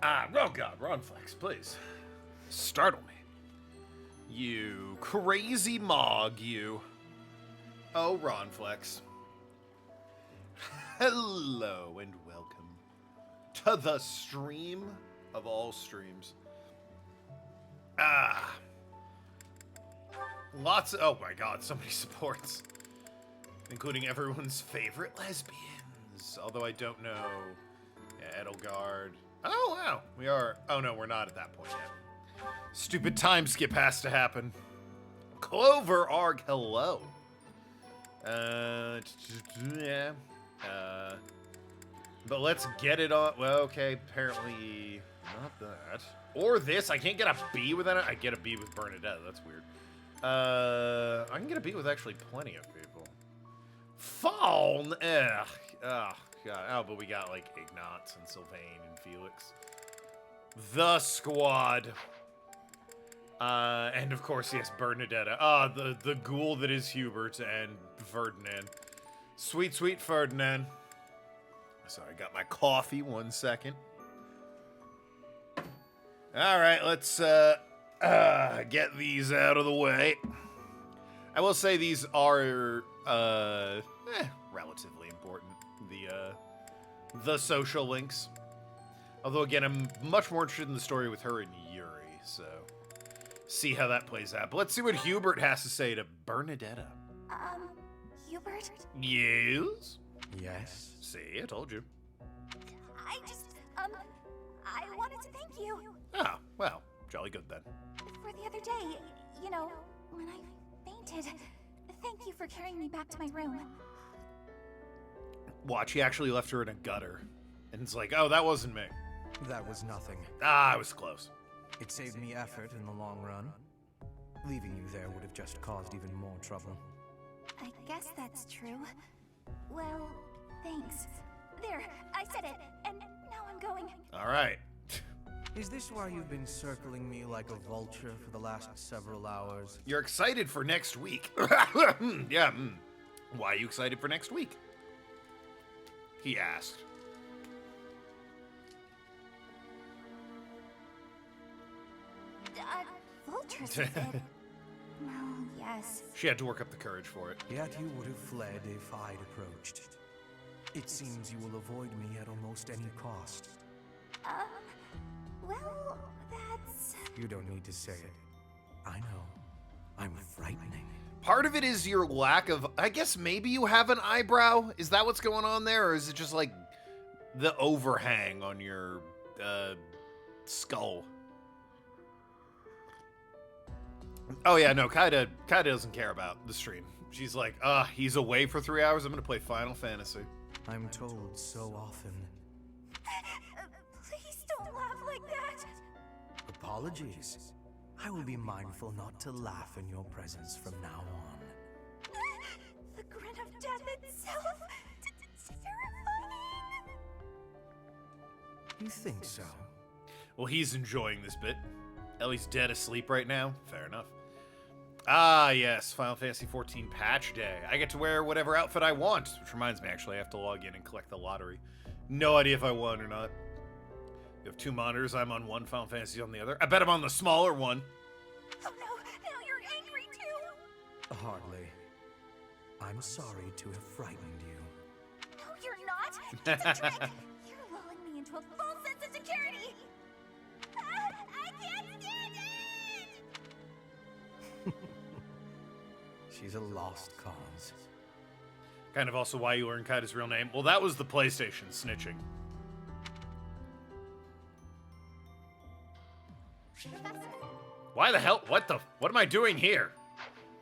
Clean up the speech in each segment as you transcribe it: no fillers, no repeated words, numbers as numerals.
Oh god, Ronflex, please. Startle me. You crazy Mog, you. Oh, Ronflex. Hello and welcome to the stream of all streams. Lots of, oh my god, so many supports. Including everyone's favorite lesbians. Although I don't know. Yeah, Edelgard. Oh, wow. We are, oh no, we're not at that point yet. Stupid time skip has to happen. Clover Arg, hello. Yeah. But let's get it on. Well, okay, apparently not that. Or this. I can't get a B with it. I get a B with Bernadette. That's weird. I can get a B with actually plenty of people. Fawn. Ugh. Oh, God. Oh, but we got like Ignatz and Sylvain and Felix. The squad. And of course, yes, Bernadetta. The ghoul that is Hubert and Ferdinand. Sweet, sweet Ferdinand. Sorry, I got my coffee. 1 second. All right, let's get these out of the way. I will say these are relatively important. The social links. Although again, I'm much more interested in the story with her and Yuri. So see how that plays out. But let's see what Hubert has to say to Bernadetta. Hubert? Yes? Yes? See, I told you. I wanted to thank you. Ah, well, jolly good then. For the other day, you know, when I fainted. Thank you for carrying me back to my room. Watch, he actually left her in a gutter. And it's like, oh, that wasn't me. That was nothing. I was close. It saved me effort in the long run. Leaving you there would have just caused even more trouble. I guess that's true. Well, thanks. There, I said it, and now I'm going. All right. Is this why you've been circling me like a vulture for the last several hours? You're excited for next week. Yeah. Why are you excited for next week? He asked. Vultures, is it? Well, yes. She had to work up the courage for it. Yet you would have fled if I'd approached. It seems you will avoid me at almost any cost. Well, that's... You don't need to say it. I know. I'm frightening. Part of it is your lack of... I guess maybe you have an eyebrow? Is that what's going on there? Or is it just like the overhang on your skull? Oh yeah, no, Kaida doesn't care about the stream. She's like, he's away for 3 hours. I'm going to play Final Fantasy. I'm told so often. Please don't laugh like that. Apologies. I will be mindful not to laugh in your presence from now on. The grin of death itself. Terrifying. You think so? Well, he's enjoying this bit. Ellie's dead asleep right now. Fair enough. Ah, yes, Final Fantasy XIV patch day. I get to wear whatever outfit I want, which reminds me, actually, I have to log in and collect the lottery. No idea if I won or not. You have 2 monitors. I'm on one, Final Fantasy on the other. I bet I'm on the smaller one. Oh no, now you're angry too. Hardly. I'm sorry to have frightened you. No, you're not. It's a trick. You're lulling me into a false sense of security. I can't stand it. She's a lost cause. Kind of also why you learned Kaida's real name. Well, that was the PlayStation snitching. Why the hell? What am I doing here?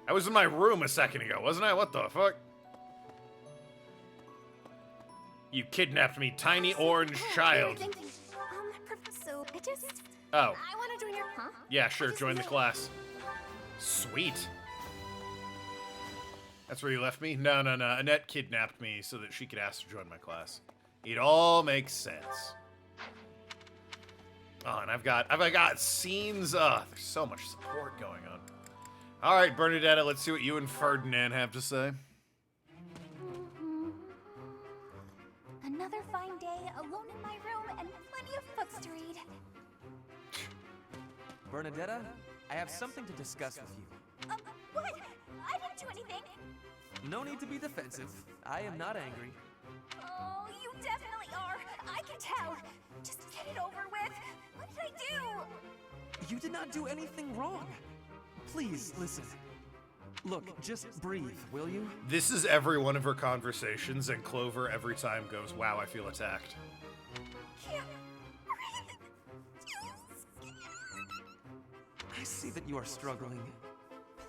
I was in my room a second ago, wasn't I? What the fuck? You kidnapped me, tiny orange child. So I just... Oh. I want to join your... Huh? Yeah, sure, join the class. Sweet. That's where you left me? No. Annette kidnapped me so that she could ask to join my class. It all makes sense. Oh, and I've got scenes. There's so much support going on. All right, Bernadetta, let's see what you and Ferdinand have to say. Another fine day alone in my room and plenty of books to read. Bernadetta, I have something to discuss with you. What? I didn't do anything. No need to be defensive. I am not angry. Oh, you definitely are. I can tell. Just get it over with. What did I do? You did not do anything wrong. Please, listen. Look, just breathe, will you? This is every one of her conversations, and Clover every time goes, wow, I feel attacked. Can't breathe. Too scared. I see that you are struggling.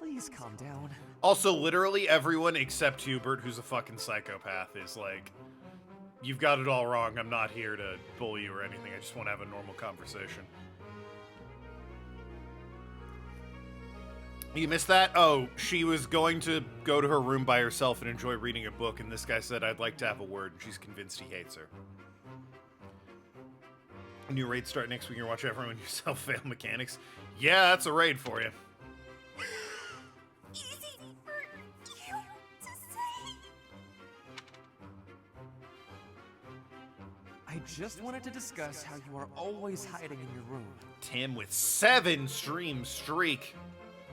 Please calm down. Also, literally everyone except Hubert, who's a fucking psychopath, is like, you've got it all wrong. I'm not here to bully you or anything. I just want to have a normal conversation. You missed that? Oh, she was going to go to her room by herself and enjoy reading a book, and this guy said, I'd like to have a word, and she's convinced he hates her. New raid start next week. You're watching everyone yourself fail mechanics. Yeah, that's a raid for you. Easy for you to say. I just wanted to discuss how you are always hiding in your room. Tim with 7 stream streak.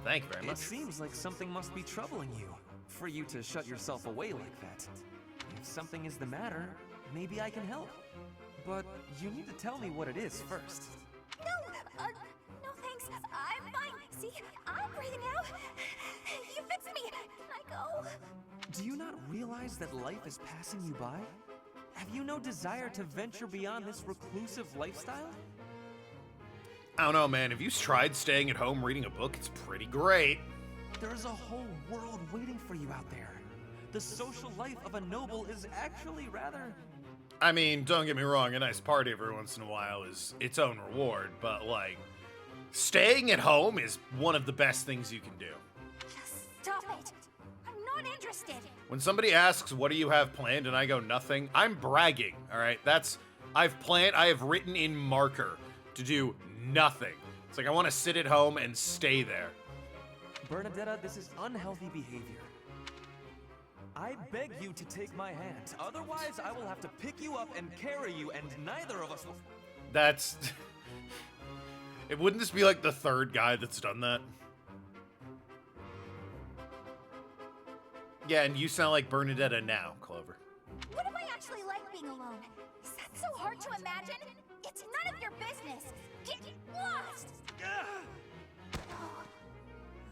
Thank you very much. It seems like something must be troubling you, for you to shut yourself away like that. If something is the matter, maybe I can help. But you need to tell me what it is first. No thanks. I'm fine. See, I'm breathing now. You fix me. Can I go? Do you not realize that life is passing you by? Have you no desire to venture beyond this reclusive lifestyle? I don't know, man. If you've tried staying at home reading a book, it's pretty great. There is a whole world waiting for you out there. The social life of a noble is actually rather... I mean, don't get me wrong, a nice party every once in a while is its own reward, but, like, staying at home is one of the best things you can do. Just stop it. I'm not interested. When somebody asks, what do you have planned, and I go, nothing, I'm bragging, all right? I have written in marker to do nothing. It's like I want to sit at home and stay there. Bernadetta, this is unhealthy behavior. I beg you to take my hand. Otherwise, I will have to pick you up and carry you, and neither of us will... That's... Wouldn't this be like the third guy that's done that? Yeah, and you sound like Bernadetta now, Clover. What if I actually like being alone? Is that so hard to imagine? It's none of your business. Get lost.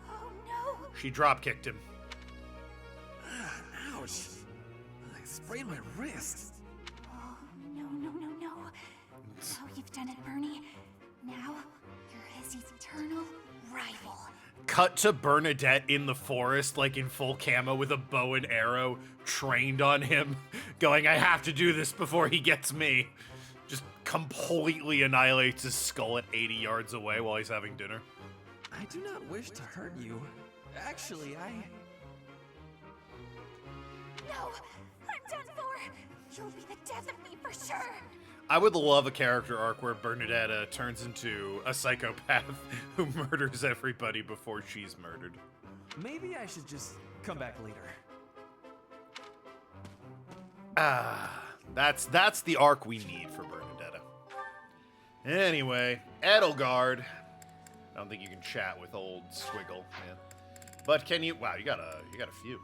Oh no. She drop-kicked him. Ouch. I sprained my wrist. Oh, no. Oh, you've done it, Bernie. Now, you're his eternal rival. Cut to Bernadette in the forest, like in full camo with a bow and arrow trained on him, going, I have to do this before he gets me. Just completely annihilates his skull at 80 yards away while he's having dinner. I do not wish to hurt you. Actually, No, I'm done for. You'll be the death of me for sure. I would love a character arc where Bernadette turns into a psychopath who murders everybody before she's murdered. Maybe I should just come back later. That's the arc we need for Bernadette. Anyway, Edelgard. I don't think you can chat with old Squiggle, man. But can you? Wow, you got a few.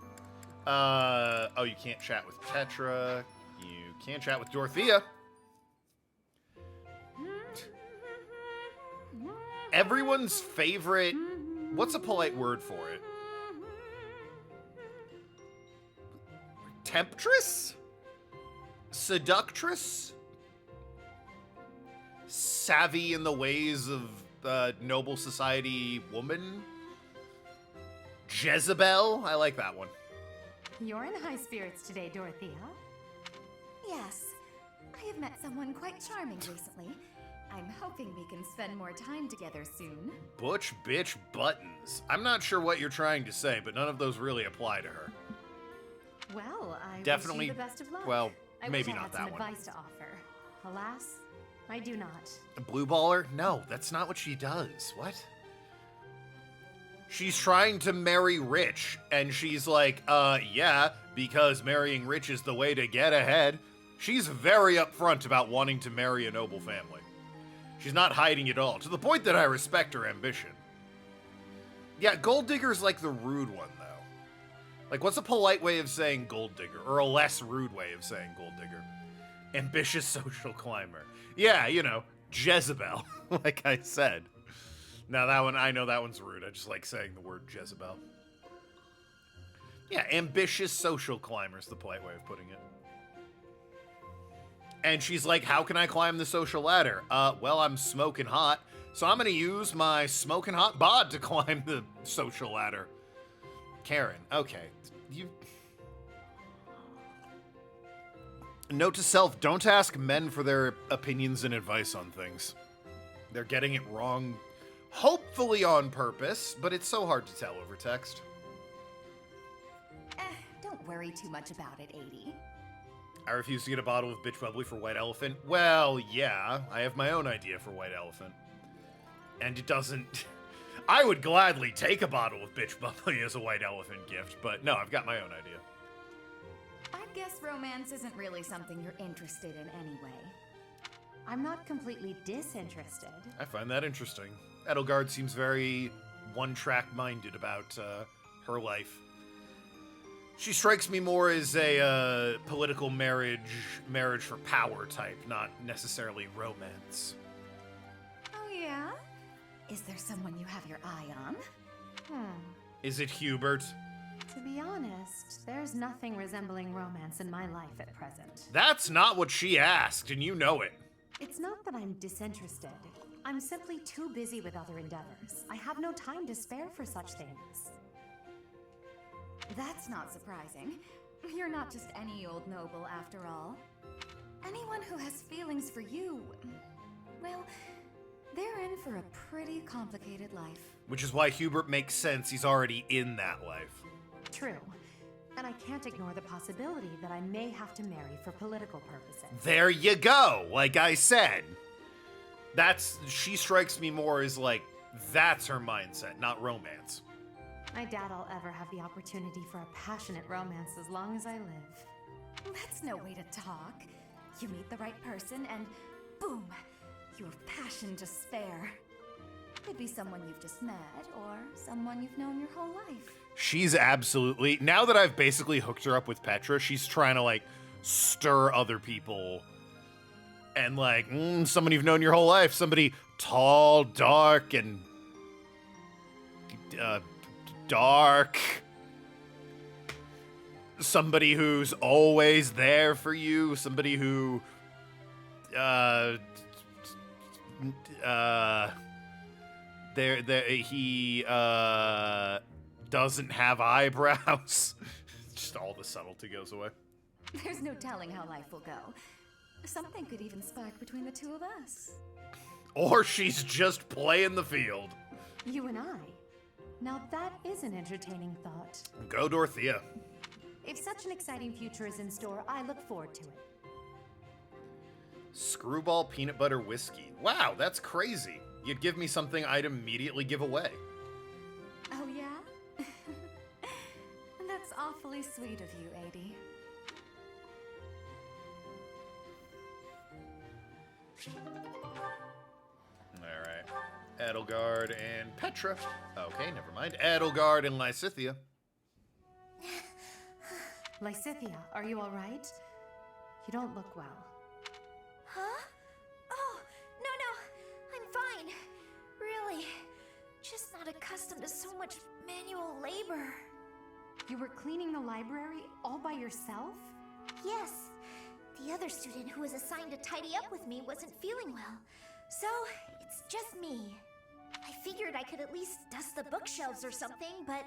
Oh, you can't chat with Tetra. You can chat with Dorothea. Everyone's favorite. What's a polite word for it? Temptress? Seductress? Savvy in the ways of noble society woman? Jezebel? I like that one. You're in high spirits today, Dorothea. Yes, I have met someone quite charming recently. I'm hoping we can spend more time together soon. Butch bitch buttons. I'm not sure what you're trying to say, but none of those really apply to her. Well, I Definitely, wish you the best of luck. well, I maybe wish I not had that some one. advice to offer. Alas, I do not. A blue baller? No, that's not what she does. What? She's trying to marry rich, and she's like, yeah, because marrying rich is the way to get ahead. She's very upfront about wanting to marry a noble family. She's not hiding it all, to the point that I respect her ambition. Yeah, gold digger's like the rude one, though. Like, what's a polite way of saying gold digger? Or a less rude way of saying gold digger? Ambitious social climber. Yeah, you know, Jezebel, like I said. Now that one, I know that one's rude. I just like saying the word Jezebel. Yeah, ambitious social climber is the polite way of putting it. And she's like, how can I climb the social ladder? Well, I'm smoking hot, so I'm gonna use my smoking hot bod to climb the social ladder. Karen, okay. Note to self, don't ask men for their opinions and advice on things. They're getting it wrong, hopefully on purpose, but it's so hard to tell over text. Don't worry too much about it, 80. I refuse to get a bottle of bitch bubbly for White Elephant. Well, yeah, I have my own idea for White Elephant. And it doesn't... I would gladly take a bottle of bitch bubbly as a White Elephant gift, but no, I've got my own idea. I guess romance isn't really something you're interested in anyway. I'm not completely disinterested. I find that interesting. Edelgard seems very one-track minded about her life. She strikes me more as a political marriage for power type, not necessarily romance. Oh yeah? Is there someone you have your eye on? Is it Hubert? To be honest, there's nothing resembling romance in my life at present. That's not what she asked, and you know it. It's not that I'm disinterested. I'm simply too busy with other endeavors. I have no time to spare for such things. That's not surprising. You're not just any old noble, after all. Anyone who has feelings for you, well, they're in for a pretty complicated life. Which is why Hubert makes sense. He's already in that life. True. And I can't ignore the possibility that I may have to marry for political purposes. There you go, like I said. She strikes me more as like, that's her mindset, not romance. I doubt I'll ever have the opportunity for a passionate romance as long as I live. That's no way to talk. You meet the right person and boom, you have passion to spare. Could be someone you've just met or someone you've known your whole life. She's absolutely, now that I've basically hooked her up with Petra, she's trying to like stir other people. And like, someone you've known your whole life, somebody tall, dark, and dark. Somebody who's always there for you. Somebody who, he doesn't have eyebrows. Just all the subtlety goes away. There's no telling how life will go. Something could even spark between the two of us. Or she's just playing the field. You and I. Now that is an entertaining thought. Go Dorothea. If such an exciting future is in store, I look forward to it. Screwball peanut butter whiskey. Wow, that's crazy. You'd give me something I'd immediately give away. Oh yeah? That's awfully sweet of you, Adi. Alright. Edelgard and Petra. Okay, never mind. Edelgard and Lysithea. Lysithea, are you alright? You don't look well. Huh? Oh, no, I'm fine. Really. Just not accustomed to so much manual labor. You were cleaning the library all by yourself? Yes. The other student who was assigned to tidy up with me wasn't feeling well. So, it's just me. I figured I could at least dust the bookshelves or something, but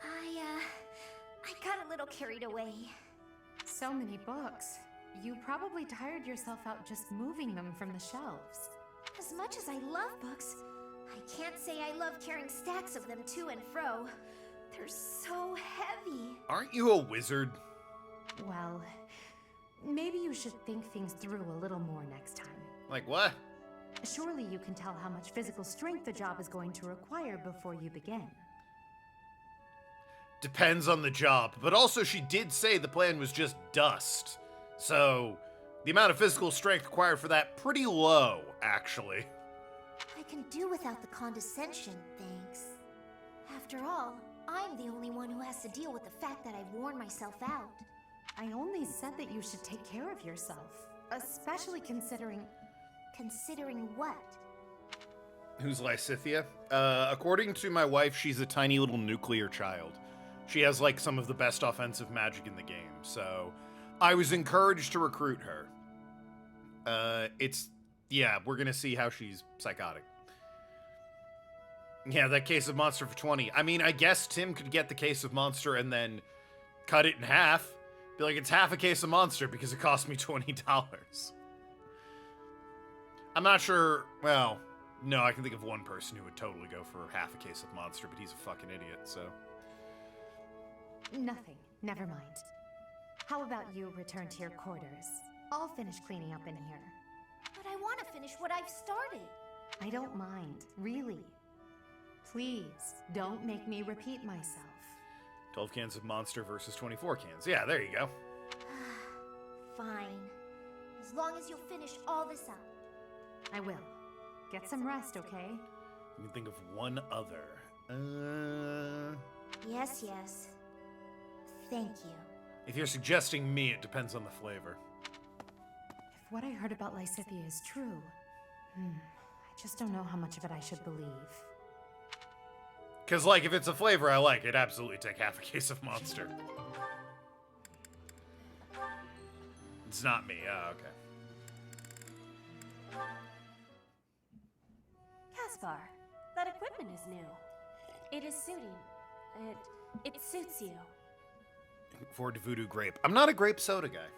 I got a little carried away. So many books. You probably tired yourself out just moving them from the shelves. As much as I love books, I can't say I love carrying stacks of them to and fro. They're so heavy. Aren't you a wizard? Well, maybe you should think things through a little more next time. Like what? Surely you can tell how much physical strength the job is going to require before you begin. Depends on the job, but also she did say the plan was just dust. So, The amount of physical strength required for that pretty low, actually. I can do without the condescension, thanks. After all, I'm the only one who has to deal with the fact that I've worn myself out. I only said that you should take care of yourself, especially considering... Considering what? Who's Lysithia? According to my wife, she's a tiny little nuclear child. She has, like, some of the best offensive magic in the game, so I was encouraged to recruit her. Yeah, we're gonna see how she's psychotic. Yeah, that case of monster for 20. I mean, I guess Tim could get the case of monster and then cut it in half. Be like, it's half a case of monster because it cost me $20. I'm not sure, well, no, I can think of one person who would totally go for half a case of monster, but he's a fucking idiot, so. Nothing. Never mind. How about you return to your quarters? I'll finish cleaning up in here. But I want to finish what I've started. I don't mind, really. Please, don't make me repeat myself. 12 cans of monster versus 24 cans. Yeah, there you go. Fine. As long as you'll finish all this up. I will. Get some rest, okay? You can think of one other. Yes, yes. Thank you. If you're suggesting me, it depends on the flavor. If what I heard about Lysithia is true, I just don't know how much of it I should believe. Because, like, if it's a flavor I like, I'd absolutely take half a case of monster. It's not me. Oh, okay. Caspar, that equipment is new. It is suiting. It suits you. Forward to Voodoo Grape. I'm not a grape soda guy.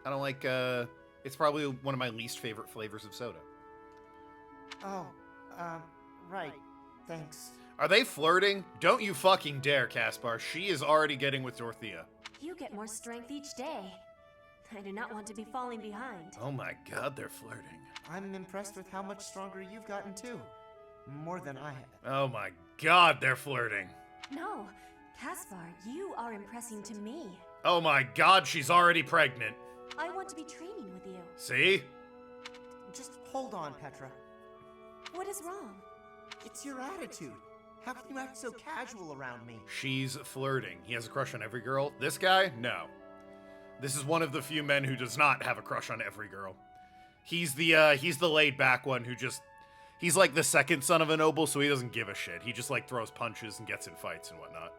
I don't like, it's probably one of my least favorite flavors of soda. Oh, right. Thanks. Are they flirting? Don't you fucking dare, Caspar. She is already getting with Dorothea. You get more strength each day. I do not want to be falling behind. Oh my god, they're flirting. I'm impressed with how much stronger you've gotten too. More than I have. Oh my god, they're flirting. No, Caspar, you are impressing to me. Oh my god, she's already pregnant. I want to be training with you. See? Just hold on, Petra. What is wrong? It's your attitude. How can you act so casual around me? She's flirting. He has a crush on every girl. This guy? No. This is one of the few men who does not have a crush on every girl. He's the laid-back one who just... He's like the second son of a noble, so he doesn't give a shit. He just, like, throws punches and gets in fights and whatnot.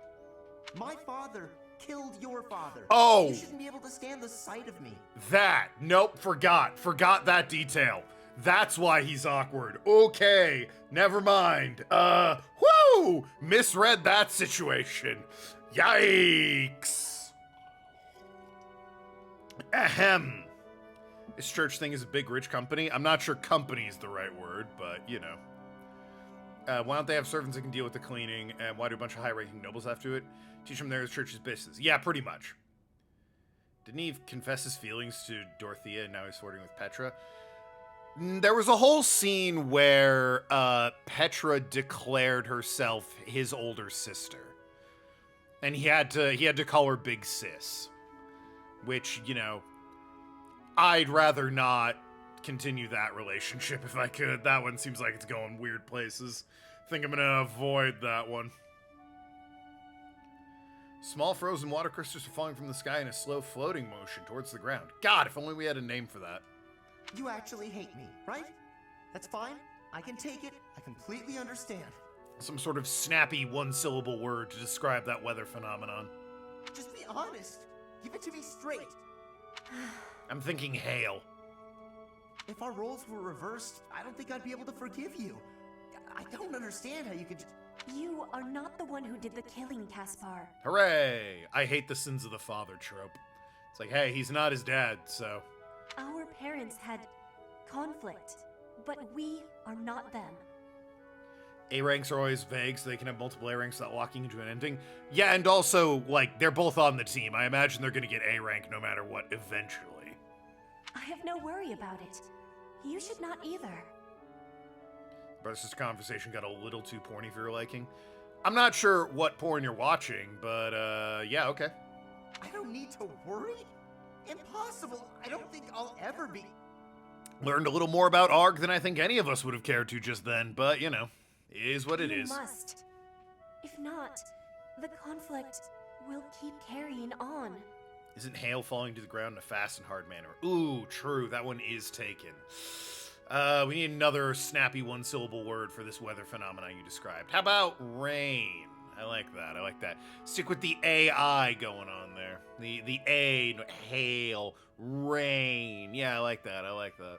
My father killed your father. Oh! You shouldn't be able to stand the sight of me. That. Nope, forgot. Forgot that detail. That's why he's awkward. Okay, never mind. Whoo! Misread that situation. Yikes. Ahem. This church thing is a big rich company. I'm not sure company is the right word, but, you know. Why don't they have servants that can deal with the cleaning, and why do a bunch of high-ranking nobles have to do it? Teach them their church's business. Yeah, pretty much. Didn't he confess his feelings to Dorothea, and now he's flirting with Petra? There was a whole scene where Petra declared herself his older sister. And he had to call her Big Sis. Which, you know, I'd rather not continue that relationship if I could. That one seems like it's going weird places. Think I'm gonna avoid that one. Small frozen water crystals are falling from the sky in a slow floating motion towards the ground. God, if only we had a name for that. You actually hate me, right? That's fine. I can take it. I completely understand. Some sort of snappy one-syllable word to describe that weather phenomenon. Just be honest. Give it to me straight. I'm thinking hail. If our roles were reversed, I don't think I'd be able to forgive you. I don't understand how you could You are not the one who did the killing, Caspar. Hooray! I hate the sins of the father trope. It's like, hey, he's not his dad, so... Our parents had conflict, but we are not them. A ranks are always vague, so they can have multiple A ranks without locking into an ending. Yeah, and also, like, they're both on the team. I imagine they're gonna get A rank no matter what, eventually. I have no worry about it. You should not either. Brother-sister conversation got a little too porny for your liking. I'm not sure what porn you're watching, but, yeah, okay. I don't need to worry? Impossible! I don't think I'll ever be... Learned a little more about Arg than I think any of us would have cared to just then, but, you know, it is what it is. You must. If not, the conflict will keep carrying on. Isn't hail falling to the ground in a fast and hard manner? Ooh, true, that one is taken. We need another snappy one-syllable word for this weather phenomenon you described. How about rain? I like that, I like that. Stick with the AI going on there. The A, hail, rain. Yeah, I like that, I like that.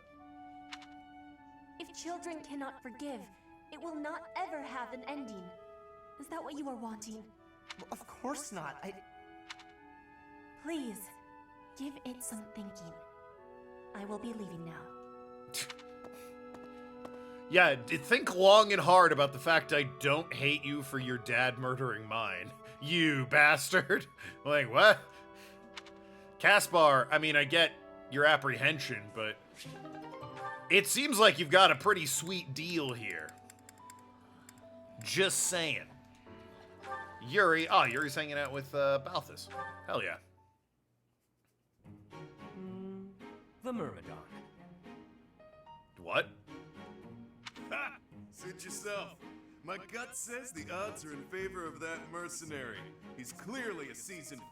If children cannot forgive, it will not ever have an ending. Is that what you are wanting? Of course not. Please, give it some thinking. I will be leaving now. Yeah, think long and hard about the fact I don't hate you for your dad murdering mine. You bastard. Like, what? Caspar, I mean, I get your apprehension, but it seems like you've got a pretty sweet deal here. Just saying. Yuri, Yuri's hanging out with Balthus. Hell yeah. The Myrmidon. What? Ha! Suit yourself. My gut says the odds are in favor of that mercenary. He's clearly a seasoned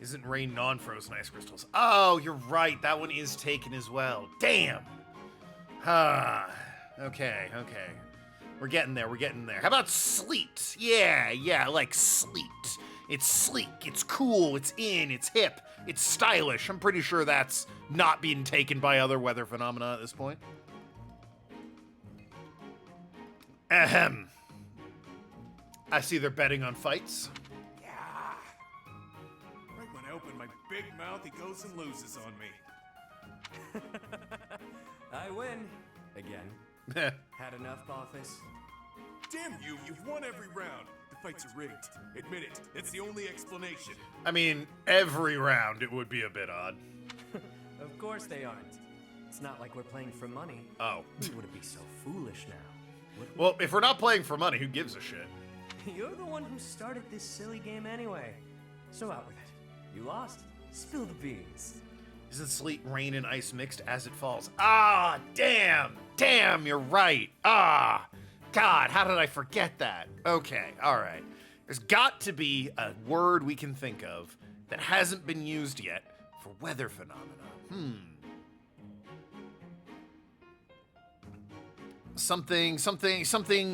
Isn't rain non-frozen ice crystals? Oh, you're right. That one is taken as well. Damn. Okay. We're getting there. How about sleet? Yeah, I like sleet. It's sleek, it's cool, it's in, it's hip, it's stylish. I'm pretty sure that's not being taken by other weather phenomena at this point. Ahem. I see they're betting on fights. Yeah. Right when I open my big mouth, he goes and loses on me. I win. Again. Had enough, Balthus? Damn you, you've won every round. The fights are rigged. Admit it. It's the only explanation. I mean, every round it would be a bit odd. Of course they aren't. It's not like we're playing for money. Oh. We wouldn't be so foolish now. Well, if we're not playing for money, who gives a shit? You're the one who started this silly game anyway. So out with it. You lost. Spill the beans. Isn't sleet, rain, and ice mixed as it falls? Ah, damn! Damn, you're right. Ah! God, how did I forget that? Okay, alright. There's got to be a word we can think of that hasn't been used yet for weather phenomena. Something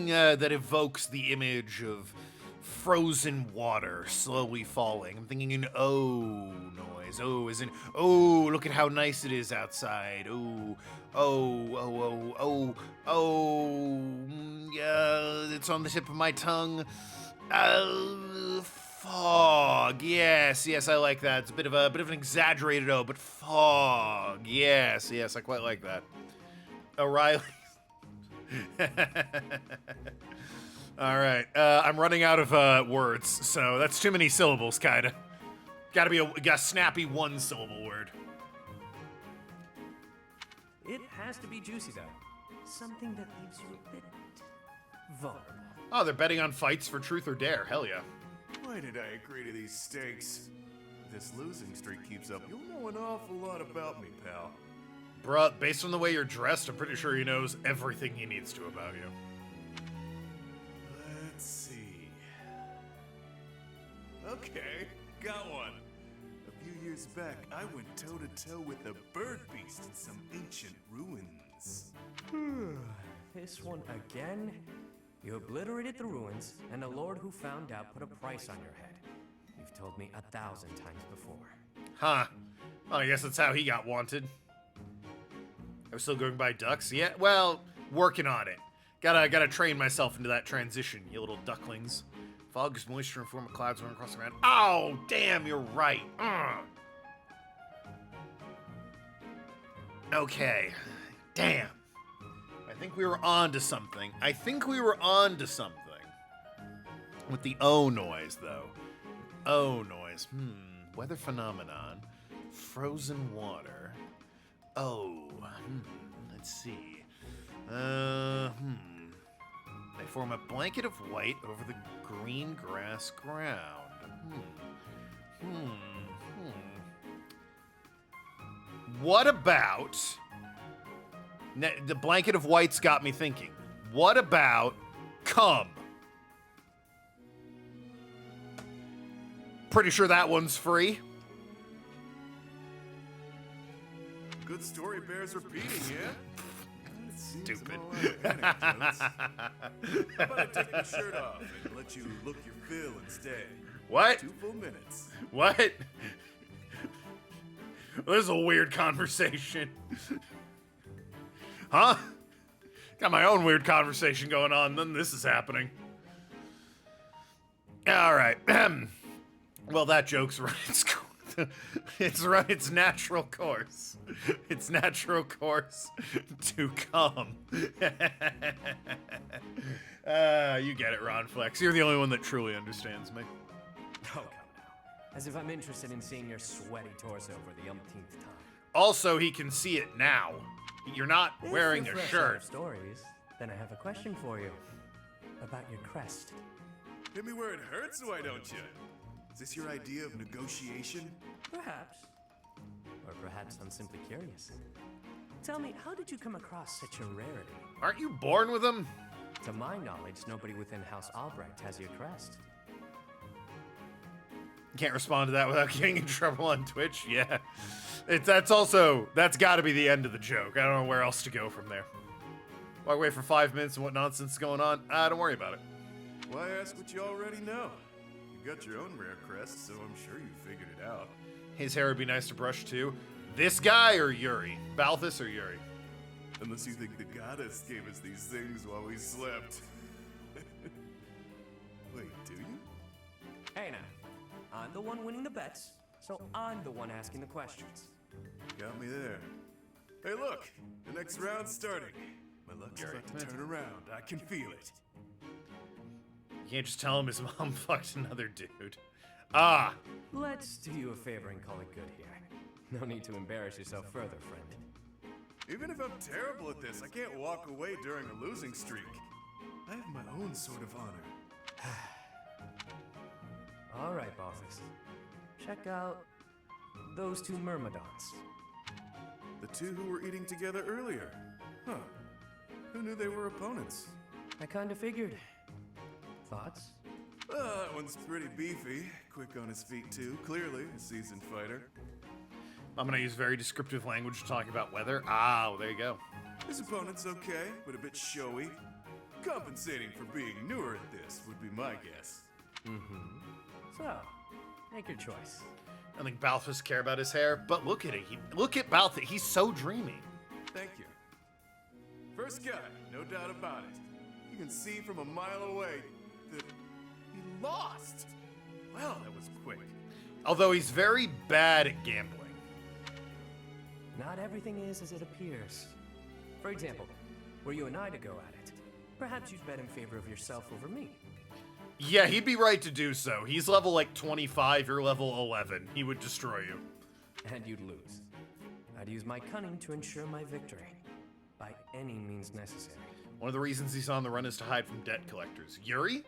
that evokes the image of frozen water slowly falling. I'm thinking an O noise. O as in, oh, look at how nice it is outside. Yeah, it's on the tip of my tongue. Fog. Yes, I like that. It's a bit of an exaggerated O, but fog. Yes, I quite like that. O'Reilly. All right, I'm running out of words, so that's too many syllables, kinda. Gotta be a snappy one-syllable word. It has to be juicy, though. Something that leaves you a bit vulnerable. Oh, they're betting on fights for truth or dare. Hell yeah. Why did I agree to these stakes? If this losing streak keeps up, you'll know an awful lot about me, pal. Bruh, based on the way you're dressed, I'm pretty sure he knows everything he needs to about you. Let's see. Okay, got one. A few years back, I went toe-to-toe with a bird beast in some ancient ruins. This one again? You obliterated the ruins, and the Lord who found out put a price on your head. You've told me 1,000 times before. Huh. Well, I guess that's how he got wanted. I'm still going by ducks? Yeah, well, working on it. Gotta train myself into that transition, you little ducklings. Fog is moisture in form of clouds running across the ground. Oh, damn, you're right. Okay. Damn. I think we were on to something. With the O noise, though. O noise. Weather phenomenon. Frozen water. Oh. Let's see. They form a blanket of white over the green grass ground. What about... The blanket of white's got me thinking. What about come? Pretty sure that one's free. Good story bears repeating, yeah? It seems Stupid. I'm all out of anecdotes. How about I take my shirt off and let you look your fill instead? What? 2 full minutes. What? This is a weird conversation. Huh? Got my own weird conversation going on, then this is happening. All right. Well, that joke's run its course. It's run its natural course. Its natural course to come. You get it, Ron Flex. You're the only one that truly understands me. Oh, come now. As if I'm interested in seeing your sweaty torso for the umpteenth time. Also, he can see it now. You're not wearing If a you're fresh out shirt. of stories, then I have a question for you. About your crest. Hit me where it hurts, why don't you? Is this your idea of negotiation? Perhaps. Or perhaps I'm simply curious. Tell me, how did you come across such a rarity? Aren't you born with them? To my knowledge, nobody within House Albrecht has your crest. Can't respond to that without getting in trouble on Twitch. Yeah. That's got to be the end of the joke. I don't know where else to go from there. Why wait for 5 minutes and what nonsense is going on? Don't worry about it. Why ask what you already know? You got your own rare crest, so I'm sure you figured it out. His hair would be nice to brush too. This guy or Yuri? Balthus or Yuri? Unless you think the goddess gave us these things while we slept. Wait, do you? Hey now, I'm the one winning the bets, so I'm the one asking the questions. Got me there. Hey, look! The next round's starting. My luck's about to turn around. I can feel it. You can't just tell him his mom fucked another dude. Ah! Let's do you a favor and call it good here. No need to embarrass yourself further, friend. Even if I'm terrible at this, I can't walk away during a losing streak. I have my own sort of honor. All right, Balthus. Check out those 2 myrmidons. The 2 who were eating together earlier. Huh. Who knew they were opponents? I kinda figured. Thoughts? That one's pretty beefy. Quick on his feet, too. Clearly a seasoned fighter. I'm gonna use very descriptive language to talk about weather. Ah, well, there you go. His opponent's okay, but a bit showy. Compensating for being newer at this would be my guess. So, make your choice. I don't think Balthus care about his hair, but look at it. Look at Balthus. He's so dreamy. Thank you. First guy, no doubt about it. You can see from a mile away that he lost. Well, that was quick. Although he's very bad at gambling. Not everything is as it appears. For example, were you and I to go at it, perhaps you'd bet in favor of yourself over me. Yeah, he'd be right to do so. He's level like 25, you're level 11. He would destroy you. And you'd lose. I'd use my cunning to ensure my victory, by any means necessary. One of the reasons he's on the run is to hide from debt collectors. Yuri?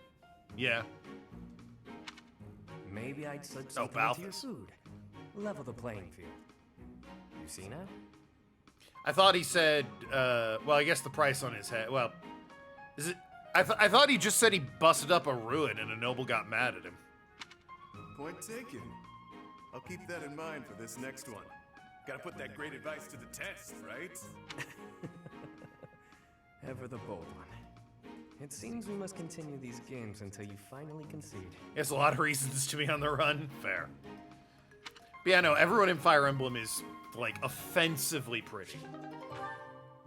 Yeah. Maybe I'd slip something into your food. Level the playing field. You see now? I thought he said, well, I guess the price on his head. Well, is it? I thought he just said he busted up a ruin and a noble got mad at him. Point taken. I'll keep that in mind for this next one. Gotta put that great advice to the test, right? Ever the bold one. It seems we must continue these games until you finally concede. There's a lot of reasons to be on the run. Fair. But yeah, no, everyone in Fire Emblem is, like, offensively pretty.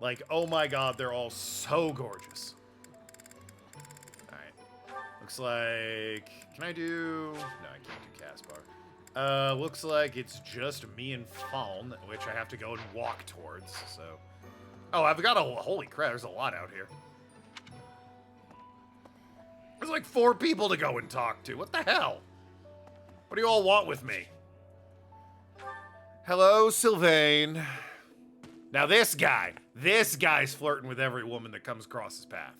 Like, oh my god, they're all so gorgeous. Alright. Looks like... Can I do... No, I can't do Caspar. Looks like it's just me and Fawn, which I have to go and walk towards, so... Oh, I've got a... Holy crap, there's a lot out here. There's like 4 people to go and talk to. What the hell? What do you all want with me? Hello, Sylvain. Now this guy's flirting with every woman that comes across his path.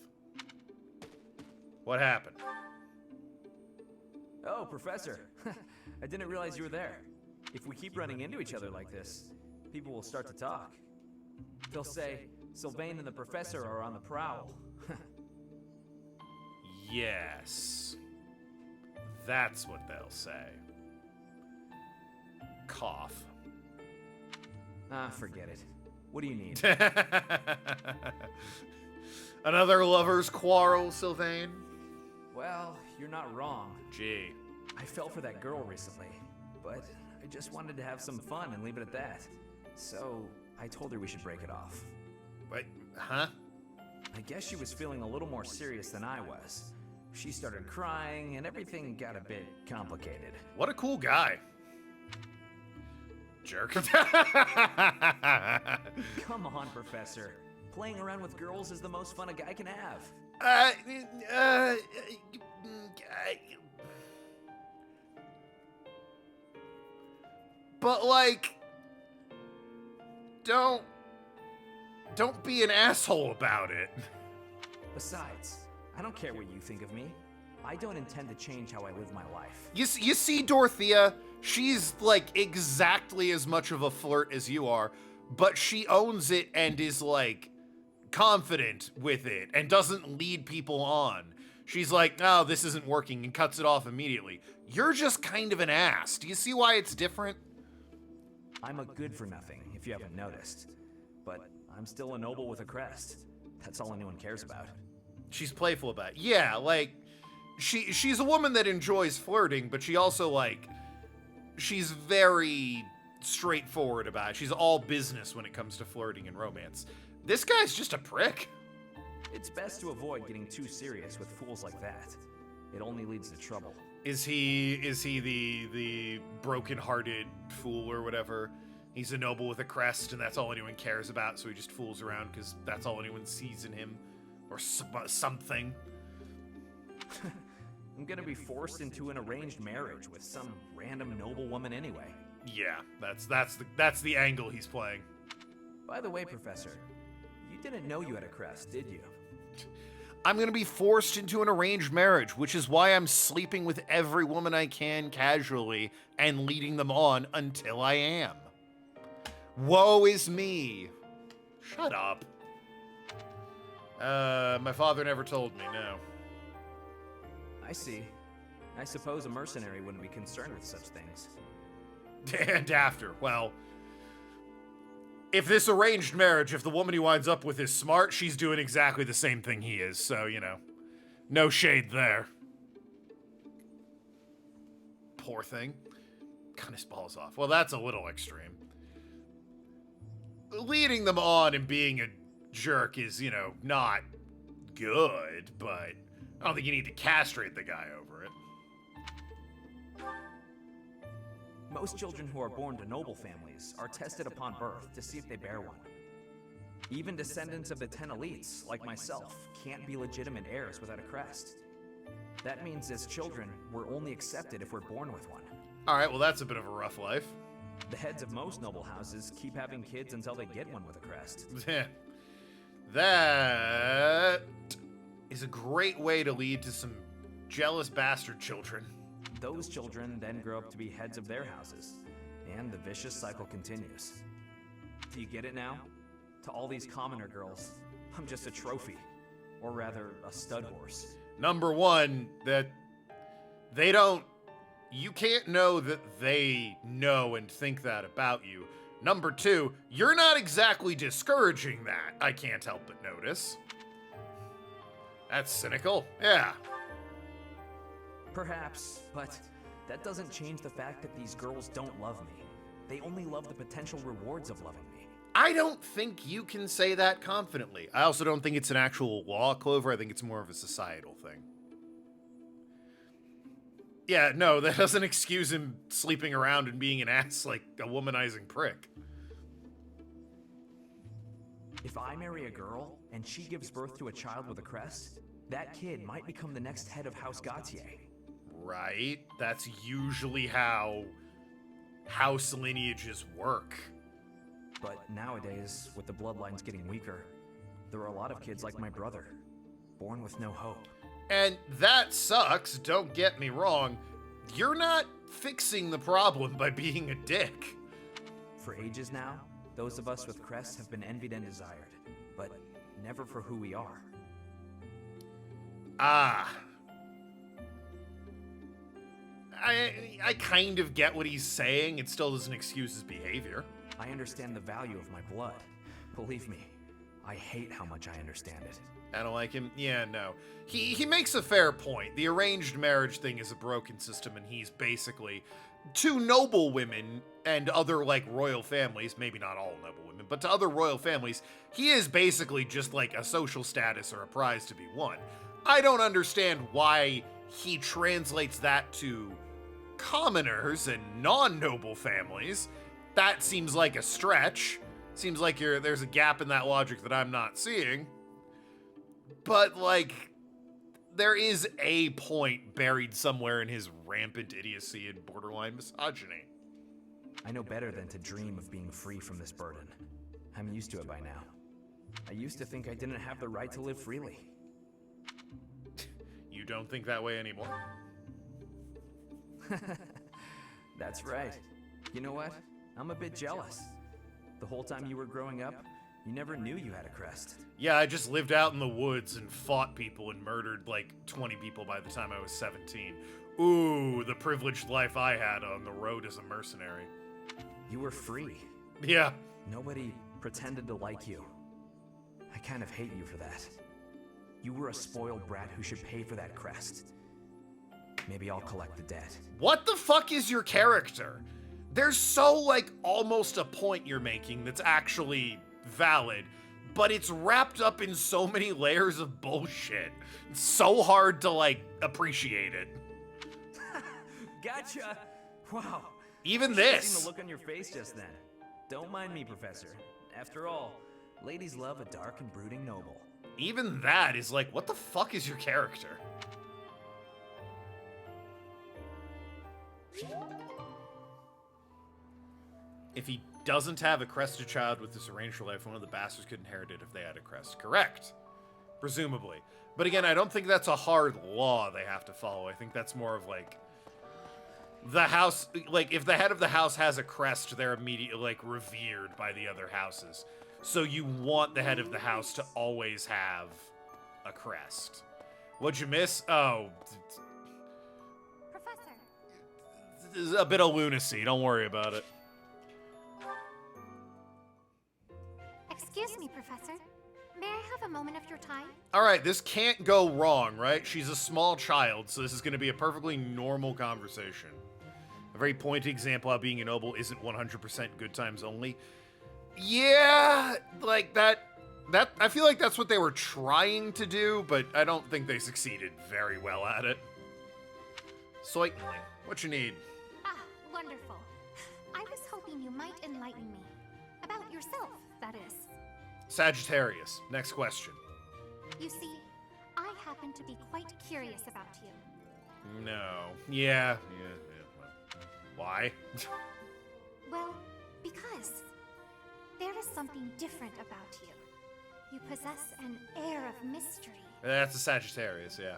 What happened? Oh, Professor. I didn't realize you were there. If we keep running into each other like this, people will start to talk. They'll say, Sylvain and the professor are on the prowl. Yes. That's what they'll say. Cough. Ah, forget it. What do you need? Another lover's quarrel, Sylvain? Well, you're not wrong. Gee. I fell for that girl recently, but I just wanted to have some fun and leave it at that. So, I told her we should break it off. Wait, huh? I guess she was feeling a little more serious than I was. She started crying, and everything got a bit complicated. What a cool guy. Jerk. Come on, Professor. Playing around with girls is the most fun a guy can have. But, like, don't be an asshole about it. Besides, I don't care what you think of me. I don't intend to change how I live my life. You see, Dorothea, she's, like, exactly as much of a flirt as you are, but she owns it and is, like, confident with it and doesn't lead people on. She's like, no, this isn't working, and cuts it off immediately. You're just kind of an ass. Do you see why it's different? I'm a good for nothing, if you haven't noticed. But I'm still a noble with a crest. That's all anyone cares about. She's playful about it. Yeah, like, she's a woman that enjoys flirting, but she also, like, she's very straightforward about it. She's all business when it comes to flirting and romance. This guy's just a prick. It's best to avoid getting too serious with fools like that. It only leads to trouble. Is he the broken-hearted fool or whatever? He's a noble with a crest, and that's all anyone cares about, so he just fools around because that's all anyone sees in him. Or something. I'm gonna be forced into an arranged marriage with some random noble woman anyway. Yeah, that's the angle he's playing. By the way, Professor, you didn't know you had a crest, did you? I'm gonna be forced into an arranged marriage, which is why I'm sleeping with every woman I can casually and leading them on until I am. Woe is me. Shut up. My father never told me, no. I see. I suppose a mercenary wouldn't be concerned with such things. And after, well, if this arranged marriage, if the woman he winds up with is smart, she's doing exactly the same thing he is, so, you know, no shade there. Poor thing. Kind of spalls off. Well, that's a little extreme. Leading them on and being a jerk is, you know, not good, but I don't think you need to castrate the guy over it. Most children who are born to noble families are tested upon birth to see if they bear one. Even descendants of the 10 elites, like myself, can't be legitimate heirs without a crest. That means as children, we're only accepted if we're born with one. Alright, well that's a bit of a rough life. The heads of most noble houses keep having kids until they get one with a crest. That is a great way to lead to some jealous bastard children. Those children then grow up to be heads of their houses, and the vicious cycle continues. Do you get it now? To all these commoner girls, I'm just a trophy. Or rather, a stud horse. Number one, that they don't... You can't know that they know and think that about you. Number two, you're not exactly discouraging that, I can't help but notice. That's cynical. Yeah. Perhaps, but that doesn't change the fact that these girls don't love me. They only love the potential rewards of loving me. I don't think you can say that confidently. I also don't think it's an actual law, Clover. I think it's more of a societal thing. Yeah, no, that doesn't excuse him sleeping around and being an ass like a womanizing prick. If I marry a girl and she gives birth to a child with a crest, that kid might become the next head of House Gautier. Right? That's usually how house lineages work. But nowadays, with the bloodlines getting weaker, there are a lot of kids like my brother, born with no hope. And that sucks, don't get me wrong. You're not fixing the problem by being a dick. For ages now, Those of us with crests have been envied and desired, but never for who we are. Ah. I kind of get what he's saying. It still doesn't excuse his behavior. I understand the value of my blood. Believe me, I hate how much I understand it. I don't like him. Yeah, no. He makes a fair point. The arranged marriage thing is a broken system, and he's basically to noble women and other, like, royal families, maybe not all noble women, but to other royal families, he is basically just like a social status or a prize to be won. I don't understand why he translates that to commoners and non-noble families. That seems like a stretch. Seems like there's a gap in that logic that I'm not seeing. But, like, there is a point buried somewhere in his rampant idiocy and borderline misogyny. I know better than to dream of being free from this burden. I'm used to it by now. I used to think I didn't have the right to live freely. You don't think that way anymore? That's right. You know what? I'm a bit jealous. The whole time you were growing up, you never knew you had a crest. Yeah, I just lived out in the woods and fought people and murdered like 20 people by the time I was 17. Ooh, the privileged life I had on the road as a mercenary. You were free. Yeah. Nobody pretended to like you. I kind of hate you for that. You were a spoiled brat who should pay for that crest. Maybe I'll collect the debt. What the fuck is your character? There's so, like, almost a point you're making that's actually valid, but it's wrapped up in so many layers of bullshit. It's so hard to, like, appreciate it. Gotcha! Wow. Even You should've this. seen the look on your face just then. Don't mind me, Professor. After all, ladies love a dark and brooding noble. Even that is like, what the fuck is your character? If he doesn't have a crested child with this arranged life, one of the bastards could inherit it if they had a crest. Correct. Presumably. But again, I don't think that's a hard law they have to follow. I think that's more of like, the house, like, if the head of the house has a crest, they're immediately, like, revered by the other houses. So you want the head of the house to always have a crest. What'd you miss? Oh. Professor. A bit of lunacy. Don't worry about it. Excuse me, Professor. May I have a moment of your time? All right, this can't go wrong, right? She's a small child, so this is going to be a perfectly normal conversation. A very pointed example how being a noble isn't 100% good times only. Yeah, like that I feel like that's what they were trying to do, but I don't think they succeeded very well at it. Certainly. What you need? Ah, wonderful. I was hoping you might enlighten me. About yourself, that is. Sagittarius. Next question. You see, I happen to be quite curious about you. No. Yeah. Why? Well, because there is something different about you. You possess an air of mystery. That's a Sagittarius, yeah.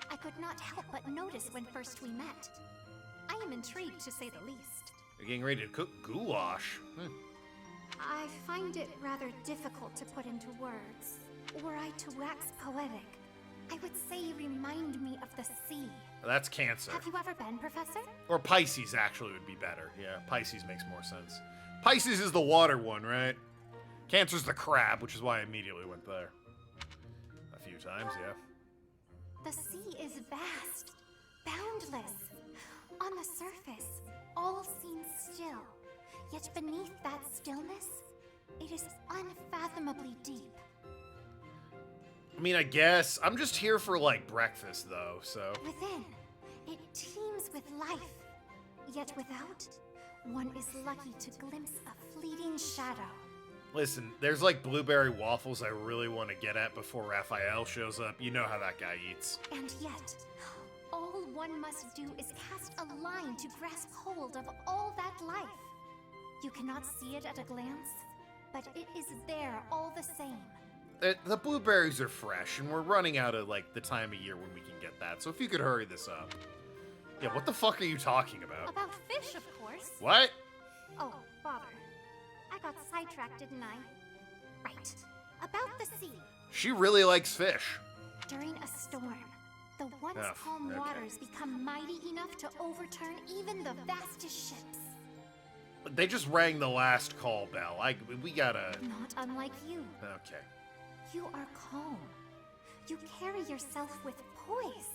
I could not help but notice when first we met. I am intrigued, to say the least. You're getting ready to cook goulash. I find it rather difficult to put into words. Were I to wax poetic, I would say you remind me of the sea. That's Cancer. Have you ever been, Professor? Or Pisces, actually, would be better. Yeah, Pisces makes more sense. Pisces is the water one, right? Cancer's the crab, which is why I immediately went there. A few times, yeah. The sea is vast, boundless. On the surface, all seems still. Yet beneath that stillness, it is unfathomably deep. I mean, I guess. I'm just here for, like, breakfast, though, so. Within, it teems with life. Yet without, one is lucky to glimpse a fleeting shadow. Listen, there's, like, blueberry waffles I really want to get at before Raphael shows up. You know how that guy eats. And yet, all one must do is cast a line to grasp hold of all that life. You cannot see it at a glance, but it is there all the same. The blueberries are fresh, and we're running out of, like, the time of year when we can get that. So if you could hurry this up. Yeah, what the fuck are you talking about? About fish, of course. What? Oh, bother. got sidetracked, didn't I? Right. About the sea. She really likes fish. During a storm, the once calm waters become mighty enough to overturn even the vastest ships. They just rang the last call bell. We gotta... Not unlike you. Okay. You are calm. You carry yourself with poise.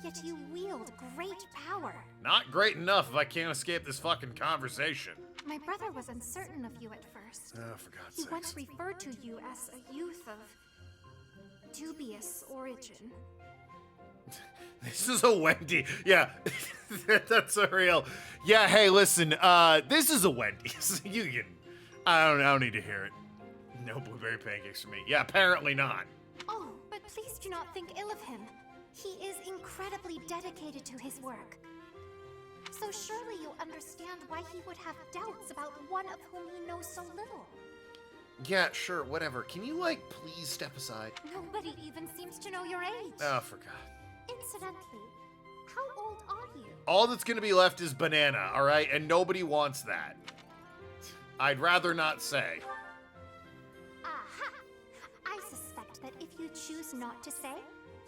Yet you wield great power. Not great enough if I can't escape this fucking conversation. My brother was uncertain of you at first. Oh, for God's He sake. once referred to you as a youth of dubious origin. This is a Wendy. Yeah, that's a real... Yeah, hey, listen, this is a Wendy's. You can... I don't need to hear it. No blueberry pancakes for me. Yeah, apparently not. Oh, but please do not think ill of him. He is incredibly dedicated to his work. So surely you understand why he would have doubts about one of whom he knows so little. Yeah, sure, whatever. Can you, like, please step aside? Nobody even seems to know your age. Oh, for God. Incidentally, how old are you? All that's gonna be left is banana, alright? And nobody wants that. I'd rather not say. Aha! I suspect that if you choose not to say,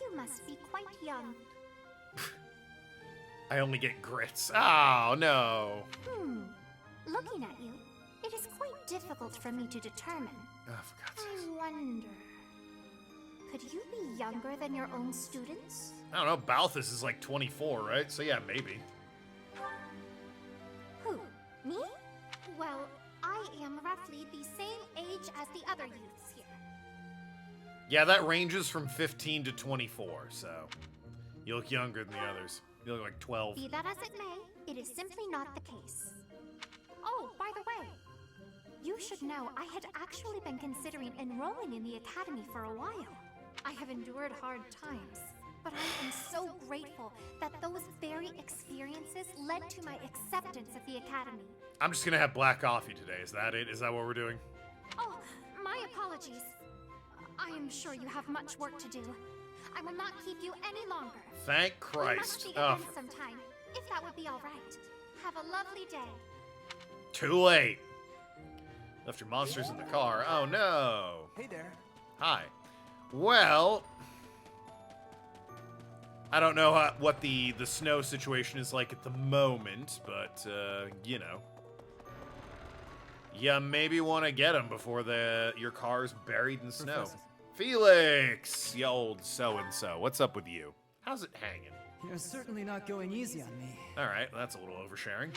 you must be quite young. I only get grits. Oh, no. Looking at you, it is quite difficult for me to determine. Oh, for God's sake. I wonder... Could you be younger than your own students? I don't know, Balthus is like 24, right? So yeah, maybe. Who? Me? Well, I am roughly the same age as the other youths here. Yeah, that ranges from 15 to 24, so... You look younger than the others. You look like 12. Be that as it may, it is simply not the case. Oh, by the way, you should know I had actually been considering enrolling in the academy for a while. I have endured hard times, but I am so grateful that those very experiences led to my acceptance at the academy. I'm just gonna have black coffee today. Is that it? Is that what we're doing? Oh, my apologies. I am sure you have much work to do. I will not keep you any longer. Thank We must Christ. speak Oh, again sometime, if that would be all right. Have a lovely day. too late. Left your monsters in the car. Oh, no. Hey there. Hi. Well... I don't know what the snow situation is like at the moment, but, you know. You maybe want to get them before your car's buried in snow. Professor. Felix, you old so-and-so. What's up with you? How's it hanging? You're certainly not going easy on me. All right, that's a little oversharing.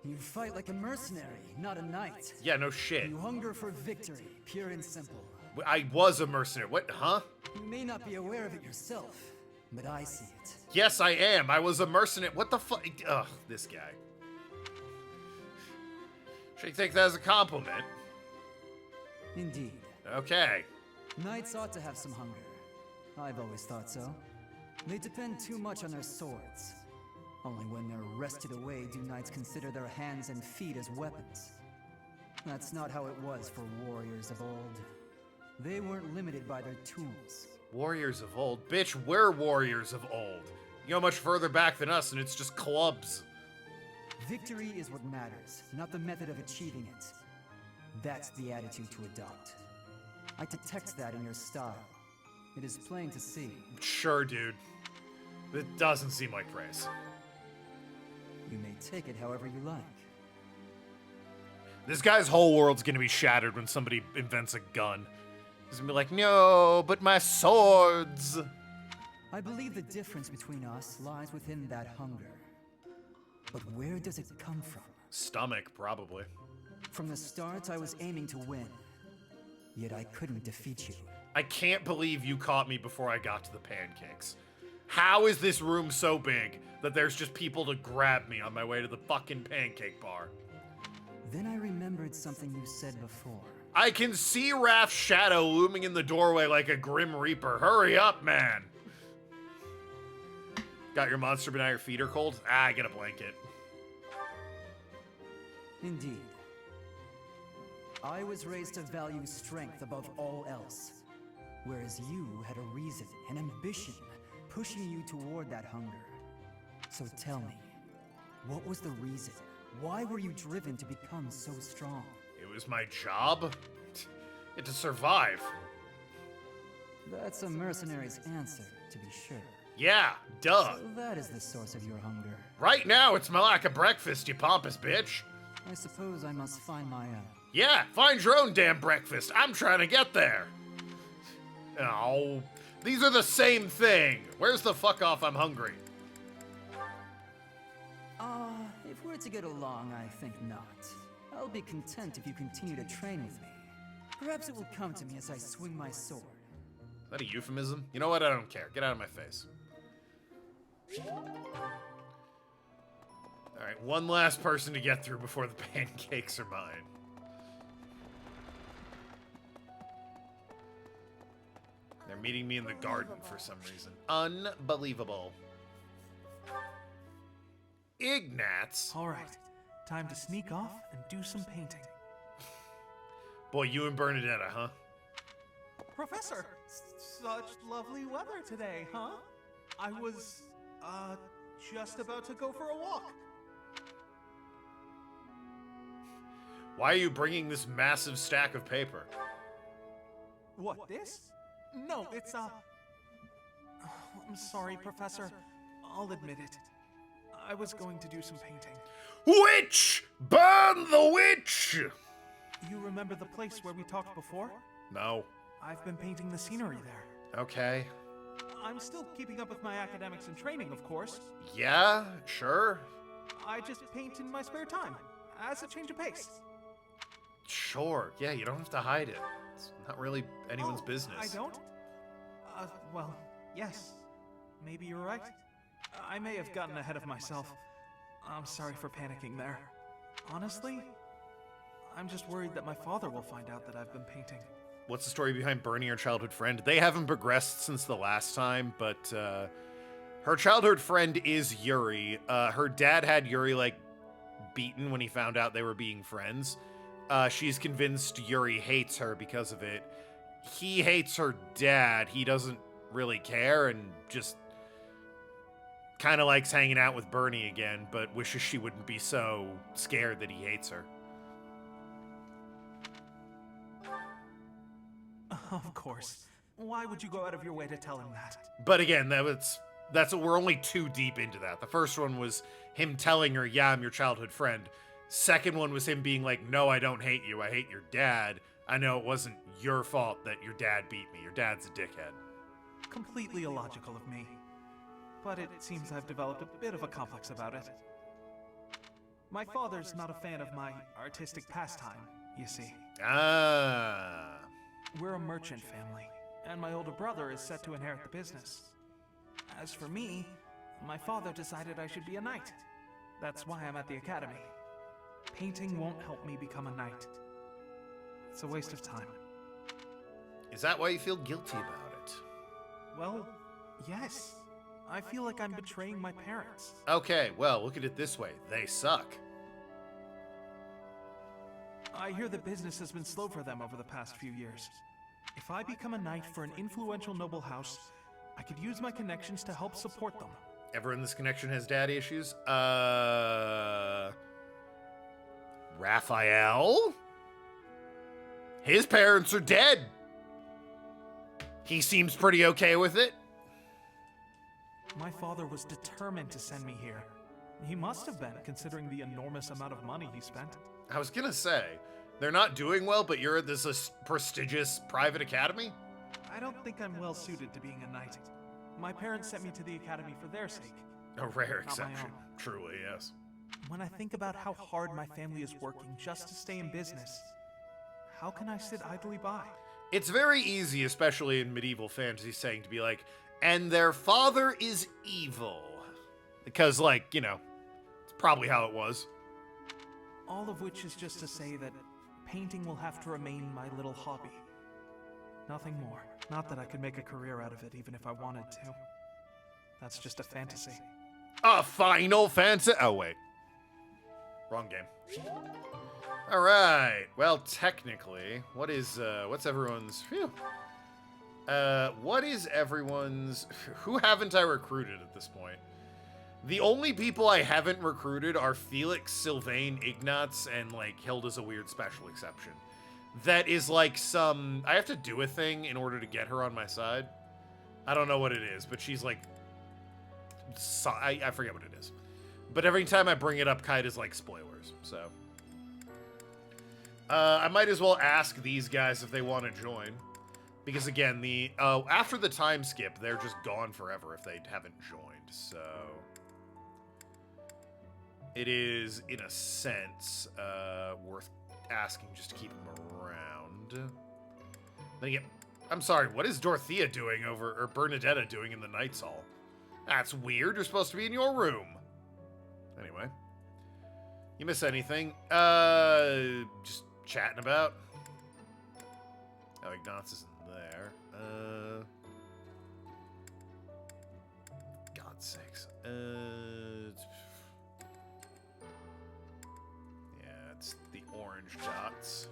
You fight like a mercenary, not a knight. Yeah, no shit. You hunger for victory, pure and simple. I was a mercenary. What? Huh? You may not be aware of it yourself, but I see it. Yes, I am. I was a mercenary. What the fuck? Ugh, this guy. Should you take that as a compliment? Indeed. Okay. Knights ought to have some hunger. I've always thought so. They depend too much on their swords. Only when they're rested away do knights consider their hands and feet as weapons. That's not how it was for warriors of old. They weren't limited by their tools. Warriors of old? Bitch, we're warriors of old. You go much further back than us and it's just clubs. Victory is what matters, not the method of achieving it. That's the attitude to adopt. I detect that in your style. It is plain to see. Sure, dude. It doesn't seem like praise. You may take it however you like. This guy's whole world's gonna be shattered when somebody invents a gun. He's gonna be like, no, but my swords. I believe the difference between us lies within that hunger. But where does it come from? Stomach, probably. From the start, I was aiming to win. Yet I couldn't defeat you. I can't believe you caught me before I got to the pancakes. How is this room so big that there's just people to grab me on my way to the fucking pancake bar? Then I remembered something you said before. I can see Raph's shadow looming in the doorway like a grim reaper. Hurry up, man. Got your monster, but now your feet are cold? Ah, get a blanket. Indeed. I was raised to value strength above all else, whereas you had a reason, an ambition, pushing you toward that hunger. So tell me, what was the reason? Why were you driven to become so strong? It was my job. It to survive. That's a mercenary's answer, to be sure. Yeah, duh. So that is the source of your hunger. Right now, it's my lack of breakfast, you pompous bitch. I suppose I must find my own. Yeah, find your own damn breakfast. I'm trying to get there. Oh, these are the same thing. Where's the fuck off? I'm hungry. If we're to get along, I think not. I'll be content if you continue to train with me. Perhaps it will come to me as I swing my sword. Is that a euphemism? You know what? I don't care. Get out of my face. Alright, one last person to get through before the pancakes are mine. They're meeting me in the garden for some reason. Unbelievable. Ignatz? Alright, time to sneak off and do some painting. Boy, you and Bernadetta, huh? Professor, such lovely weather today, huh? I was, just about to go for a walk. Why are you bringing this massive stack of paper? What, this? No, it's, I'm sorry, Professor. I'll admit it. I was going to do some painting. Witch! Burn the witch! You remember the place where we talked before? No. I've been painting the scenery there. Okay. I'm still keeping up with my academics and training, of course. Yeah, sure. I just paint in my spare time, as a change of pace. Sure. Yeah, you don't have to hide it. It's not really anyone's business. I don't? Well, yes. Maybe you're right. I may have gotten ahead of myself. I'm sorry for panicking there. Honestly, I'm just worried that my father will find out that I've been painting. What's the story behind burning her childhood friend? They haven't progressed since the last time, but her childhood friend is Yuri. Her dad had Yuri, like, beaten when he found out they were being friends. She's convinced Yuri hates her because of it. He hates her dad. He doesn't really care and just kind of likes hanging out with Bernie again, but wishes she wouldn't be so scared that he hates her. Of course. Why would you go out of your way to tell him that? But again, we're only too deep into that. The first one was him telling her, yeah, I'm your childhood friend. Second one was him being like, no, I don't hate you. I hate your dad. I know it wasn't your fault that your dad beat me. Your dad's a dickhead. Completely illogical of me. But it seems I've developed a bit of a complex about it. My father's not a fan of my artistic pastime, you see. Ah. We're a merchant family, and my older brother is set to inherit the business. As for me, my father decided I should be a knight. That's why I'm at the academy. Painting won't help me become a knight. It's a waste of time. Is that why you feel guilty about it? Well, yes. I feel like I'm betraying my parents. Okay, well, look at it this way. They suck. I hear the business has been slow for them over the past few years. If I become a knight for an influential noble house, I could use my connections to help support them. Everyone in this connection has daddy issues? Raphael? His parents are dead. He seems pretty okay with it. My father was determined to send me here. He must have been, considering the enormous amount of money he spent. I was gonna say, they're not doing well, but you're at this prestigious private academy? I don't think I'm well suited to being a knight. My parents sent me to the academy for their sake. A rare not my exception. own. Truly, yes. When I think about how hard my family is working just to stay in business, how can I sit idly by? It's very easy, especially in medieval fantasy saying, to be like, and their father is evil. Because, like, you know, it's probably how it was. All of which is just to say that painting will have to remain my little hobby. Nothing more. Not that I could make a career out of it even if I wanted to. That's just a fantasy. A Final Fantasy. Oh, wait. Wrong game. Alright. Well, technically, what's everyone's... Phew. What is everyone's... Who haven't I recruited at this point? The only people I haven't recruited are Felix, Sylvain, Ignatz, and, like, Hilda's a weird special exception. That is, like, I have to do a thing in order to get her on my side. I don't know what it is, but she's, like... I forget what it is. But every time I bring it up, Kite is, like, spoilers, so... I might as well ask these guys if they want to join. Because, again, after the time skip, they're just gone forever if they haven't joined, so... It is, in a sense, worth asking just to keep them around. Then again, I'm sorry, what is Dorothea doing or Bernadetta doing in the Knights Hall? That's weird, you're supposed to be in your room. Anyway. You miss anything? Just chatting about. Oh, Ignatz isn't there. God's sakes. It's the orange dots.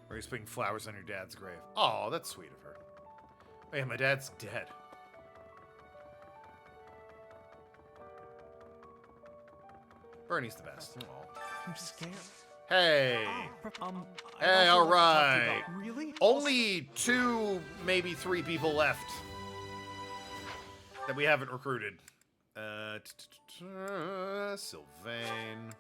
Where he's putting flowers on your dad's grave. Oh, that's sweet of her. Oh yeah, my dad's dead. Bernie's the best. I'm scared. Hey. Hey, all right. Really? Only 2, maybe 3 people left that we haven't recruited. Sylvain.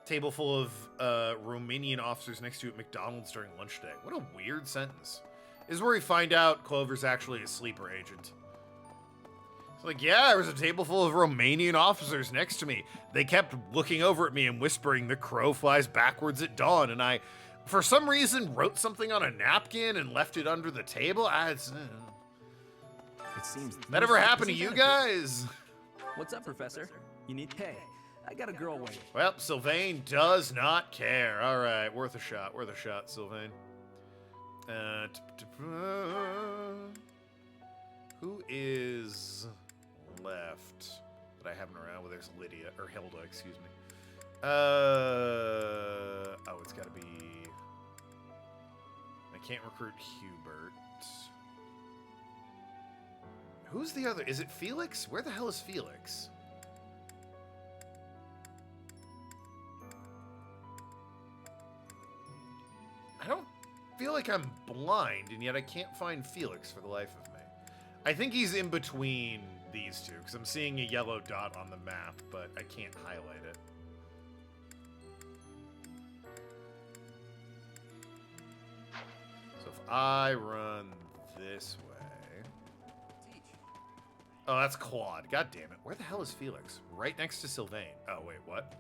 Table full of Romanian officers next to you at McDonald's during lunch day. What a weird sentence. This is where we find out Clover's actually a sleeper agent. It's like, yeah, there was a table full of Romanian officers next to me. They kept looking over at me and whispering, "The crow flies backwards at dawn," and I, for some reason, wrote something on a napkin and left it under the table. It seems that ever happened to you guys? What's up, Professor? You need... Hey, I got a girl waiting. Well, Sylvain does not care. All right, worth a shot. Worth a shot, Sylvain. Who is left that I haven't around? Well, there's Lydia, or Hilda, excuse me. Oh, it's got to be... I can't recruit Hubert. Who's the other? Is it Felix? Where the hell is Felix? I don't feel like I'm blind, and yet I can't find Felix for the life of me. I think he's in between these two, because I'm seeing a yellow dot on the map, but I can't highlight it. So if I run this way... Oh, that's Claude. God damn it. Where the hell is Felix? Right next to Sylvain. Oh, wait, what?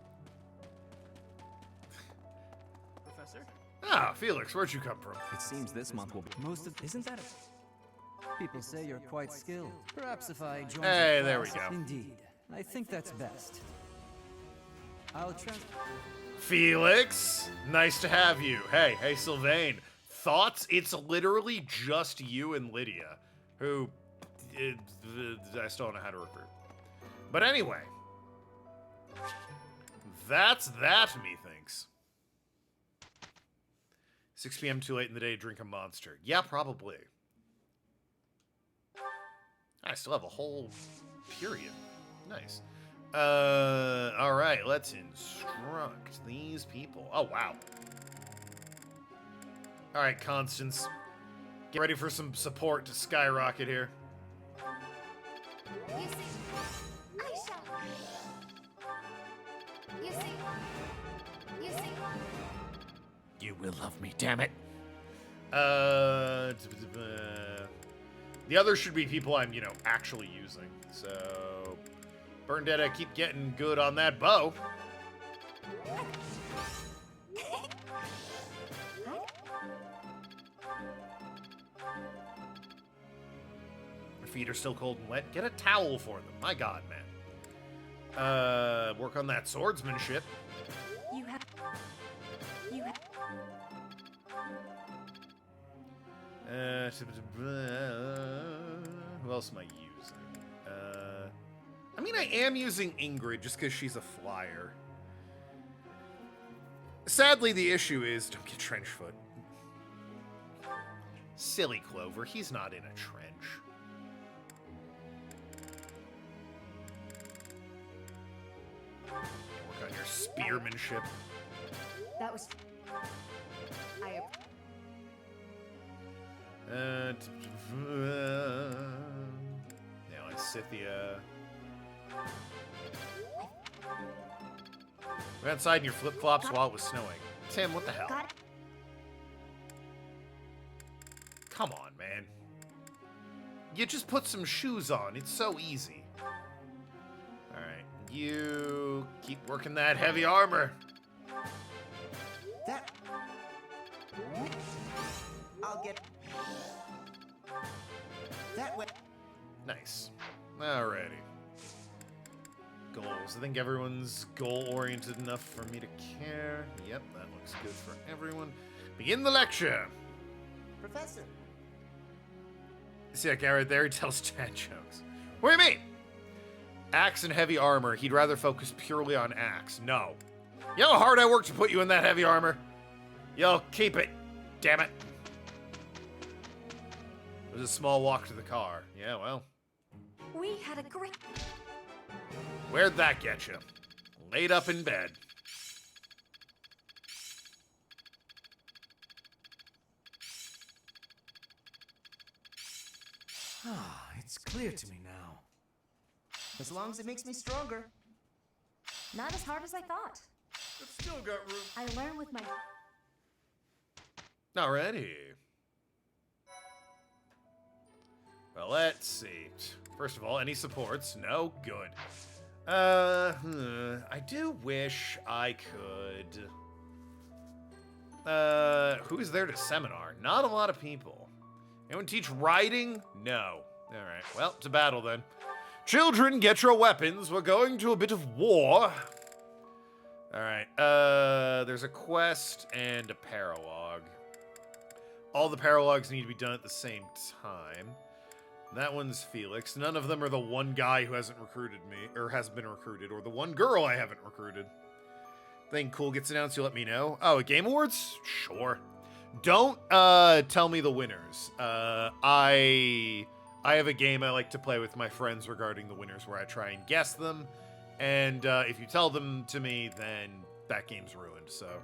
Professor? Ah, Felix, where'd you come from? It seems this month will be... Isn't that a... People say you're quite skilled. Perhaps if I join Hey, your there we class- go. Indeed. I think that's best. I'll Felix, nice to have you. Hey, Sylvain. Thoughts? It's literally just you and Lydia, who I still don't know how to recruit. But anyway, that's that, methinks. 6 p.m. too late in the day to drink a Monster. Yeah, probably. I still have a whole period. Nice. All right, let's instruct these people. Oh, wow. All right, Constance. Get ready for some support to skyrocket here. You see, I shall. You see. You will love me, damn it. The others should be people I'm, actually using. So, Bernadetta, keep getting good on that bow. Their feet are still cold and wet. Get a towel for them. My God, man. Work on that swordsmanship. You have... Who else am I using? I mean, I am using Ingrid just because she's a flyer. Sadly, the issue is, don't get Trenchfoot. Silly Clover, he's not in a trench. spearmanship. That was... Now Scythia. Went outside in your flip-flops while it was snowing. Tim, what the hell? Come on, man. You just put some shoes on. It's so easy. Alright, you keep working that heavy armor. That... I'll get... That way. Nice. Alrighty. Goals. I think everyone's goal-oriented enough for me to care. Yep, that looks good for everyone. Begin the lecture! Professor. See that guy right there? He tells dad jokes. What do you mean? Axe and heavy armor. He'd rather focus purely on axe. No. You know how hard I worked to put you in that heavy armor? Yo, keep it. Damn it. It was a small walk to the car. Yeah, well. We had a great... Where'd that get you? Laid up in bed. Ah, it's clear to me now. As long as it makes me stronger. Not as hard as I thought. It's still got room. I learn with my... Alrighty. Well, let's see. First of all, any supports? No? Good. I do wish I could... who's there to seminar? Not a lot of people. Anyone teach riding? No. Alright, well, to battle then. Children, get your weapons. We're going to a bit of war. Alright, there's a quest and a paralogue. All the paralogues need to be done at the same time. That one's Felix. None of them are the one guy who hasn't recruited me, or hasn't been recruited, or the one girl I haven't recruited. Thing cool gets announced, you let me know. Oh, Game Awards? Sure. Don't tell me the winners. I have a game I like to play with my friends regarding the winners where I try and guess them. And if you tell them to me, then that game's ruined, so.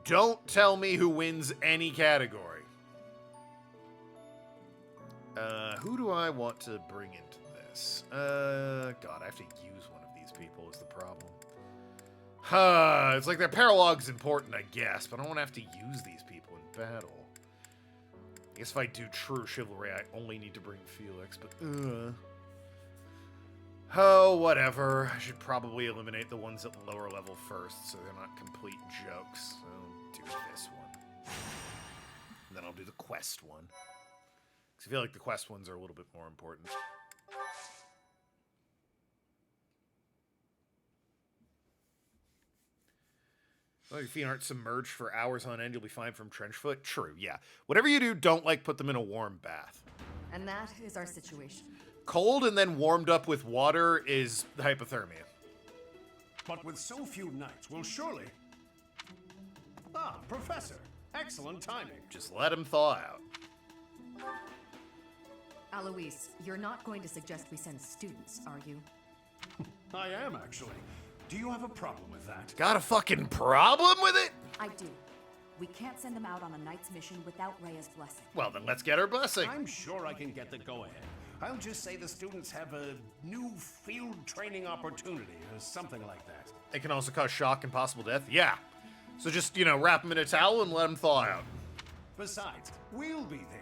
Don't tell me who wins any category. Who do I want to bring into this? God, I have to use one of these people is the problem. It's like their paralogue's important, I guess, but I don't want to have to use these people in battle. I guess if I do true chivalry, I only need to bring Felix, but oh, whatever. I should probably eliminate the ones at lower level first, so they're not complete jokes. So I'll do this one. And then I'll do the quest one. Because I feel like the quest ones are a little bit more important. Well, your feet aren't submerged for hours on end, you'll be fine from trench foot. True, yeah. Whatever you do, don't, like, put them in a warm bath. And that is our situation. Cold and then warmed up with water is hypothermia. But with so few nights, we'll surely... Ah, Professor. Excellent timing. Just let them thaw out. Alois, you're not going to suggest we send students, are you? I am, actually. Do you have a problem with that? Got a fucking problem with it? I do. We can't send them out on a knight's mission without Rhea's blessing. Well, then let's get her blessing. I'm sure I can get the go-ahead. I'll just say the students have a new field training opportunity or something like that. It can also cause shock and possible death? Yeah. So just, you know, wrap them in a towel and let them thaw out. Besides, we'll be there.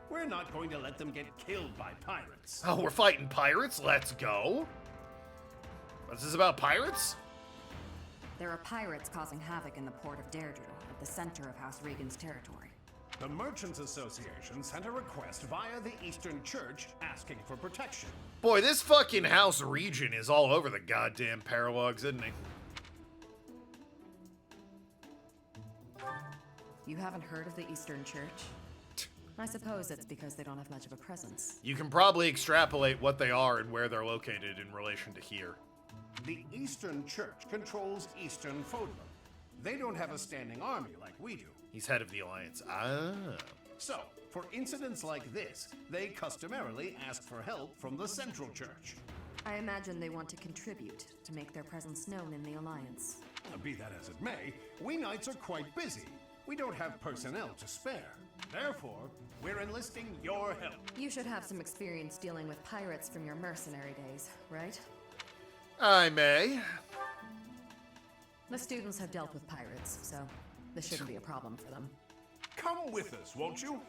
We're not going to let them get killed by pirates. Oh, we're fighting pirates? Let's go. What's this about pirates? There are pirates causing havoc in the port of Deirdre, at the center of House Regan's territory. The Merchants Association sent a request via the Eastern Church asking for protection. Boy, this fucking House Regent is all over the goddamn paralogues, isn't he? You haven't heard of the Eastern Church? I suppose it's because they don't have much of a presence. You can probably extrapolate what they are and where they're located in relation to here. The Eastern Church controls Eastern Fodlan. They don't have a standing army like we do. He's head of the Alliance. Ah. So, for incidents like this, they customarily ask for help from the Central Church. I imagine they want to contribute to make their presence known in the Alliance. Be that as it may, we Knights are quite busy. We don't have personnel to spare. Therefore, we're enlisting your help. You should have some experience dealing with pirates from your mercenary days, right? I may. The students have dealt with pirates, so this shouldn't be a problem for them. Come with us, won't you?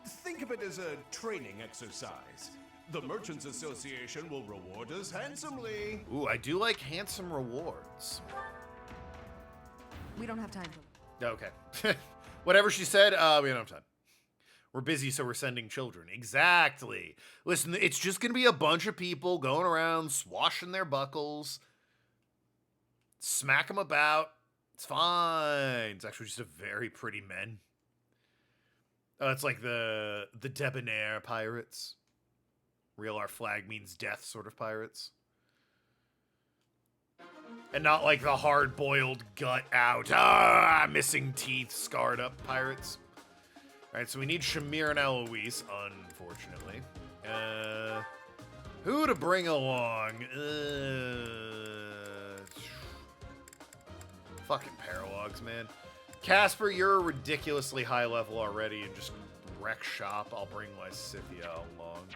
Think of it as a training exercise. The Merchants Association will reward us handsomely. Ooh, I do like handsome rewards. We don't have time for... Okay. Whatever she said, we don't have time. We're busy, so we're sending children. Exactly. Listen, it's just going to be a bunch of people going around, swashing their buckles. Smack them about. It's fine. It's actually just a very pretty men. Oh, it's like the debonair pirates. Real our flag means death sort of pirates. And not like the hard-boiled, gut out, missing teeth, scarred up pirates. Alright, so we need Shamir and Eloise, unfortunately. Who to bring along? Fucking paralogs, man. Casper, you're ridiculously high level already and just wreck shop. I'll bring Lysithia along.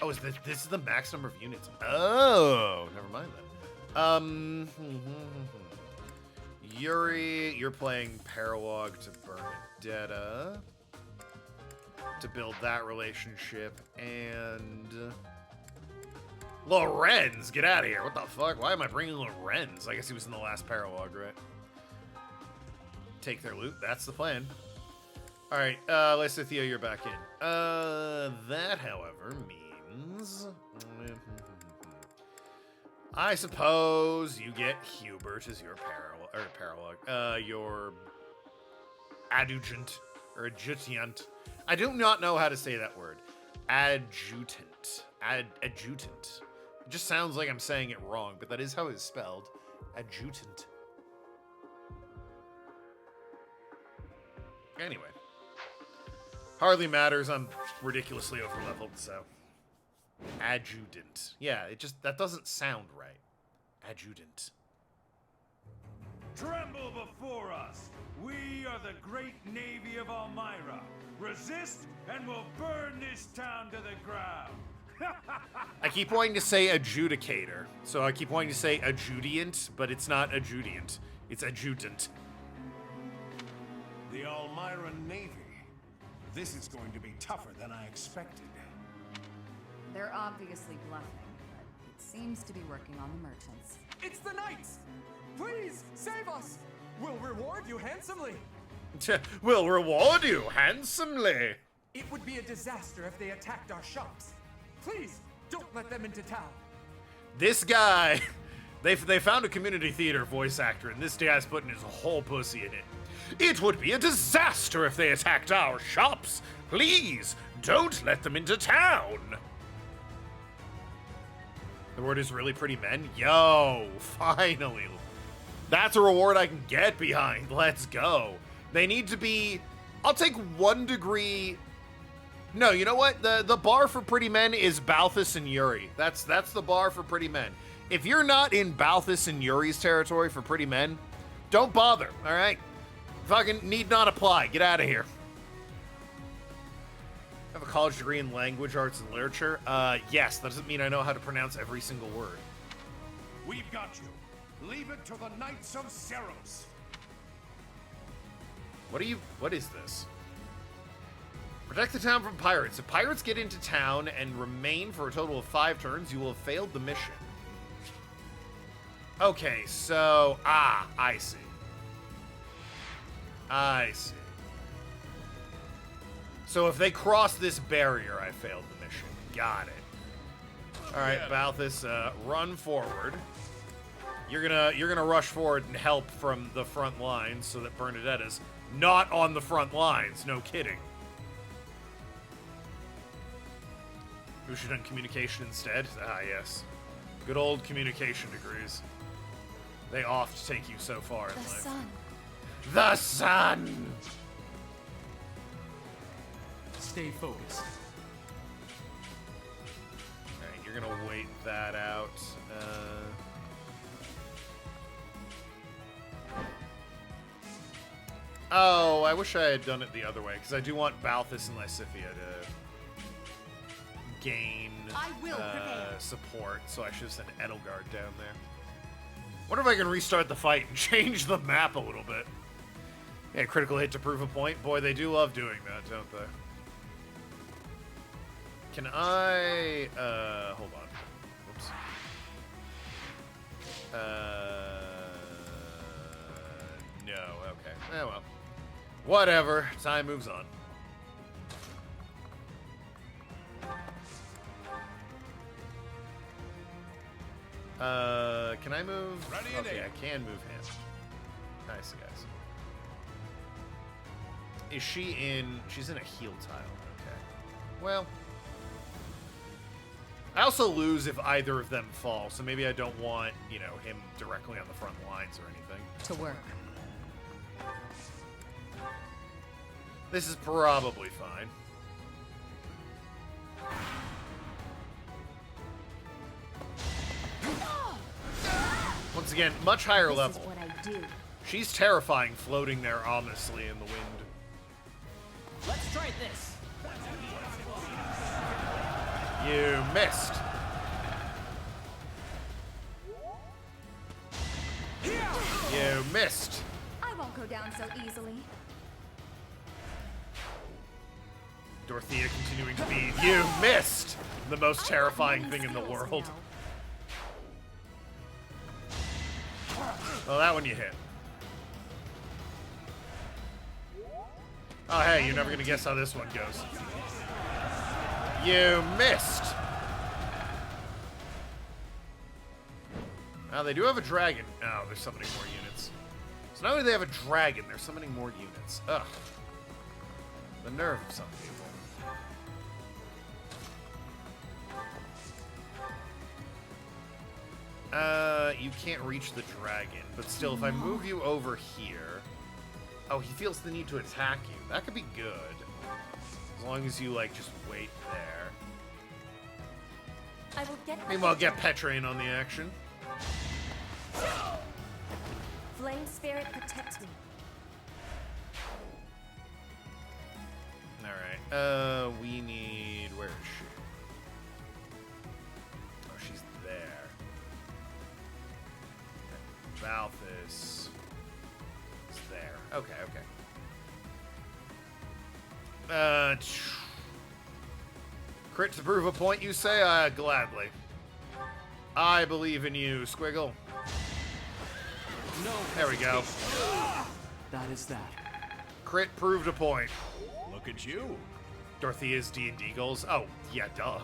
Oh, is this is the max number of units? Oh, never mind then. Yuri, you're playing Paralog to Bernadetta to build that relationship, and Lorenz, get out of here! What the fuck? Why am I bringing Lorenz? I guess he was in the last Paralog, right? Take their loot. That's the plan. All right, Lysithia, you're back in. That, however, means I suppose you get Hubert as your paralog, your adjutant or adjutant. I do not know how to say that word. Adjutant. Adjutant. It just sounds like I'm saying it wrong, but that is how it's spelled. Adjutant. Anyway. Hardly matters. I'm ridiculously overleveled, so. Adjutant. Yeah, that doesn't sound right. Adjutant. Tremble before us! We are the great navy of Almyra. Resist, and we'll burn this town to the ground. I keep wanting to say adjudicator, so I keep wanting to say adjudiant, but it's not adjudiant. It's adjutant. The Almyra Navy. This is going to be tougher than I expected. They're obviously bluffing, but it seems to be working on the merchants. It's the Knights! Please, save us! We'll reward you handsomely! We'll reward you handsomely! It would be a disaster if they attacked our shops. Please, don't let them into town. This guy, they found a community theater voice actor, and this guy's putting his whole pussy in it. It would be a disaster if they attacked our shops. Please, don't let them into town. The word is really pretty men. Yo, finally. That's a reward I can get behind. Let's go. They need to be, I'll take 1 degree. No, you know what? The bar for pretty men is Balthus and Yuri. That's the bar for pretty men. If you're not in Balthus and Yuri's territory for pretty men, don't bother, all right? Fucking need not apply. Get out of here. I have a college degree in language arts and literature. Yes, that doesn't mean I know how to pronounce every single word. We've got you. Leave it to the Knights of Ceros. What is this? Protect the town from pirates. If pirates get into town and remain for a total of 5 turns, you will have failed the mission. Okay, so, I see. I see. So if they cross this barrier, I failed the mission. Got it. All right, Balthus, run forward. You're gonna rush forward and help from the front lines so that Bernadetta's not on the front lines. No kidding. We should have done communication instead. Ah, yes. Good old communication degrees. They oft take you so far in life. The sun. The sun! Stay focused. Alright, You're gonna wait that out. Oh, I wish I had done it the other way, because I do want Balthus and Lysithea to gain support, so I should have sent Edelgard down there. Wonder if I can restart the fight and change the map a little bit. Yeah, critical hit to prove a point. Boy, they do love doing that, don't they? Can I... hold on. Whoops. No, okay. Oh, well. Whatever. Time moves on. Can I move? Okay, I can move him. Nice, guys. Is she in... She's in a heal tile. Okay. Well... I also lose if either of them fall, so maybe I don't want, you know, him directly on the front lines or anything. To work. This is probably fine. Once again, much higher level. This is what I do. She's terrifying floating there ominously in the wind. Let's try this. You missed. You missed. I won't go down so easily. Dorothea continuing to be. You missed. The most terrifying thing in the world. Well, that one you hit. Oh, hey, you're never gonna guess how this one goes. You missed. Now, they do have a dragon. Oh, they're summoning more units. So not only do they have a dragon, they're summoning more units. Ugh. The nerve of some people. You can't reach the dragon, but still, if I move you over here... Oh, he feels the need to attack you. That could be good. As long as you, like, just wait there. I will get. Meanwhile, get Petra in on the action. Flame spirit protect me. Alright. We need... Where is she? Oh, she's there. Balthus is there. Okay, okay. Crit to prove a point, you say? Gladly. I believe in you, Squiggle. No. There we go. That is that. Crit proved a point. Look at you. Dorothea's D&D goals. Oh, yeah, duh.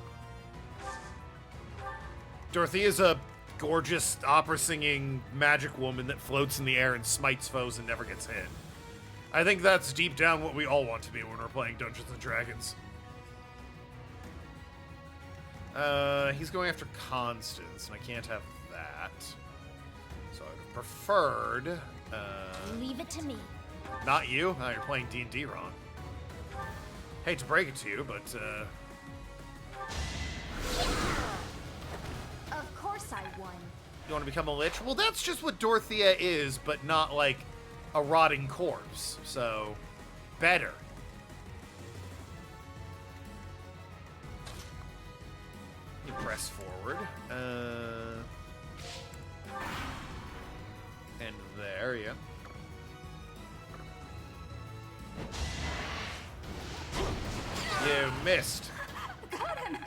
Dorothea's a gorgeous opera-singing magic woman that floats in the air and smites foes and never gets hit. I think that's deep down what we all want to be when we're playing Dungeons & Dragons. He's going after Constance, and I can't have that. So I would have preferred... Leave it to me. Not you. Oh, you're playing D&D wrong. Hate to break it to you, but, Of course I won. You want to become a lich? Well, that's just what Dorothea is, but not, like, a rotting corpse. So, better. You press forward. And there, yeah. You missed. Got him.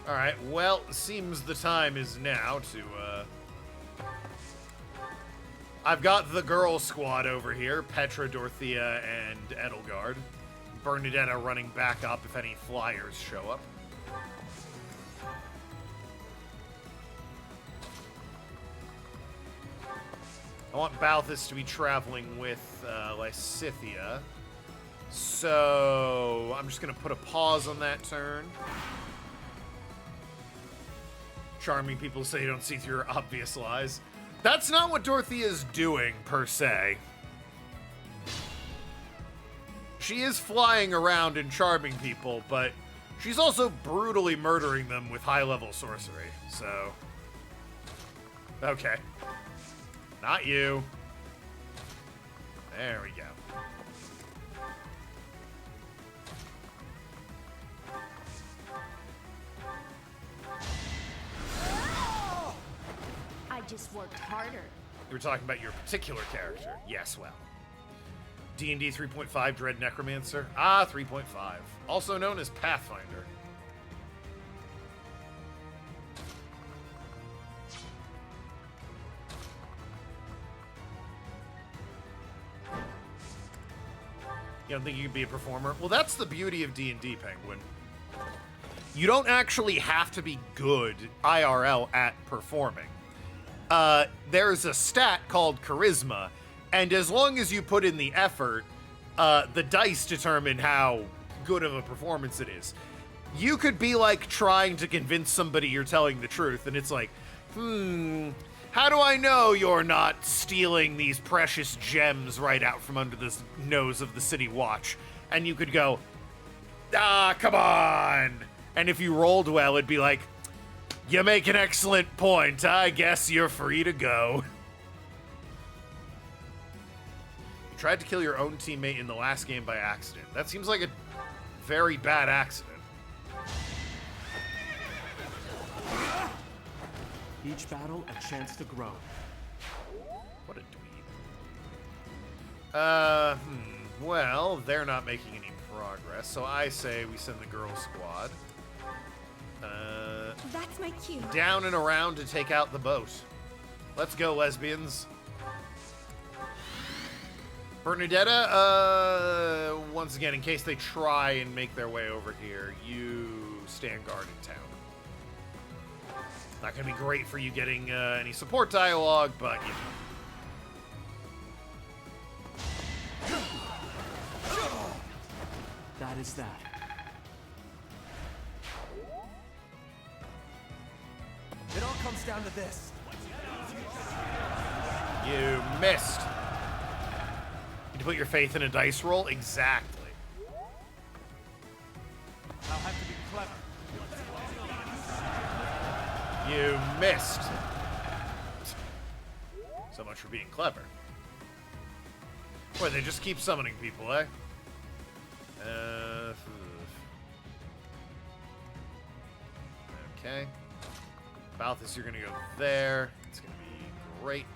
Alright, well, seems the time is now to, I've got the girl squad over here, Petra, Dorothea, and Edelgard. Bernadetta running back up if any flyers show up. I want Balthus to be traveling with Lysithea. So I'm just going to put a pause on that turn. Charming people say you don't see through your obvious lies. That's not what Dorothea is doing, per se. She is flying around and charming people, but she's also brutally murdering them with high-level sorcery, so... Okay. Not you. There we go. I just worked harder. You were talking about your particular character. Yes, well. D&D 3.5 Dread Necromancer. Ah, 3.5. Also known as Pathfinder. You don't think you could be a performer? Well, that's the beauty of D&D, Penguin. You don't actually have to be good IRL at performing. There's a stat called Charisma, and as long as you put in the effort, the dice determine how good of a performance it is. You could be, like, trying to convince somebody you're telling the truth, and it's like, how do I know you're not stealing these precious gems right out from under the nose of the City Watch? And you could go, ah, come on! And if you rolled well, it'd be like, you make an excellent point. I guess you're free to go. You tried to kill your own teammate in the last game by accident. That seems like a very bad accident. Each battle a chance to grow. What a dweeb. Well, they're not making any progress, so I say we send the girls squad. That's my cue. Down and around to take out the boat. Let's go, lesbians. Bernadetta, once again, in case they try and make their way over here, you stand guard in town. Not gonna be great for you getting any support dialogue, but you know. That is that. It all comes down to this. You missed. Need to put your faith in a dice roll? Exactly. I'll have to be clever. You missed. So much for being clever. Boy, they just keep summoning people, eh? Okay. Balthus, you're gonna go there. It's gonna be great.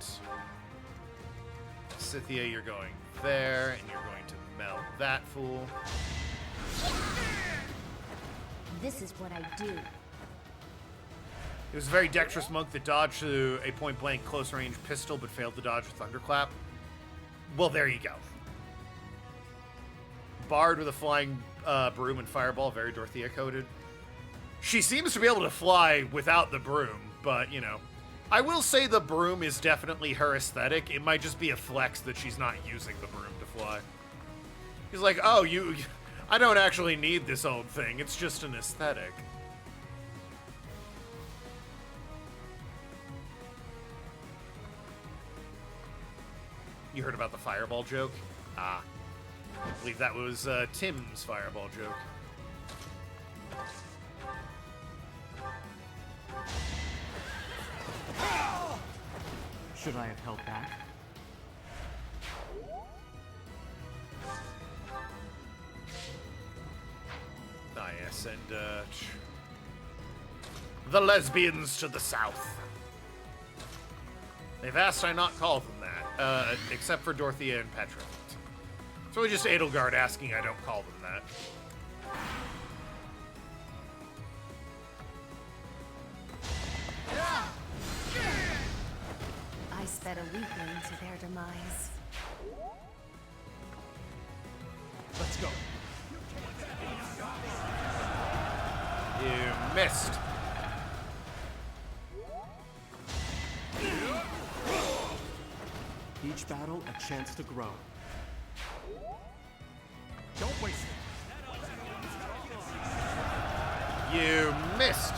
Scythia, you're going there, and you're going to melt that fool. This is what I do. It was a very dexterous monk that dodged to a point-blank close-range pistol, but failed to dodge a thunderclap. Well, there you go. Bard with a flying broom and fireball, very Dorothea-coded. She seems to be able to fly without the broom, but, you know. I will say the broom is definitely her aesthetic. It might just be a flex that she's not using the broom to fly. He's like, oh, I don't actually need this old thing. It's just an aesthetic. You heard about the fireball joke? Ah. I believe that was Tim's fireball joke. Should I have held back? Ah, yes, and the lesbians to the south. They've asked I not call them that, except for Dorothea and Petra. It's really just Edelgard asking I don't call them that. I sped a weakling to their demise. Let's go. You missed. Each battle a chance to grow. Don't waste it. You missed.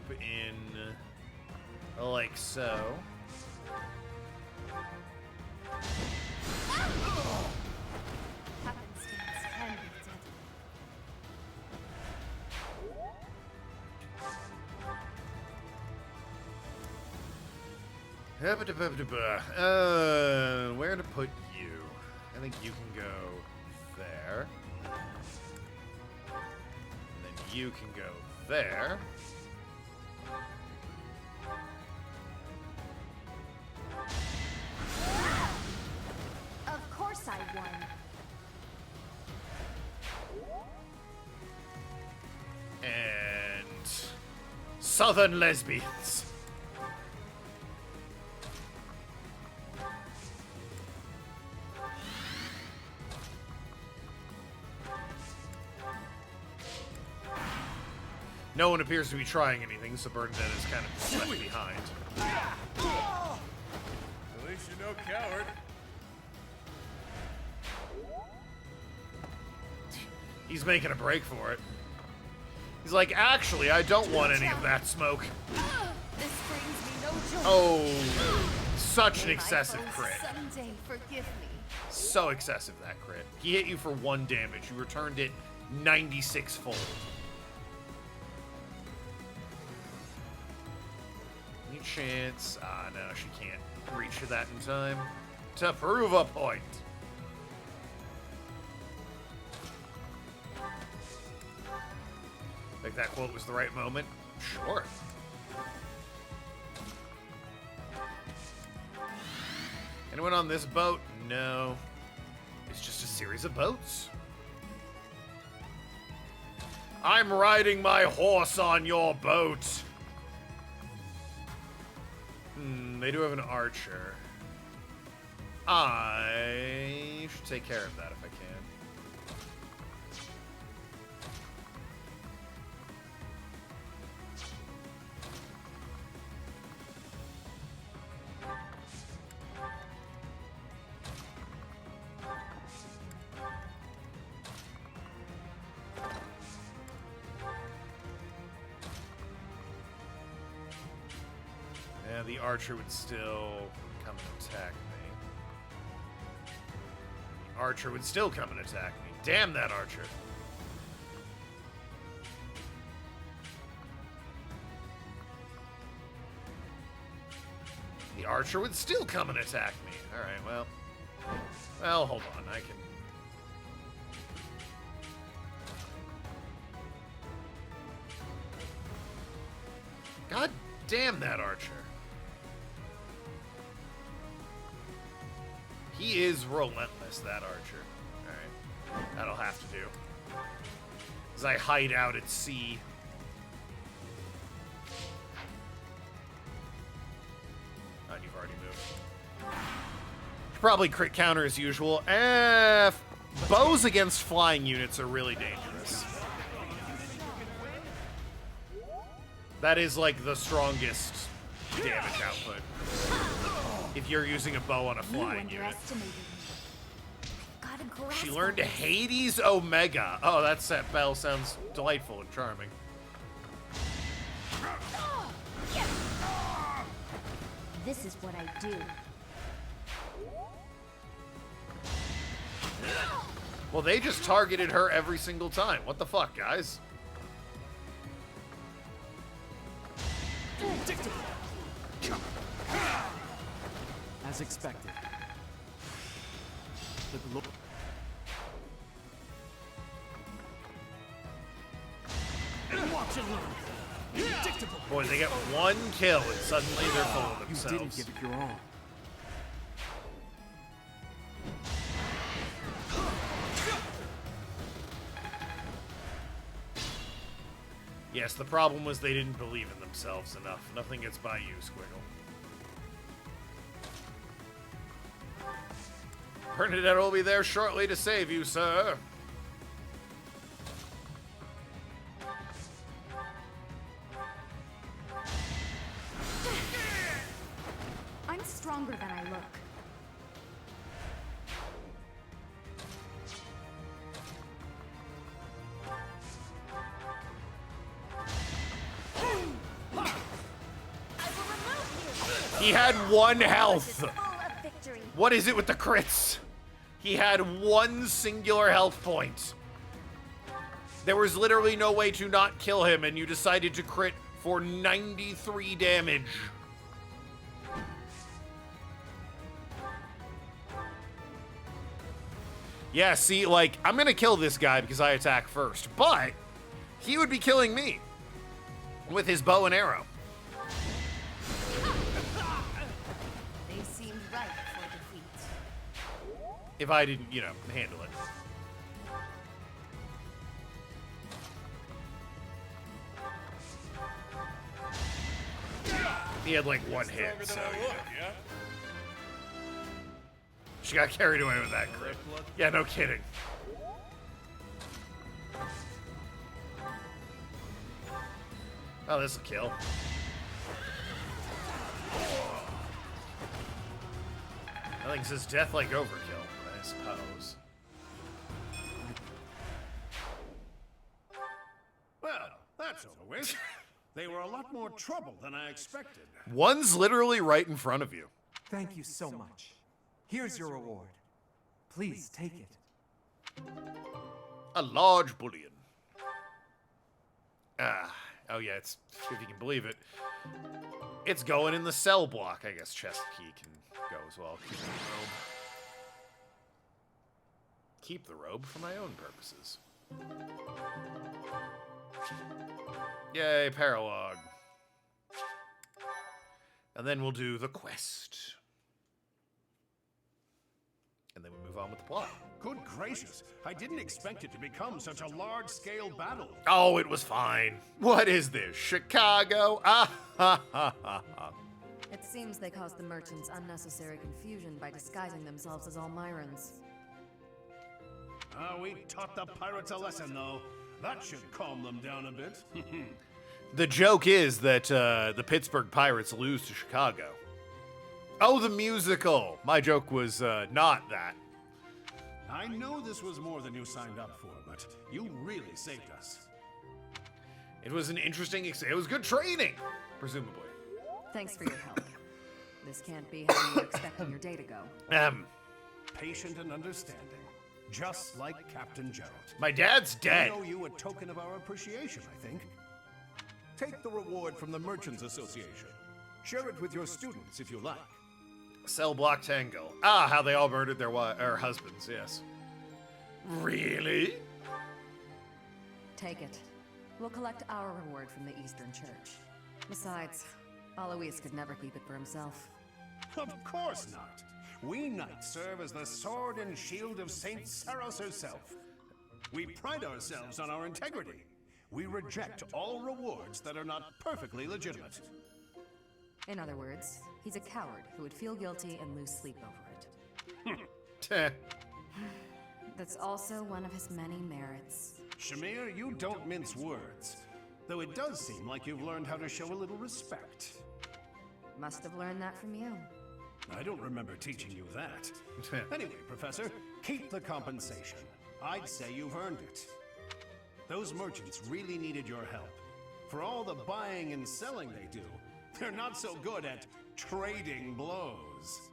loop in like so. Happenstance can be Where to put you? I think you can go there. And then you can go there. Of course I won. And Southern lesbians. No one appears to be trying anything, so Bernadette is kind of left behind. At least you're no coward. He's making a break for it. He's like, actually, I don't want any of that smoke. This brings me no joy. Oh, such an May my excessive foes crit. Someday forgive me. So excessive, that crit. He hit you for 1 damage. You returned it 96-fold. Any chance? Ah, no, she can't reach for that in time. To prove a point. Think that quote was the right moment? Sure. Anyone on this boat? No. It's just a series of boats. I'm riding my horse on your boat. They do have an archer. I should take care of that if I can. Yeah, the archer would still come and attack me. The archer would still come and attack me. Damn that archer. The archer would still come and attack me. Alright, well. Well, hold on. I can... God damn that archer. He is relentless, that archer. Alright. That'll have to do. As I hide out at sea. Oh, you've already moved. Probably crit counter as usual. Bows against flying units are really dangerous. That is like the strongest damage output. If you're using a bow on a flying unit. She learned Hades Omega. Oh, that bell sounds delightful and charming. This is what I do. Well, they just targeted her every single time. What the fuck, guys? As expected. Watch and learn. Boy, they get 1 kill and suddenly they're full of themselves. You didn't give it your all. Yes, the problem was they didn't believe in themselves enough. Nothing gets by you, Squiggle. Bernadette will be there shortly to save you, sir. I'm stronger than I look. He had 1 health. Full of victory. What is it with the crits? He had 1 singular health point. There was literally no way to not kill him, and you decided to crit for 93 damage. Yeah, see, like, I'm gonna kill this guy because I attack first, but he would be killing me with his bow and arrow. They seemed ripe for defeat. If I didn't, you know, handle it. He had like 1 hit, so yeah. She got carried away with that crit. Yeah, no kidding. Oh, this'll kill. I think it says death like overkill, I suppose. Well, that's over with. They were a lot more trouble than I expected. One's literally right in front of you. Thank you so much. Here's your reward. Please take it. A large bullion. Oh yeah, it's, if you can believe it, it's going in the cell block. I guess chest key can go as well. Keep the robe for my own purposes. Yay, paralog. And then we'll do the quest. And then we move on with the plot. Good gracious, I didn't expect it to become such a large-scale battle. Oh, it was fine. What is this, Chicago? Ah, ha, ha, ha, ha. It seems they caused the merchants unnecessary confusion by disguising themselves as Almirans. We taught the pirates a lesson, though. That should calm them down a bit. The joke is that the Pittsburgh Pirates lose to Chicago. Oh, the musical. My joke was not that. I know this was more than you signed up for, but you really saved us. It was an interesting, it was good training, presumably. Thanks for your help. This can't be how you were expecting your day to go. Patient and understanding. Just like Captain Gerald. My dad's dead. I owe you a token of our appreciation, I think. Take the reward from the Merchants Association. Share it with your students if you like. Cell block tango. Ah, how they all murdered their husbands, yes. Really? Take it. We'll collect our reward from the Eastern Church. Besides, Alois could never keep it for himself. Of course not. We knights serve as the sword and shield of Saint Saros herself. We pride ourselves on our integrity. We reject all rewards that are not perfectly legitimate. In other words, he's a coward who would feel guilty and lose sleep over it. That's also one of his many merits. Shamir, you don't mince words. Though it does seem like you've learned how to show a little respect. Must have learned that from you. I don't remember teaching you that. Anyway, Professor, keep the compensation. I'd say you've earned it. Those merchants really needed your help. For all the buying and selling they do, they're not so good at trading blows.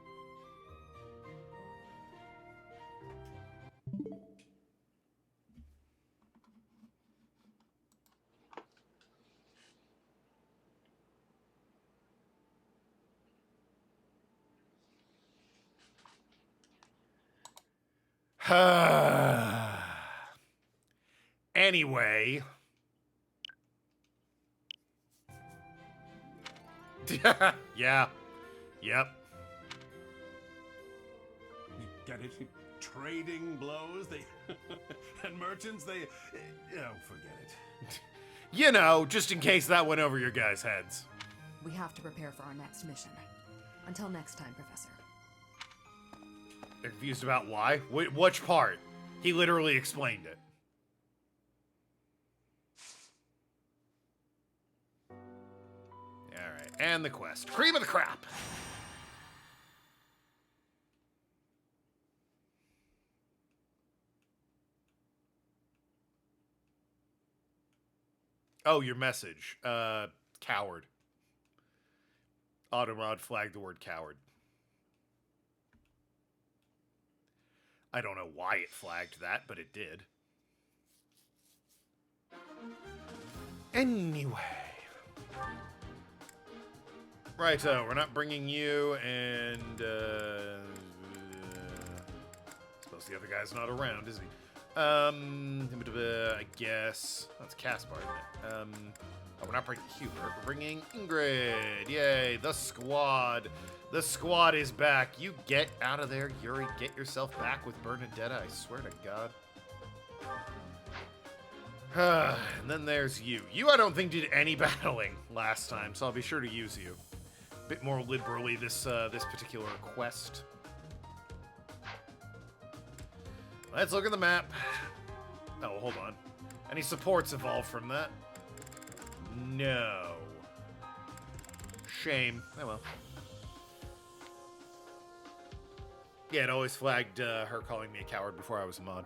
Anyway. Yeah. Yep. Get it? Trading blows? They and merchants, they forget it. You know, just in case that went over your guys' heads. We have to prepare for our next mission. Until next time, Professor. They're confused about why? Which part? He literally explained it. Alright, and the quest. Cream of the crop! Oh, your message. Coward. Automod flagged the word coward. I don't know why it flagged that, but it did. Anyway. Right, we're not bringing you, and, suppose the other guy's not around, is he? I guess... That's Caspar, isn't it? Oh, we're not bringing Hubert. We're bringing Ingrid. Yay, the squad. The squad is back. You get out of there, Yuri. Get yourself back with Bernadetta, I swear to God. And then there's you. You, I don't think, did any battling last time, so I'll be sure to use you. A bit more liberally this particular quest. Let's look at the map. Oh, hold on. Any supports evolved from that? No. Shame. Oh well. Yeah, it always flagged her calling me a coward before I was a mod.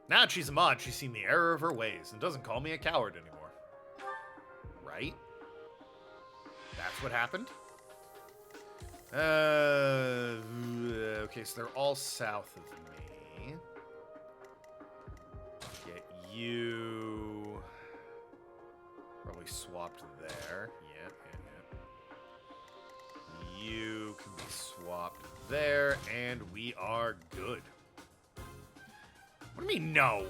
Now that she's a mod, she's seen the error of her ways and doesn't call me a coward anymore. Right? That's what happened? Okay, so they're all south of me. Get you... Probably swapped there. Yeah. You can be swapped there, and we are good. What do you mean, no?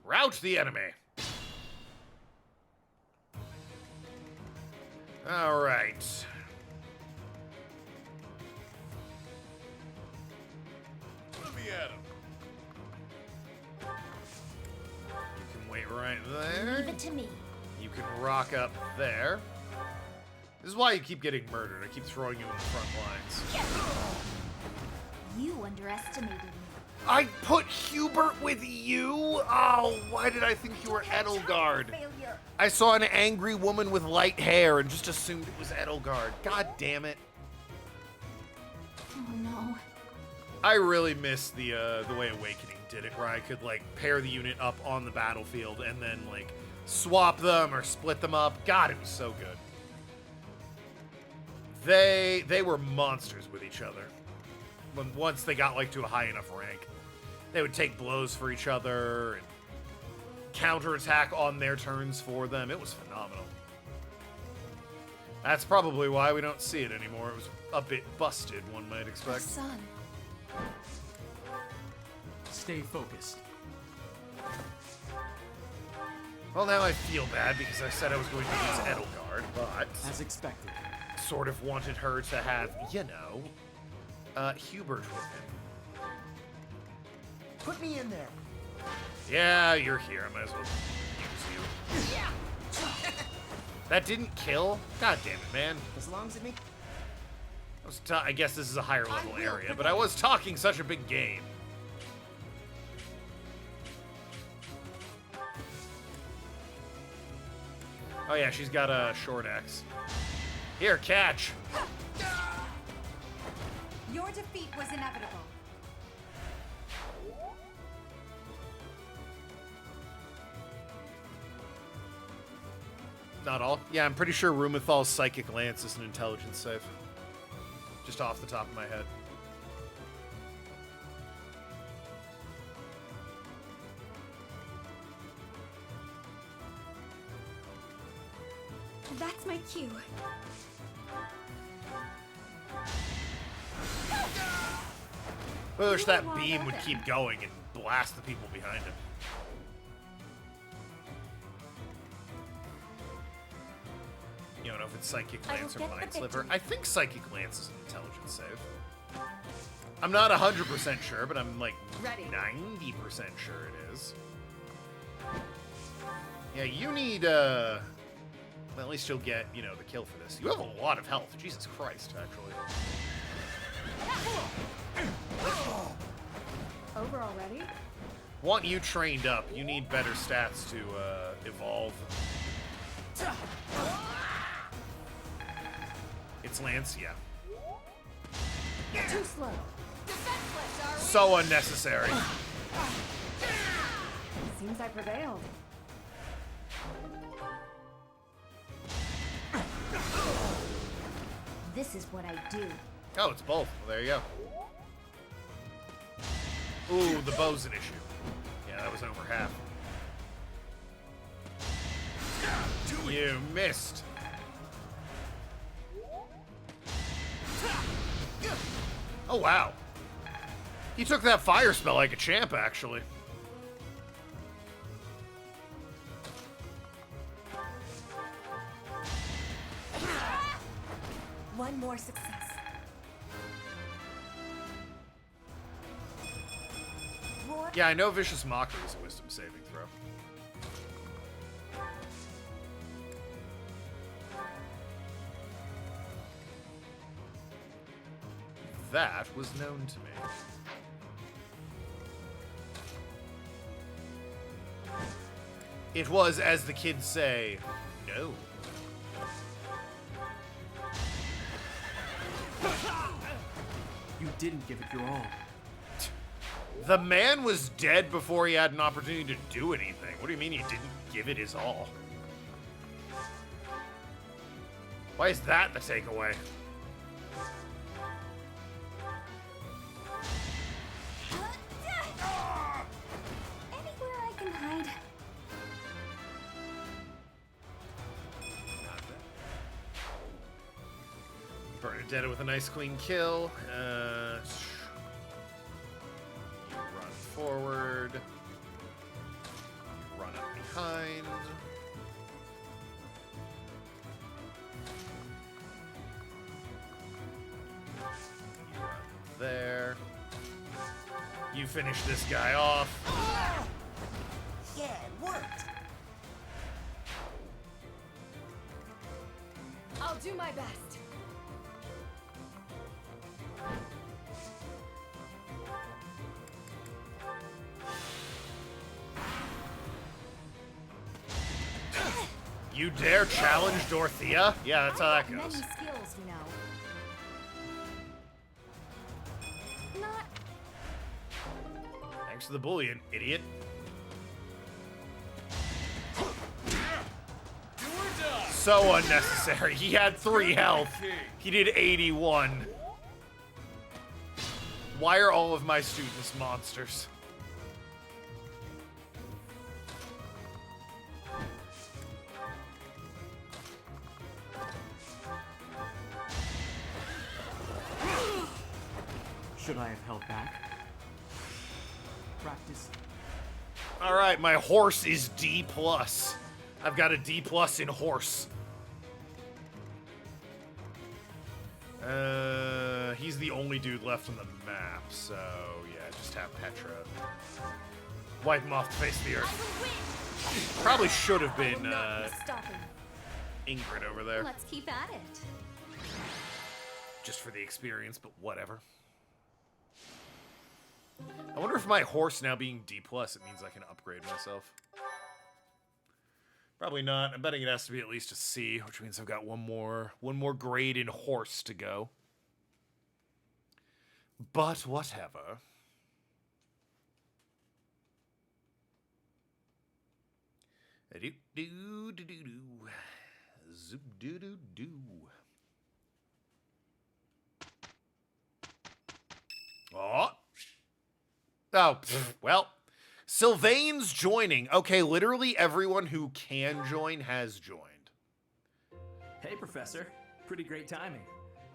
Rout the enemy. All right. Let me at him. You can wait right there. Leave it to me. You can rock up there. This is why you keep getting murdered. I keep throwing you in the front lines. You underestimated me. I put Hubert with you? Oh, why did I think you were Edelgard? I saw an angry woman with light hair and just assumed it was Edelgard. God damn it. Oh no. I really missed the way Awakening did it, where I could, like, pair the unit up on the battlefield and then, like, swap them or split them up. God, it was so good. They were monsters with each other. Once they got, like, to a high enough rank. They would take blows for each other and counterattack on their turns for them. It was phenomenal. That's probably why we don't see it anymore. It was a bit busted, one might expect. Son. Stay focused. Well, now I feel bad because I said I was going to use Edelgard, but... As expected. Sort of wanted her to have, you know, Hubert with him. Put me in there. Yeah, you're here. I might as well use you. That didn't kill? God damn it, man. As long as it makes... I guess this is a higher level area, but I was talking such a big game. Oh yeah, she's got a short axe. Here, catch. Your defeat was inevitable. Not all. Yeah, I'm pretty sure Rumethal's Psychic Lance is an intelligence save. Just off the top of my head. That's my cue. I wish that beam would keep going and blast the people behind him. You don't know if it's Psychic Lance or Mind Sliver. I think Psychic Lance is an intelligence save. I'm not 100% sure, but I'm like 90% sure it is. Yeah, you need, well, at least you'll get, you know, the kill for this. You have a lot of health. Jesus Christ, actually. Over already? Want you trained up. You need better stats to evolve. It's Lancia. Too slow. So unnecessary. Seems I prevailed. This is what I do. Oh, it's both. Well, there you go. Ooh, the bow's an issue. Yeah, that was over half. You missed. Oh, wow. He took that fire spell like a champ, actually. One more success. Yeah, I know Vicious Mockery is a wisdom saving throw. That was known to me. It was, as the kids say, no. You didn't give it your all. The man was dead before he had an opportunity to do anything. What do you mean he didn't give it his all? Why is that the takeaway? Anywhere I can hide. Bernadetta with a nice clean kill. Run forward. Run up behind. You run there. You finish this guy off. Yeah, it worked. I'll do my best. You dare challenge Dorothea? Yeah, that's how that Many goes. skills, you know. Not. Thanks for the bullion, idiot. So unnecessary. He had 3 health. He did 81. Why are all of my students monsters? Should I have held back? Practice. All right, my horse is D+. I've got a D+ in horse. He's the only dude left on the map, so yeah, just have Petra wipe him off the face of the earth. Probably should have been Ingrid over there. Let's keep at it. Just for the experience, but whatever. I wonder if my horse now being D+, it means I can upgrade myself. Probably not. I'm betting it has to be at least a C, which means I've got one more grade in horse to go. But whatever. Do do do do do. Zoop do do do. Oh. Oh, well. Sylvain's joining. Okay, literally everyone who can join has joined. Hey, Professor. Pretty great timing.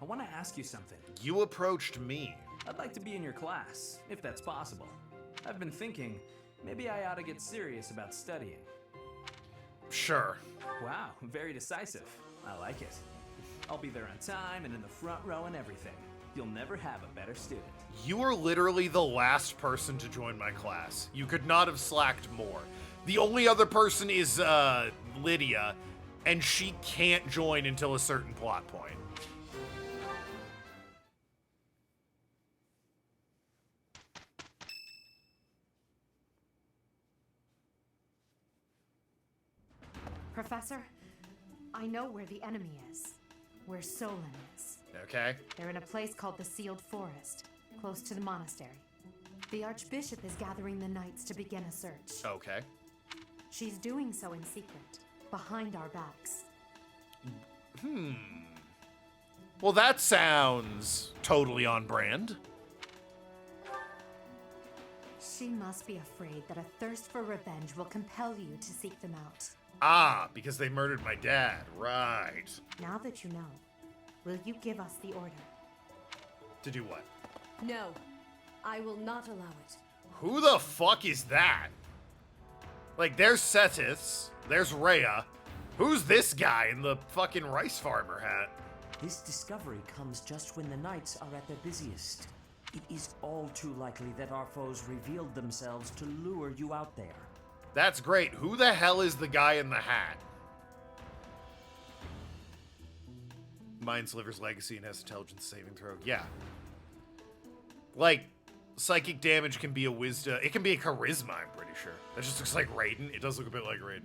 I want to ask you something. You approached me. I'd like to be in your class, if that's possible. I've been thinking, maybe I ought to get serious about studying. Sure. Wow, very decisive. I like it. I'll be there on time and in the front row and everything. You'll never have a better student. You are literally the last person to join my class. You could not have slacked more. The only other person is Lydia, and she can't join until a certain plot point. Professor, I know where the enemy is. Where Solon is. Okay. They're in a place called the Sealed Forest, close to the monastery. The Archbishop is gathering the knights to begin a search. Okay. She's doing so in secret, behind our backs. Well, that sounds totally on brand. She must be afraid that a thirst for revenge will compel you to seek them out. Ah, because they murdered my dad. Right. Now that you know, will you give us the order? To do what? No, I will not allow it. Who the fuck is that? Like, there's Cetus, there's Rhea. Who's this guy in the fucking rice farmer hat? This discovery comes just when the knights are at their busiest. It is all too likely that our foes revealed themselves to lure you out there. That's great. Who the hell is the guy in the hat? Mindsliver's legacy and has intelligence saving throw. Yeah. Like, psychic damage can be a wisdom. It can be a charisma, I'm pretty sure. That just looks like Raiden. It does look a bit like Raiden.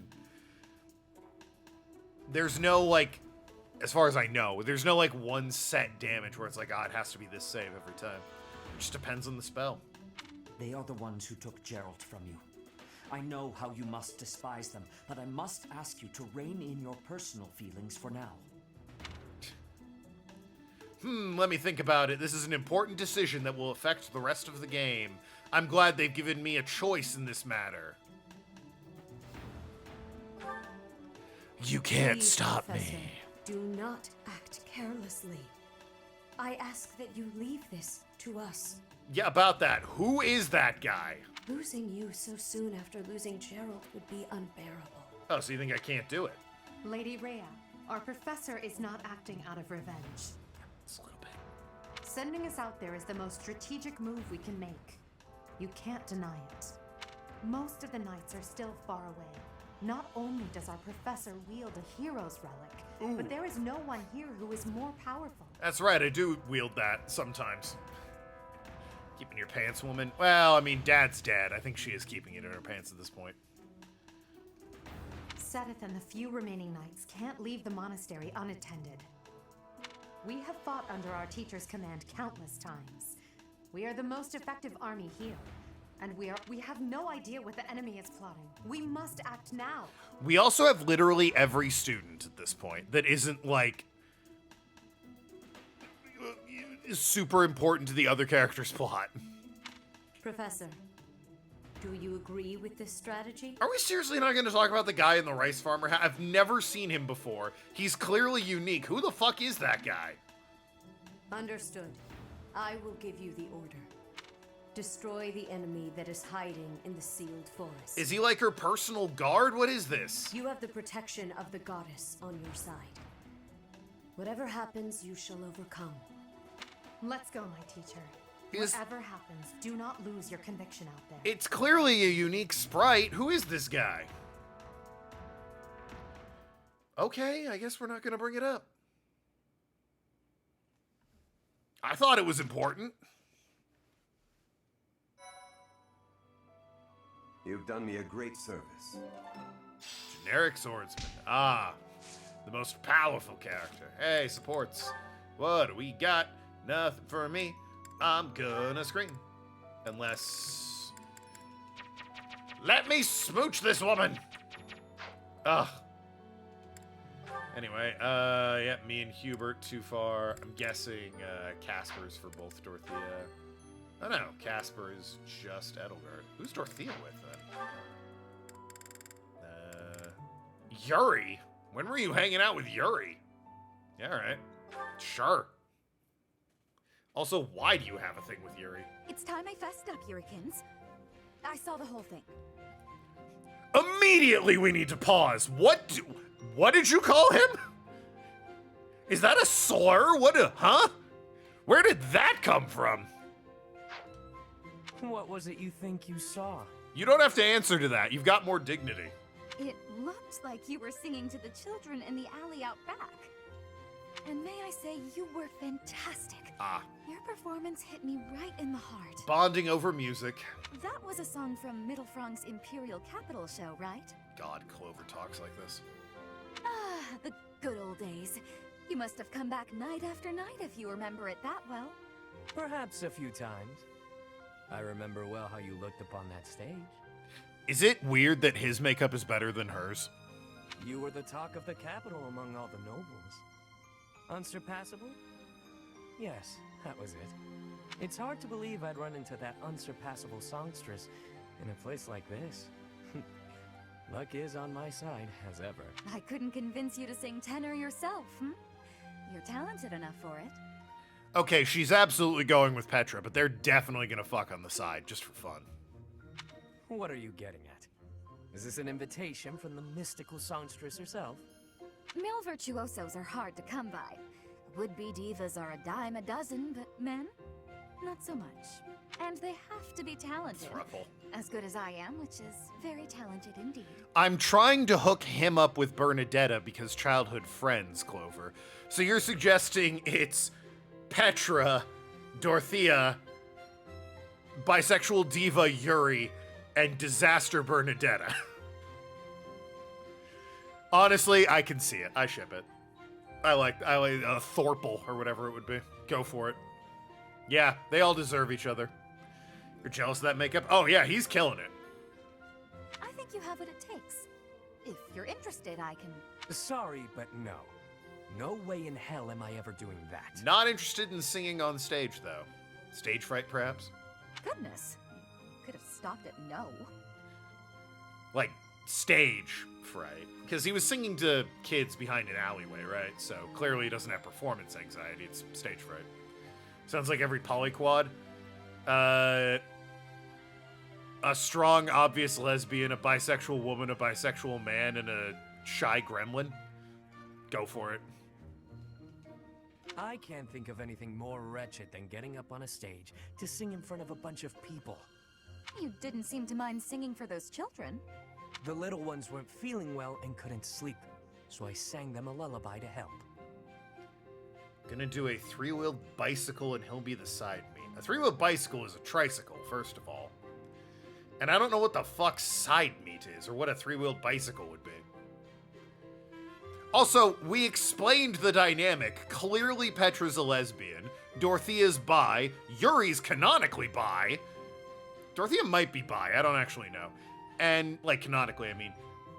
There's no, like, as far as I know, there's no, like, one set damage where it's like, it has to be this save every time. It just depends on the spell. They are the ones who took Geralt from you. I know how you must despise them, but I must ask you to rein in your personal feelings for now. Let me think about it. This is an important decision that will affect the rest of the game. I'm glad they've given me a choice in this matter. You can't Please, stop Professor, me. Do not act carelessly. I ask that you leave this to us. Yeah, about that. Who is that guy? Losing you so soon after losing Geralt would be unbearable. Oh, so you think I can't do it? Lady Rhea, our professor is not acting out of revenge. It's a little bit. Sending us out there is the most strategic move we can make. You can't deny it. Most of the knights are still far away. Not only does our professor wield a hero's relic, but there is no one here who is more powerful. That's right, I do wield that sometimes. Keeping your pants, woman. Well, I mean, Dad's dead. I think she is keeping it in her pants at this point. Seteth and the few remaining knights can't leave the monastery unattended. We have fought under our teacher's command countless times. We are the most effective army here, and we have no idea what the enemy is plotting. We must act now. We also have literally every student at this point that isn't, like, super important to the other character's plot. Professor, do you agree with this strategy? Are we seriously not going to talk about the guy in the rice farmer hat? I've never seen him before. He's clearly unique. Who the fuck is that guy? Understood. I will give you the order. Destroy the enemy that is hiding in the sealed forest. Is he like her personal guard? What is this? You have the protection of the goddess on your side. Whatever happens, you shall overcome. Let's go, my teacher. Whatever happens, do not lose your conviction out there. It's clearly a unique sprite. Who is this guy? Okay, I guess we're not going to bring it up. I thought it was important. You've done me a great service. Generic swordsman. Ah, the most powerful character. Hey, supports. What do we got? Nothing for me. I'm gonna scream. Unless... Let me smooch this woman! Ugh. Anyway, yeah, me and Hubert too far. I'm guessing Casper's for both Dorothea. Oh no, Casper is just Edelgard. Who's Dorothea with then? Yuri? When were you hanging out with Yuri? Yeah, alright. Sure. Also, why do you have a thing with Yuri? It's time I fessed up, Yurikins. I saw the whole thing. Immediately we need to pause. What did you call him? Is that a slur? Huh? Where did that come from? What was it you think you saw? You don't have to answer to that. You've got more dignity. It looked like you were singing to the children in the alley out back. And may I say, you were fantastic. Ah. Your performance hit me right in the heart. Bonding over music. That was a song from Mittelfrank's Imperial Capital show, right? God, Clover talks like this. Ah, the good old days. You must have come back night after night if you remember it that well. Perhaps a few times. I remember well how you looked upon that stage. Is it weird that his makeup is better than hers? You were the talk of the capital among all the nobles. Unsurpassable? Yes, that was it. It's hard to believe I'd run into that unsurpassable songstress in a place like this. Luck is on my side, as ever. I couldn't convince you to sing tenor yourself, hmm? You're talented enough for it. Okay, she's absolutely going with Petra, but they're definitely gonna fuck on the side, just for fun. What are you getting at? Is this an invitation from the mystical songstress herself? Male virtuosos are hard to come by. Would-be divas are a dime a dozen, but men? Not so much. And they have to be talented. Thruple. As good as I am, which is very talented indeed. I'm trying to hook him up with Bernadetta because childhood friends, Clover. So you're suggesting it's Petra, Dorothea, bisexual diva Yuri, and disaster Bernadetta. Honestly, I can see it. I ship it. I like Thorple or whatever it would be. Go for it. Yeah, they all deserve each other. You're jealous of that makeup? Oh yeah, he's killing it. I think you have what it takes. If you're interested, I can... Sorry, but no. No way in hell am I ever doing that. Not interested in singing on stage, though. Stage fright, perhaps? Goodness. Could have stopped at no. Like, stage fright. Because he was singing to kids behind an alleyway, right? So clearly he doesn't have performance anxiety, it's stage fright. Sounds like every polyquad. A strong, obvious lesbian, a bisexual woman, a bisexual man, and a shy gremlin. Go for it. I can't think of anything more wretched than getting up on a stage to sing in front of a bunch of people. You didn't seem to mind singing for those children. The little ones weren't feeling well and couldn't sleep, so I sang them a lullaby to help. Gonna do a three-wheeled bicycle and he'll be the side meat. A three-wheeled bicycle is a tricycle, first of all. And I don't know what the fuck side meat is, or what a three-wheeled bicycle would be. Also, we explained the dynamic. Clearly Petra's a lesbian. Dorothea's bi. Yuri's canonically bi. Dorothea might be bi, I don't actually know. And, like, canonically, I mean.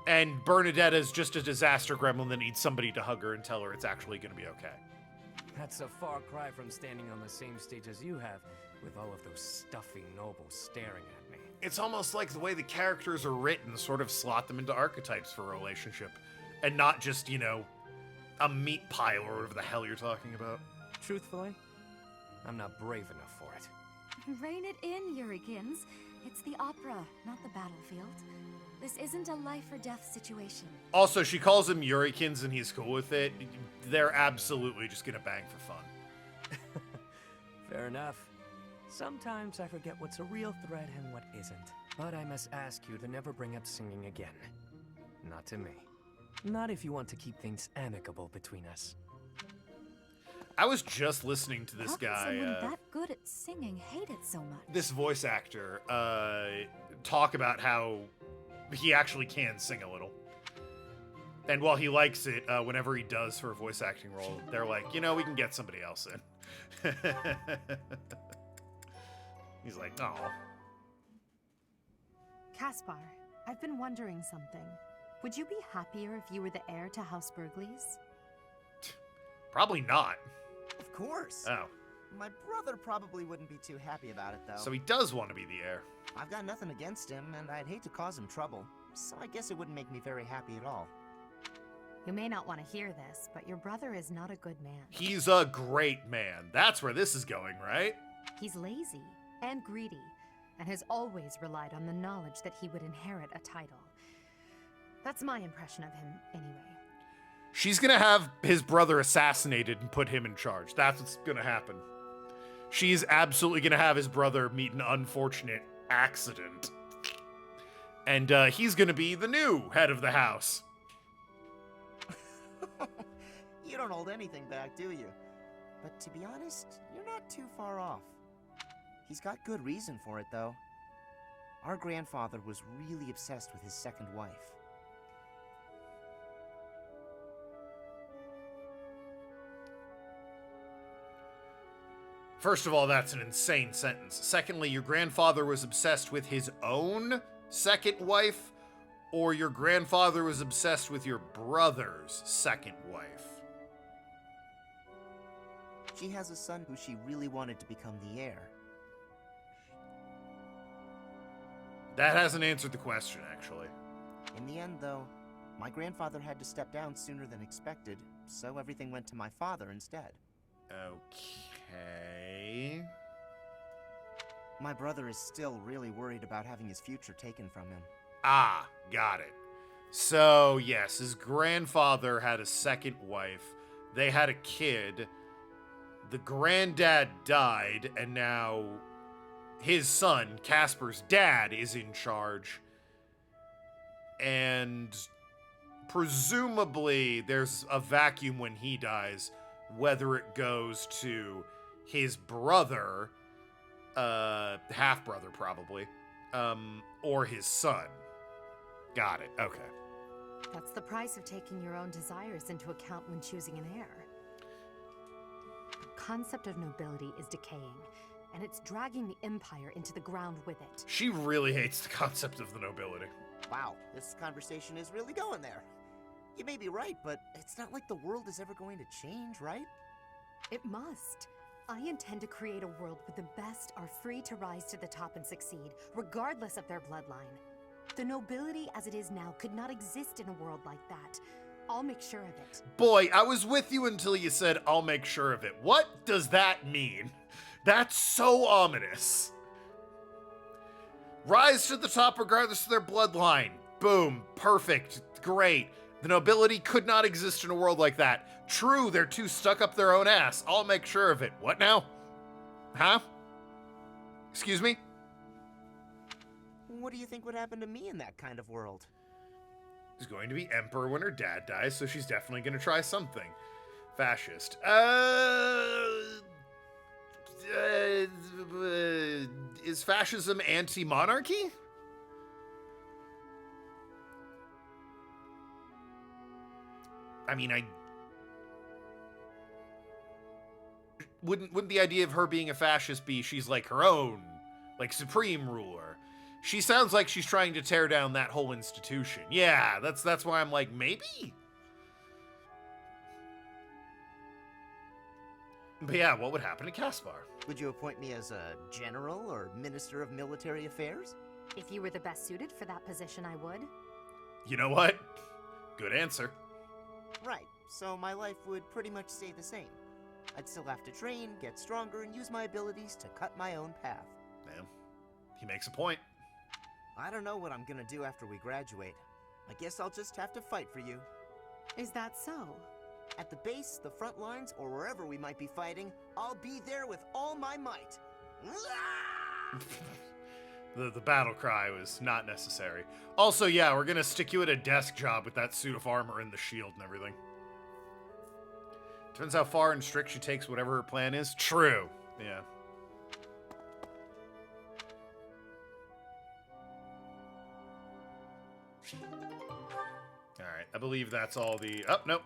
And Bernadetta's just a disaster gremlin that needs somebody to hug her and tell her it's actually gonna be okay. That's a far cry from standing on the same stage as you have, with all of those stuffy nobles staring at me. It's almost like the way the characters are written sort of slot them into archetypes for a relationship. And not just, you know, a meat pile or whatever the hell you're talking about. Truthfully, I'm not brave enough for it. Rein it in, Yurikins. It's the opera, not the battlefield. This isn't a life or death situation. Also, she calls him Yurikins and he's cool with it. They're absolutely just gonna bang for fun. Fair enough. Sometimes I forget what's a real threat and what isn't. But I must ask you to never bring up singing again. Not to me. Not if you want to keep things amicable between us. I was just listening to this How can guy. someone that good at singing hate it so much? This voice actor talk about how he actually can sing a little. And while he likes it, whenever he does for a voice acting role, they're like, you know, we can get somebody else in. He's like, oh. Caspar, I've been wondering something. Would you be happier if you were the heir to House Burgleys? Probably not. Of course. Oh. My brother probably wouldn't be too happy about it, though. So he does want to be the heir. I've got nothing against him, and I'd hate to cause him trouble. So I guess it wouldn't make me very happy at all. You may not want to hear this, but your brother is not a good man. He's a great man. That's where this is going, right? He's lazy and greedy, and has always relied on the knowledge that he would inherit a title. That's my impression of him, anyway. She's gonna have his brother assassinated and put him in charge. That's what's gonna happen. She's absolutely gonna have his brother meet an unfortunate accident. And he's gonna be the new head of the house. You don't hold anything back, do you? But to be honest, you're not too far off. He's got good reason for it, though. Our grandfather was really obsessed with his second wife. First of all, that's an insane sentence. Secondly, your grandfather was obsessed with his own second wife, or your grandfather was obsessed with your brother's second wife? She has a son who she really wanted to become the heir. That hasn't answered the question, actually. In the end, though, my grandfather had to step down sooner than expected, so everything went to my father instead. Okay. My brother is still really worried about having his future taken from him. Ah, got it. So, yes, his grandfather had a second wife. They had a kid. The granddad died, and now his son, Casper's dad, is in charge. And presumably there's a vacuum when he dies, whether it goes to his brother, half-brother probably, or his son. Got it, okay. That's the price of taking your own desires into account when choosing an heir. The concept of nobility is decaying, and it's dragging the Empire into the ground with it. She really hates the concept of the nobility. Wow, this conversation is really going there. You may be right, but it's not like the world is ever going to change, right? It must. I intend to create a world where the best are free to rise to the top and succeed, regardless of their bloodline. The nobility as it is now could not exist in a world like that. I'll make sure of it. Boy, I was with you until you said, I'll make sure of it. What does that mean? That's so ominous. Rise to the top regardless of their bloodline. Boom. Perfect. Great. The nobility could not exist in a world like that. True, they're too stuck up their own ass. I'll make sure of it. What now? Huh? Excuse me? What do you think would happen to me in that kind of world? She's going to be emperor when her dad dies, so she's definitely going to try something. Fascist. Is fascism anti-monarchy? I mean, wouldn't the idea of her being a fascist be she's like her own, like supreme ruler? She sounds like she's trying to tear down that whole institution. Yeah, that's why I'm like, maybe? But yeah, what would happen to Caspar? Would you appoint me as a general or minister of military affairs? If you were the best suited for that position, I would. You know what? Good answer. Right, so my life would pretty much stay the same. I'd still have to train, get stronger, and use my abilities to cut my own path. Man, he makes a point. I don't know what I'm gonna do after we graduate. I guess I'll just have to fight for you. Is that so? At the base, the front lines, or wherever we might be fighting, I'll be there with all my might. The battle cry was not necessary. Also, yeah, we're gonna stick you at a desk job with that suit of armor and the shield and everything. Depends how far and strict she takes whatever her plan is. True. Yeah. Alright, I believe that's all the... Oh, nope.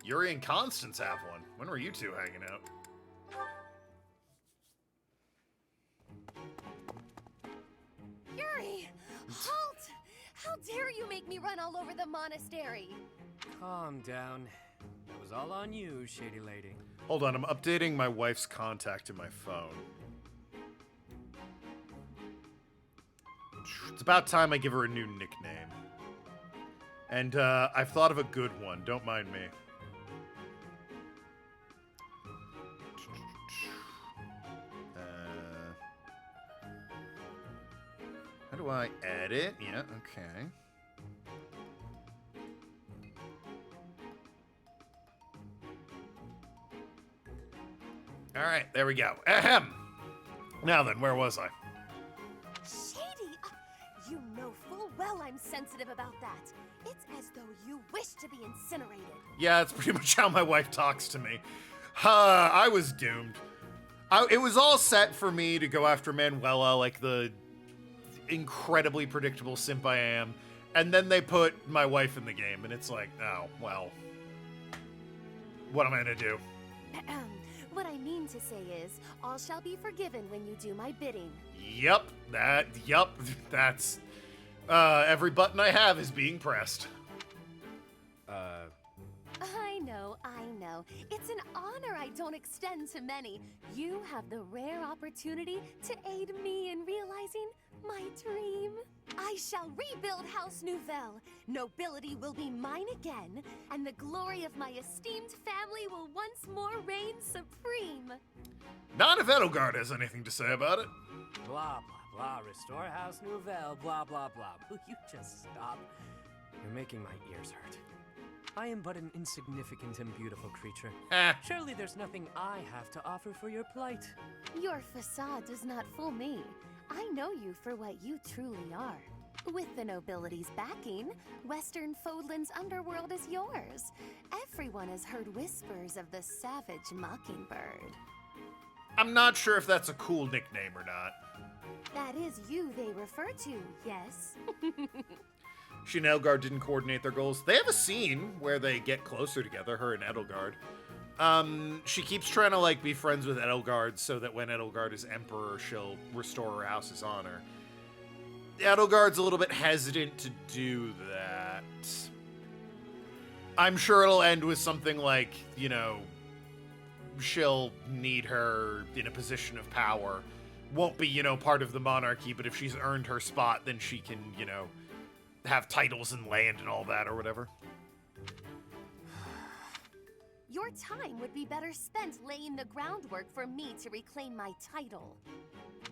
Yuri and Constance have one. When were you two hanging out? Yuri! Halt! How dare you make me run all over the monastery? Calm down. It was all on you, shady lady. Hold on, I'm updating my wife's contact in my phone. It's about time I give her a new nickname. And I've thought of a good one. Don't mind me. How do I edit? Yeah, okay. All right, there we go. Ahem. Now then, where was I? Shady! You know full well I'm sensitive about that. It's as though you wish to be incinerated. Yeah, that's pretty much how my wife talks to me. I was doomed. It was all set for me to go after Manuela, like the incredibly predictable simp I am, and then they put my wife in the game, and it's like, oh, well, what am I gonna do? What I mean to say is, all shall be forgiven when you do my bidding. That's Every button I have is being pressed. I know. It's an honor I don't extend to many. You have the rare opportunity to aid me in realizing my dream. I shall rebuild House Nouvelle. Nobility will be mine again, and the glory of my esteemed family will once more reign supreme. Not if Edelgard has anything to say about it. Blah, blah, blah. Restore House Nouvelle. Blah, blah, blah. Will you just stop? You're making my ears hurt. I am but an insignificant and beautiful creature. Surely there's nothing I have to offer for your plight. Your facade does not fool me. I know you for what you truly are. With the nobility's backing, Western Fodlan's underworld is yours. Everyone has heard whispers of the savage mockingbird. I'm not sure if that's a cool nickname or not. That is you they refer to, yes? She and Edelgard didn't coordinate their goals. They have a scene where they get closer together, her and Edelgard. She keeps trying to, like, be friends with Edelgard so that when Edelgard is emperor, she'll restore her house's honor. Edelgard's a little bit hesitant to do that. I'm sure it'll end with something like, you know, she'll need her in a position of power. Won't be, you know, part of the monarchy, but if she's earned her spot, then she can, you know, have titles and land and all that or whatever. Your time would be better spent laying the groundwork for me to reclaim my title.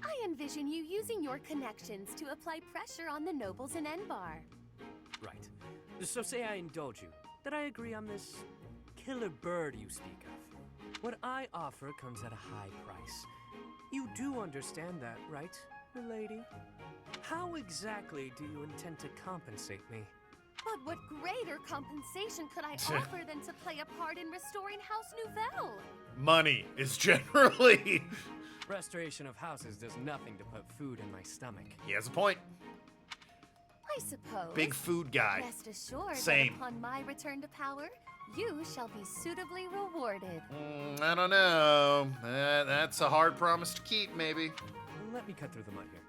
I envision you using your connections to apply pressure on the nobles in Enbar. Right. So say I indulge you, that I agree on this killer bird you speak of. What I offer comes at a high price. You do understand that, right, milady? How exactly do you intend to compensate me? But what greater compensation could I offer than to play a part in restoring House Nouvelle? Money is generally... Restoration of houses does nothing to put food in my stomach. He has a point. I suppose. Big food guy. Rest assured Same. that upon my return to power, you shall be suitably rewarded. I don't know. That's a hard promise to keep, maybe. Let me cut through the mud here.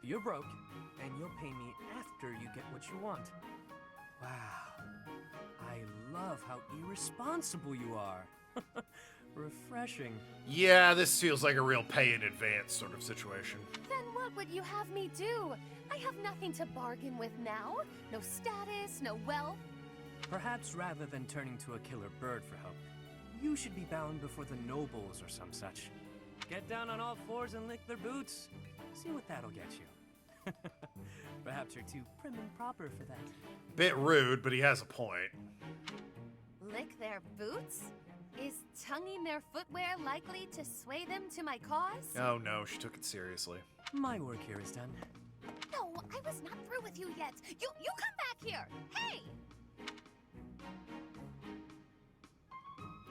You're broke, and you'll pay me after you get what you want. Wow. I love how irresponsible you are. Refreshing. Yeah, this feels like a real pay in advance sort of situation. Then what would you have me do? I have nothing to bargain with now. No status, no wealth. Perhaps rather than turning to a killer bird for help, you should be bound before the nobles or some such. Get down on all fours and lick their boots. See what that'll get you. Perhaps you're too prim and proper for that. Bit rude, but he has a point. Lick their boots? Is tonguing their footwear likely to sway them to my cause? Oh no, she took it seriously. My work here is done. No, I was not through with you yet. You come back here. Hey!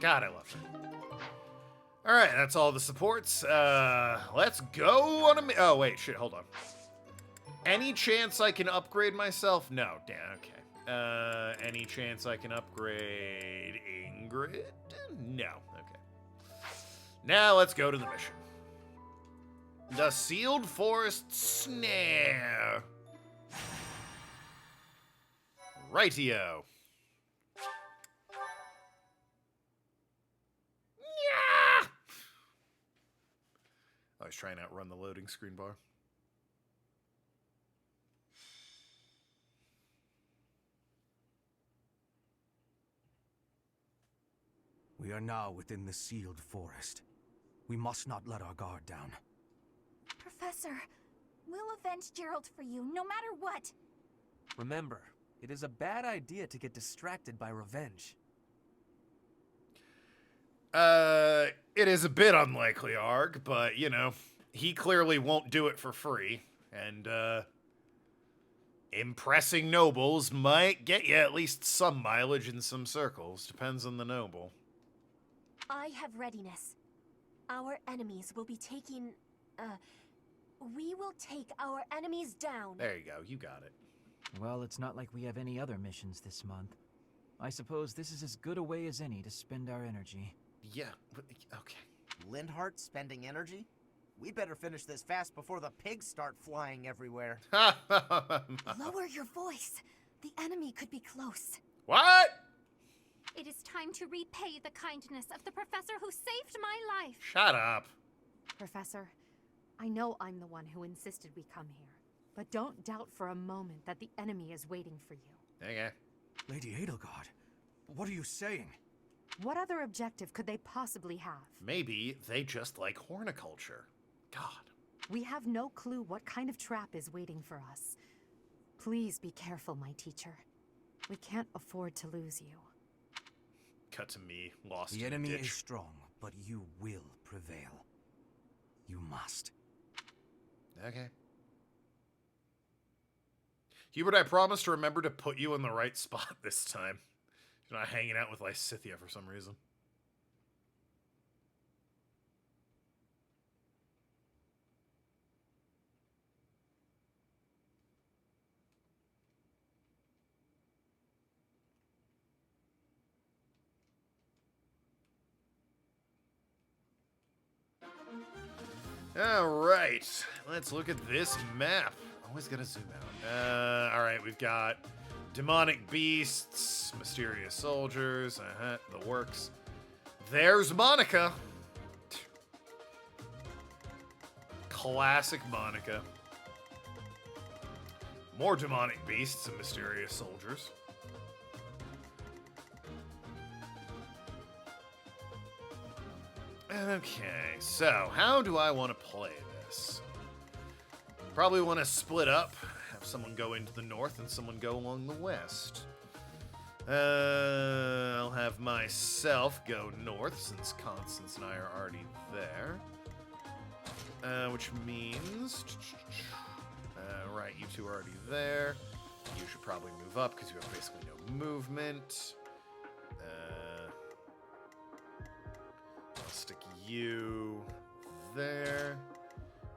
God, I love her. Alright, that's all the supports. Let's go on a... Oh, wait, shit, hold on. Any chance I can upgrade myself? No, damn, okay. Any chance I can upgrade Ingrid? No, okay. Now let's go to the mission. The Sealed Forest Snare. Rightio. Yeah! I was trying to outrun the loading screen bar. We are now within the sealed forest. We must not let our guard down. Professor, we'll avenge Gerald for you, no matter what. Remember, it is a bad idea to get distracted by revenge. It is a bit unlikely, Arg, but, you know, he clearly won't do it for free, and, impressing nobles might get you at least some mileage in some circles. Depends on the noble. I have readiness. Our enemies will be taking, we will take our enemies down. There you go, you got it. Well, it's not like we have any other missions this month. I suppose this is as good a way as any to spend our energy. Yeah, but, okay. Lindhart spending energy? We better finish this fast before the pigs start flying everywhere. Lower your voice. The enemy could be close. What? It is time to repay the kindness of the professor who saved my life. Shut up. Professor, I know I'm the one who insisted we come here, but don't doubt for a moment that the enemy is waiting for you. Okay. Lady Edelgard, what are you saying? What other objective could they possibly have? Maybe they just like horticulture. God. We have no clue what kind of trap is waiting for us. Please be careful, my teacher. We can't afford to lose you. Cut to me, lost in The enemy ditch. is strong, but you will prevail. You must. Okay. Hubert, I promise to remember to put you in the right spot this time. You're not hanging out with Lysithea for some reason. Alright, let's look at this map. Always gotta zoom out. Alright, we've got demonic beasts, mysterious soldiers, the works. There's Monica. Classic Monica. More demonic beasts and mysterious soldiers. Okay, so how do I want to play this? Probably want to split up, have someone go into the north and someone go along the west. I'll have myself go north since Constance and I are already there. Which means... right, you two are already there. You should probably move up because you have basically no movement. I'll stick you there.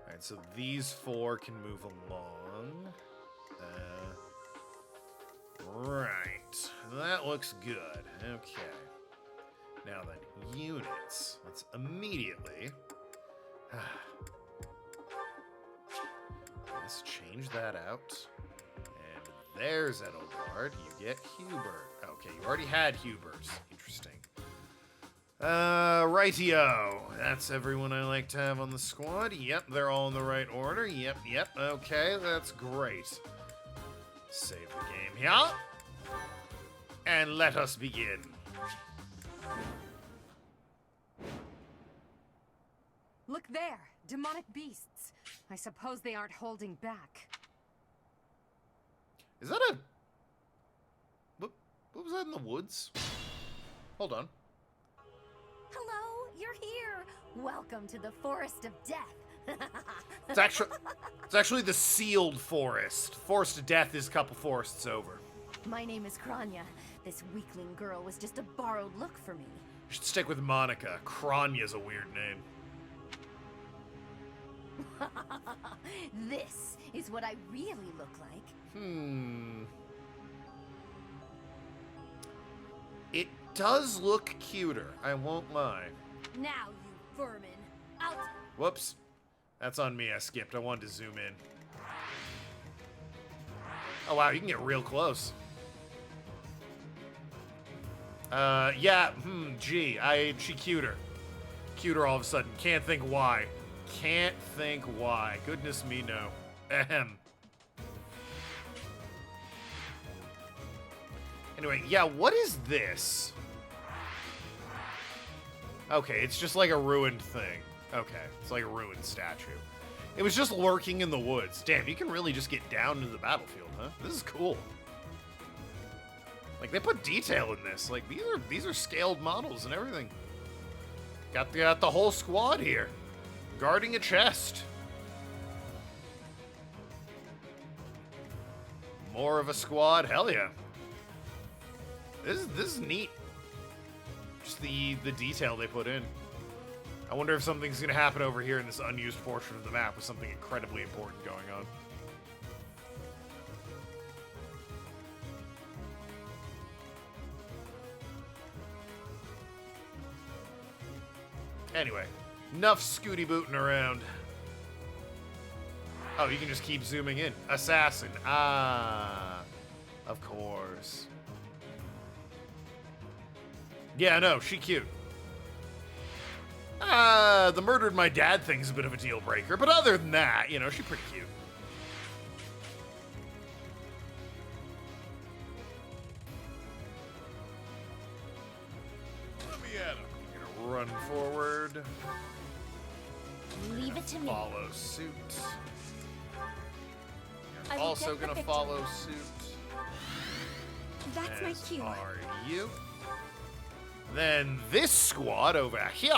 Alright, so these four can move along. Right. That looks good. Okay. Now then, units. Let's immediately... let's change that out. And there's Edelgard. You get Hubert. Okay, you already had Hubert. Interesting. Rightio. That's everyone I like to have on the squad. Yep, they're all in the right order. Yep. Okay, that's great. Save the game here. And let us begin. Look there! Demonic beasts! I suppose they aren't holding back. Is that a... What was that in the woods? Hold on. Hello, you're here. Welcome to the Forest of Death. It's actually the sealed forest. Forest of Death is a couple forests over. My name is Kranya. This weakling girl was just a borrowed look for me. You should stick with Monica. Kranya's a weird name. This is what I really look like. It does look cuter, I won't lie. Now, you vermin. Out. Whoops. That's on me, I skipped. I wanted to zoom in. Oh wow, you can get real close. She cuter. Cuter all of a sudden. Can't think why. Can't think why. Goodness me, no. Ahem. Anyway, yeah, what is this? Okay, it's just like a ruined thing. Okay, it's like a ruined statue. It was just lurking in the woods. Damn, you can really just get down into the battlefield, huh? This is cool. Like, they put detail in this. Like, these are scaled models and everything. Got the whole squad here. Guarding a chest. More of a squad? Hell yeah. This is neat. Just the detail they put in. I wonder if something's gonna happen over here in this unused portion of the map with something incredibly important going on. Anyway, enough scooty booting around. Oh, you can just keep zooming in. Assassin. Ah. Of course. Yeah, no, she cute. The murdered my dad thing's a bit of a deal breaker, but other than that, you know, she's pretty cute. Let me at him. Gonna run forward. Leave it to me. Follow suit. I You're will also get the gonna victory. follow suit. That's my As cue. are you. Then this squad over here.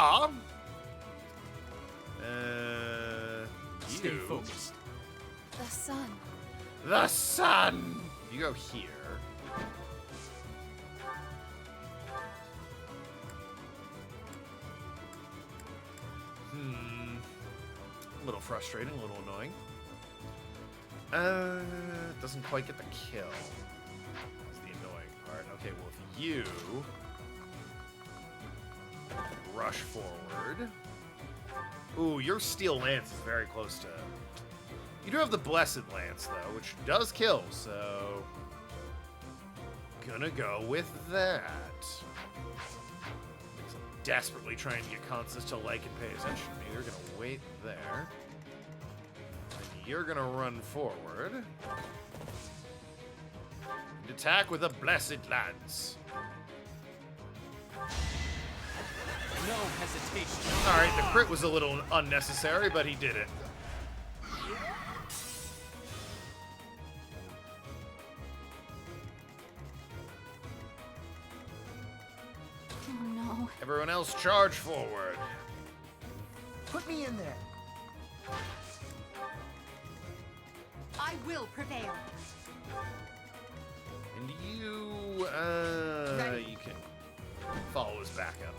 Stay You. focused. The sun. The sun. You go here. A little frustrating, a little annoying. Doesn't quite get the kill. That's the annoying part. Okay, well, if you rush forward. Ooh, your steel lance is very close to. You do have the blessed lance though, which does kill. So, gonna go with that. I'm desperately trying to get Constance to like and pay attention to me. They're gonna wait there. And you're gonna run forward. And attack with a blessed lance. No hesitation. Alright, the crit was a little unnecessary, but he did it. Oh no. Everyone else charge forward. Put me in there. I will prevail. And you, you can follow his backup.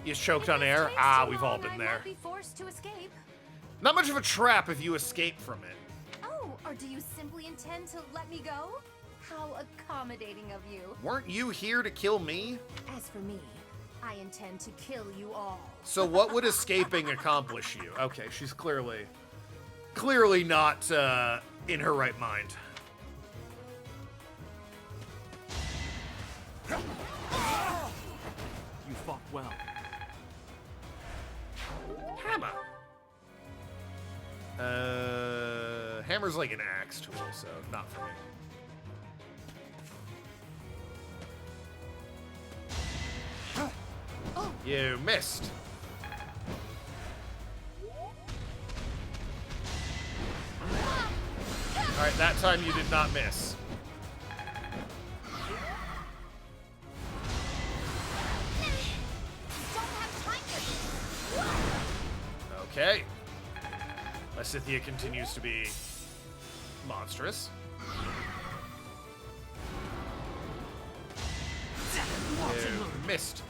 He's choked on air. Ah, we've all been there. Be forced to escape. Not much of a trap if you escape from it. Oh, or do you simply intend to let me go? How accommodating of you. Weren't you here to kill me? As for me, I intend to kill you all. So what would escaping accomplish you? Okay, she's clearly not in her right mind. You fought well. Hammer. Hammer's like an axe tool, so not for me. You missed. Alright, that time you did not miss. Okay. Lysithea continues to be monstrous. You missed.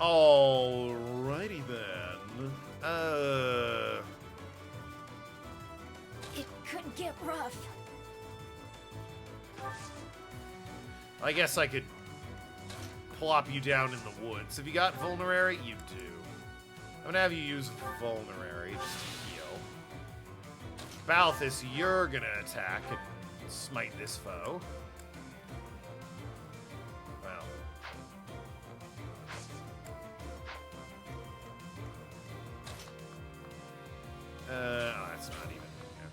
Alrighty then. It could get rough. I guess I could plop you down in the woods. Have you got Vulnerary? You do. I'm gonna have you use Vulnerary just to heal. Balthus, you're gonna attack and smite this foe. Well. Oh, that's not even.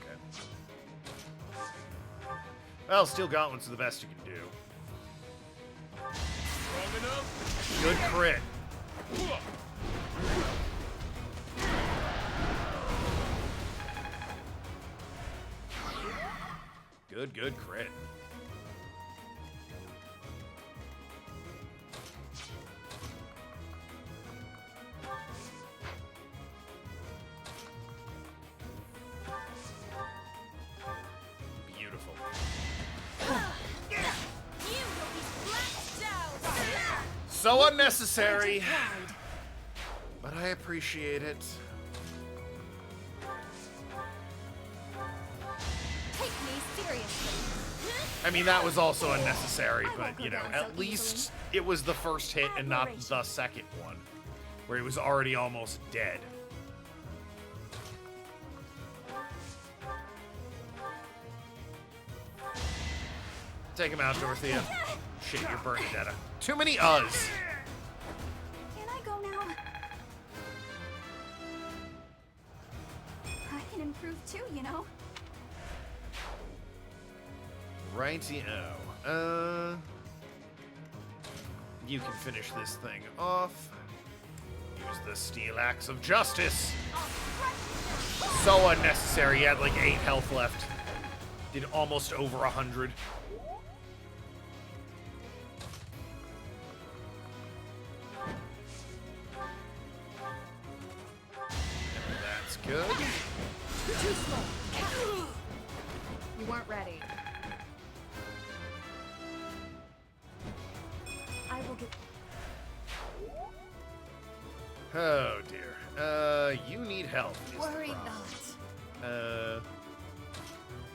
Okay. Well, Steel Gauntlets are the best you can do. Strong enough? Good crit. Good crit. Beautiful. So unnecessary, but I appreciate it. Take me seriously. I mean, that was also unnecessary, but, you know, at least it was the first hit and not the second one, where he was already almost dead. Take him out, Dorothea. Shit, you're Bernadetta. Too many uhs. Can I go now? I can improve too, you know. Righty-o. You can finish this thing off. Use the Steel Axe of Justice. So unnecessary. He had like 8 health left. Did almost over 100. That's good. Too slow. You weren't ready. I will get. Oh dear. You need help. Worry not.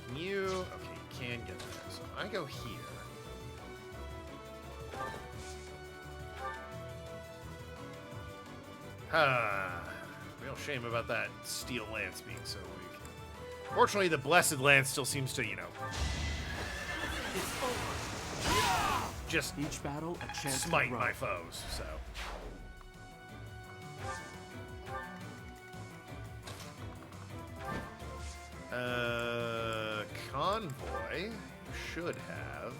Can you? Okay, you can get there. So I go here. Real shame about that steel lance being so weak. Fortunately, the blessed lance still seems to, you know, just each battle a chance smite to grow. my foes. So. Convoy should have.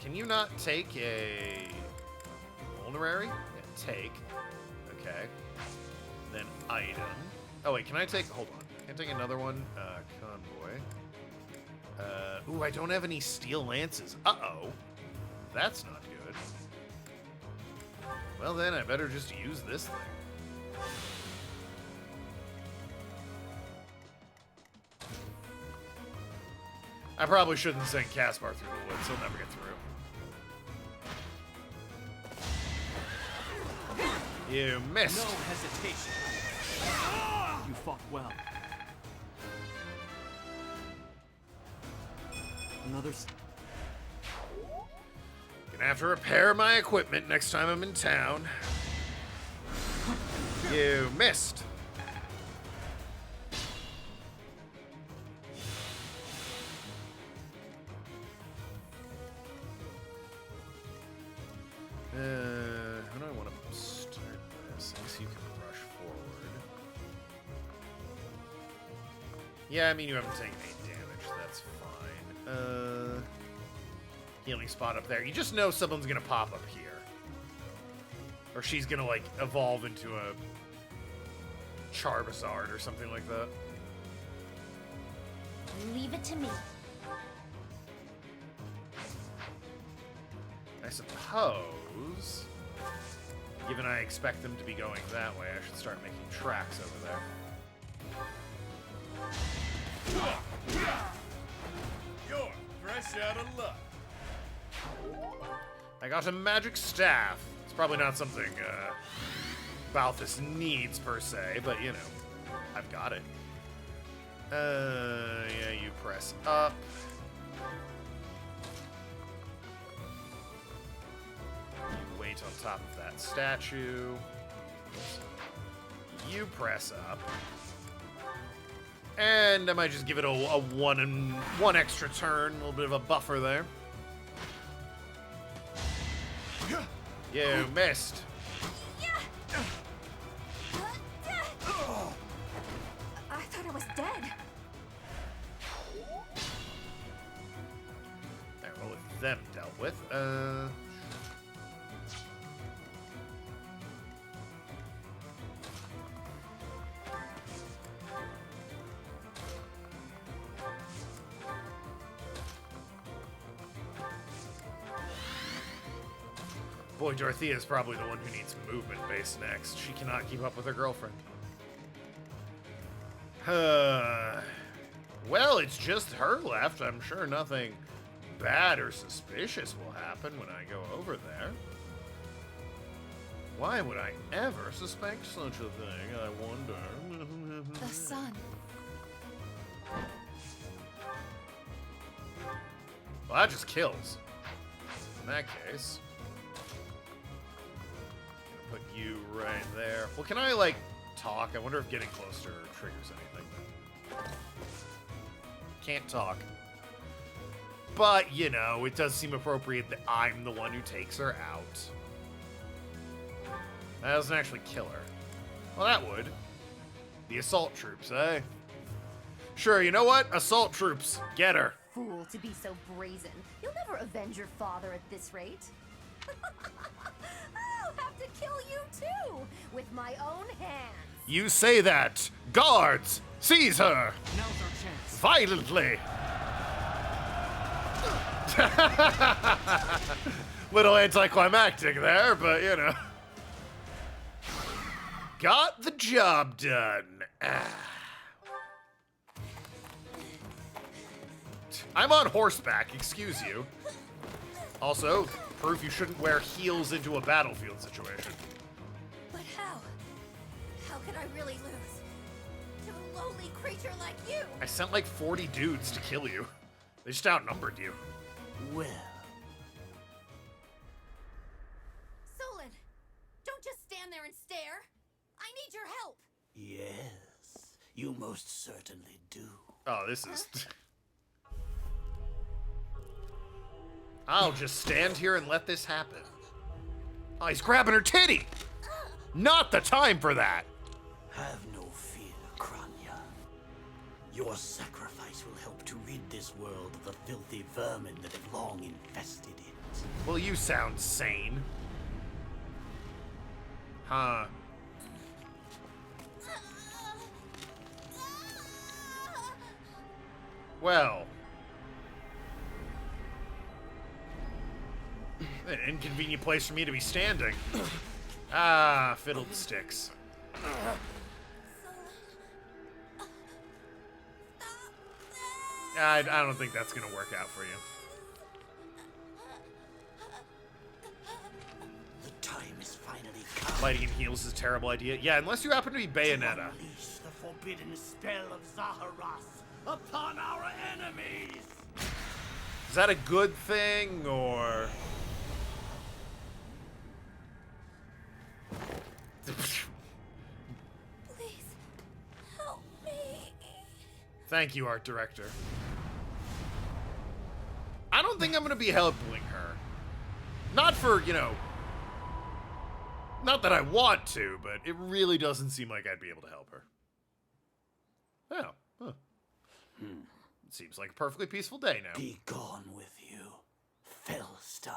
Can you not take a vulnerary? Yeah, take. Okay. Then item. Oh wait, can I take? Hold on. Can I take another one? Convoy. Ooh, I don't have any steel lances. Uh-oh. That's not good. Well then, I better just use this thing. I probably shouldn't send Caspar through the woods. He'll never get through. You missed. No hesitation. You fought well. Another. Gonna have to repair my equipment next time I'm in town. You missed. How do I want to start this? I guess you can rush forward. Yeah, I mean, you haven't taken any damage. That's fine. Healing spot up there. You just know someone's gonna pop up here. Or she's gonna, like, evolve into a Charbazard or something like that. Leave it to me. I suppose, given I expect them to be going that way, I should start making tracks over there. You're fresh out of luck. I got a magic staff. It's probably not something Balthus needs per se, but you know, I've got it. Yeah, you press up. You wait on top of that statue. You press up. And I might just give it a one extra turn, a little bit of a buffer there. You missed. I thought I was dead. There, well, with them dealt with. Boy, Dorothea is probably the one who needs movement base next. She cannot keep up with her girlfriend. Well, it's just her left. I'm sure nothing bad or suspicious will happen when I go over there. Why would I ever suspect such a thing, I wonder? The sun. Well, that just kills. In that case, I'm gonna put you right there. Well, can I, like, talk? I wonder if getting closer triggers anything. Can't talk. But, you know, it does seem appropriate that I'm the one who takes her out. That doesn't actually kill her. Well, that would. The assault troops, eh? Sure, you know what? Assault troops. Get her. Fool to be so brazen. You'll never avenge your father at this rate. I'll have to kill you too, with my own hands. You say that. Guards, seize her. Now's our chance. Violently. Little anticlimactic there, but you know. Got the job done. I'm on horseback, excuse you. Also, proof you shouldn't wear heels into a battlefield situation. But how? How could I really lose to a lowly creature like you? I sent like 40 dudes to kill you. They just outnumbered you. Well. Solon, don't just stand there and stare. I need your help. Yes, you most certainly do. Oh, this is... I'll just stand here and let this happen. Oh, he's grabbing her titty! Not the time for that! Have no fear, Kranya. Your sacrifice will help to rid this world of the filthy vermin that have long infested it. Well, you sound sane. Huh. Well. An inconvenient place for me to be standing. Ah, fiddlesticks. I don't think that's gonna work out for you. The time is finally come. Fighting in heels is a terrible idea. Yeah, unless you happen to be Bayonetta. Unleash the forbidden spell of Zaharas upon our enemies! Is that a good thing, or... Please, help me. Thank you, art director. I don't think I'm gonna be helping her. Not for, you know... Not that I want to, but it really doesn't seem like I'd be able to help her. Oh, huh. It seems like a perfectly peaceful day now. Be gone with you, Fellstar.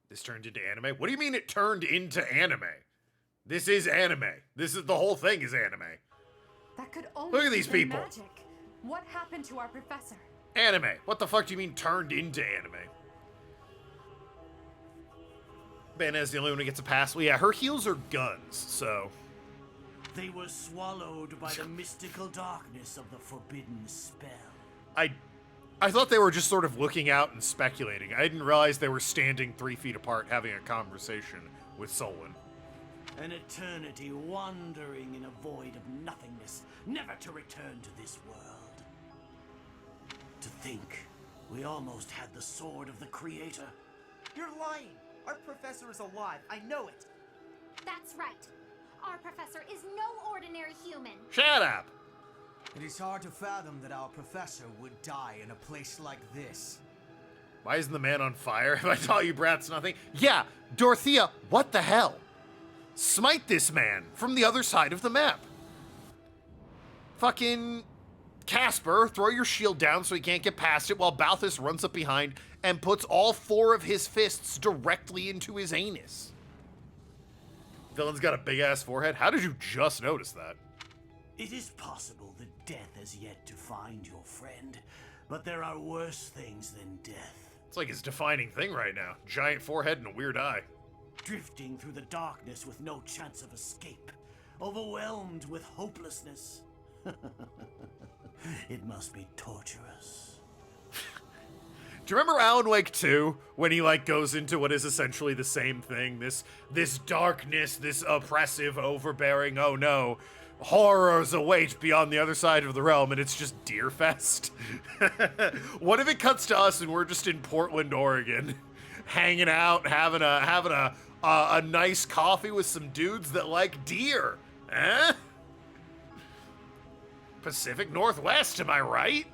This turned into anime? What do you mean it turned into anime? This is anime. This is the whole thing is anime. That could only Look at these be people. Magic. What happened to our professor? Anime. What the fuck do you mean turned into anime? Bayonetta's the only one who gets a pass. Well, yeah, her heels are guns, so... They were swallowed by the mystical darkness of the forbidden spell. I thought they were just sort of looking out and speculating. I didn't realize they were standing 3 feet apart having a conversation with Solon. An eternity wandering in a void of nothingness, never to return to this world. To think, we almost had the sword of the Creator. You're lying. Our professor is alive. I know it. That's right. Our professor is no ordinary human. Shut up! It is hard to fathom that our professor would die in a place like this. Why isn't the man on fire? Have I taught you brats nothing? Yeah, Dorothea, what the hell? Smite this man from the other side of the map. Fucking Casper, throw your shield down so he can't get past it while Balthus runs up behind and puts all 4 of his fists directly into his anus. Villain's got a big-ass forehead. How did you just notice that? It is possible that death has yet to find your friend, but there are worse things than death. It's like his defining thing right now. Giant forehead and a weird eye. Drifting through the darkness with no chance of escape. Overwhelmed with hopelessness. It must be torturous. Do you remember Alan Wake 2 when he like goes into what is essentially the same thing? This darkness, this oppressive, overbearing, oh no, horrors await beyond the other side of the realm, and it's just Deerfest. What if it cuts to us and we're just in Portland, Oregon, hanging out, having a nice coffee with some dudes that like deer? Eh? Pacific Northwest, am I right?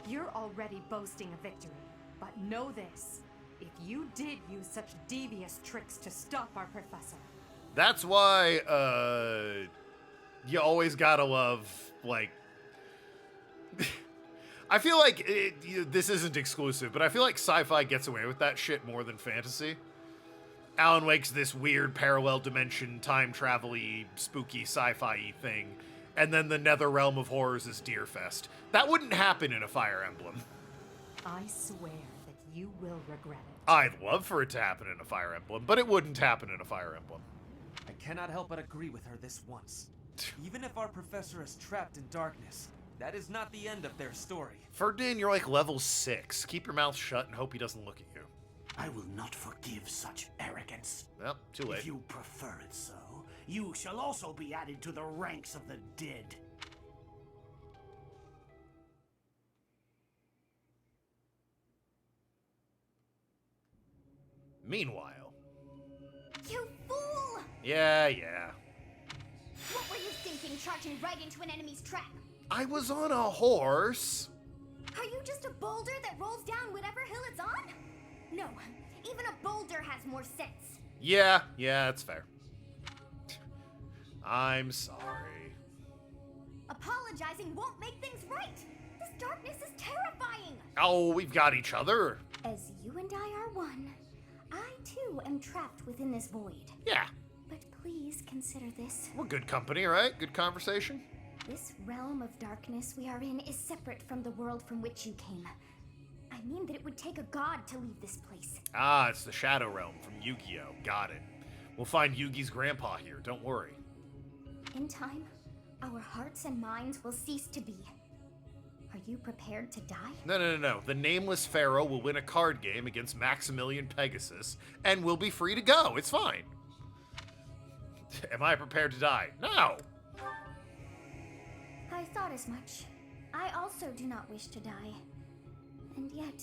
You're already boasting a victory, but know this. If you did use such devious tricks to stop our professor... That's why, you always gotta love, like... I feel like, this isn't exclusive, but I feel like sci-fi gets away with that shit more than fantasy. Alan Wake's this weird parallel dimension, time travel-y, spooky sci-fi-y thing, and then the nether realm of horrors is Deerfest. That wouldn't happen in a Fire Emblem. I swear that you will regret it. I'd love for it to happen in a Fire Emblem, but it wouldn't happen in a Fire Emblem. I cannot help but agree with her this once. Even if our professor is trapped in darkness, that is not the end of their story. Ferdinand, you're like level 6. Keep your mouth shut and hope he doesn't look at you. I will not forgive such arrogance. Well, too late. If you prefer it so, you shall also be added to the ranks of the dead. Meanwhile. You fool! Yeah. What were you thinking, charging right into an enemy's trap? I was on a horse. Are you just a boulder that rolls down whatever hill it's on? No, even a boulder has more sense. Yeah, that's fair. I'm sorry. Apologizing won't make things right. This darkness is terrifying. Oh, we've got each other. As you and I are one, I too am trapped within this void. Yeah. But please consider this. We're good company, right? Good conversation. This realm of darkness we are in is separate from the world from which you came. I mean that it would take a god to leave this place. Ah, it's the Shadow Realm from Yu-Gi-Oh! Got it. We'll find Yugi's grandpa here, don't worry. In time, our hearts and minds will cease to be. Are you prepared to die? No. The Nameless Pharaoh will win a card game against Maximilian Pegasus, and we'll be free to go. It's fine. Am I prepared to die? No! I thought as much. I also do not wish to die. And yet,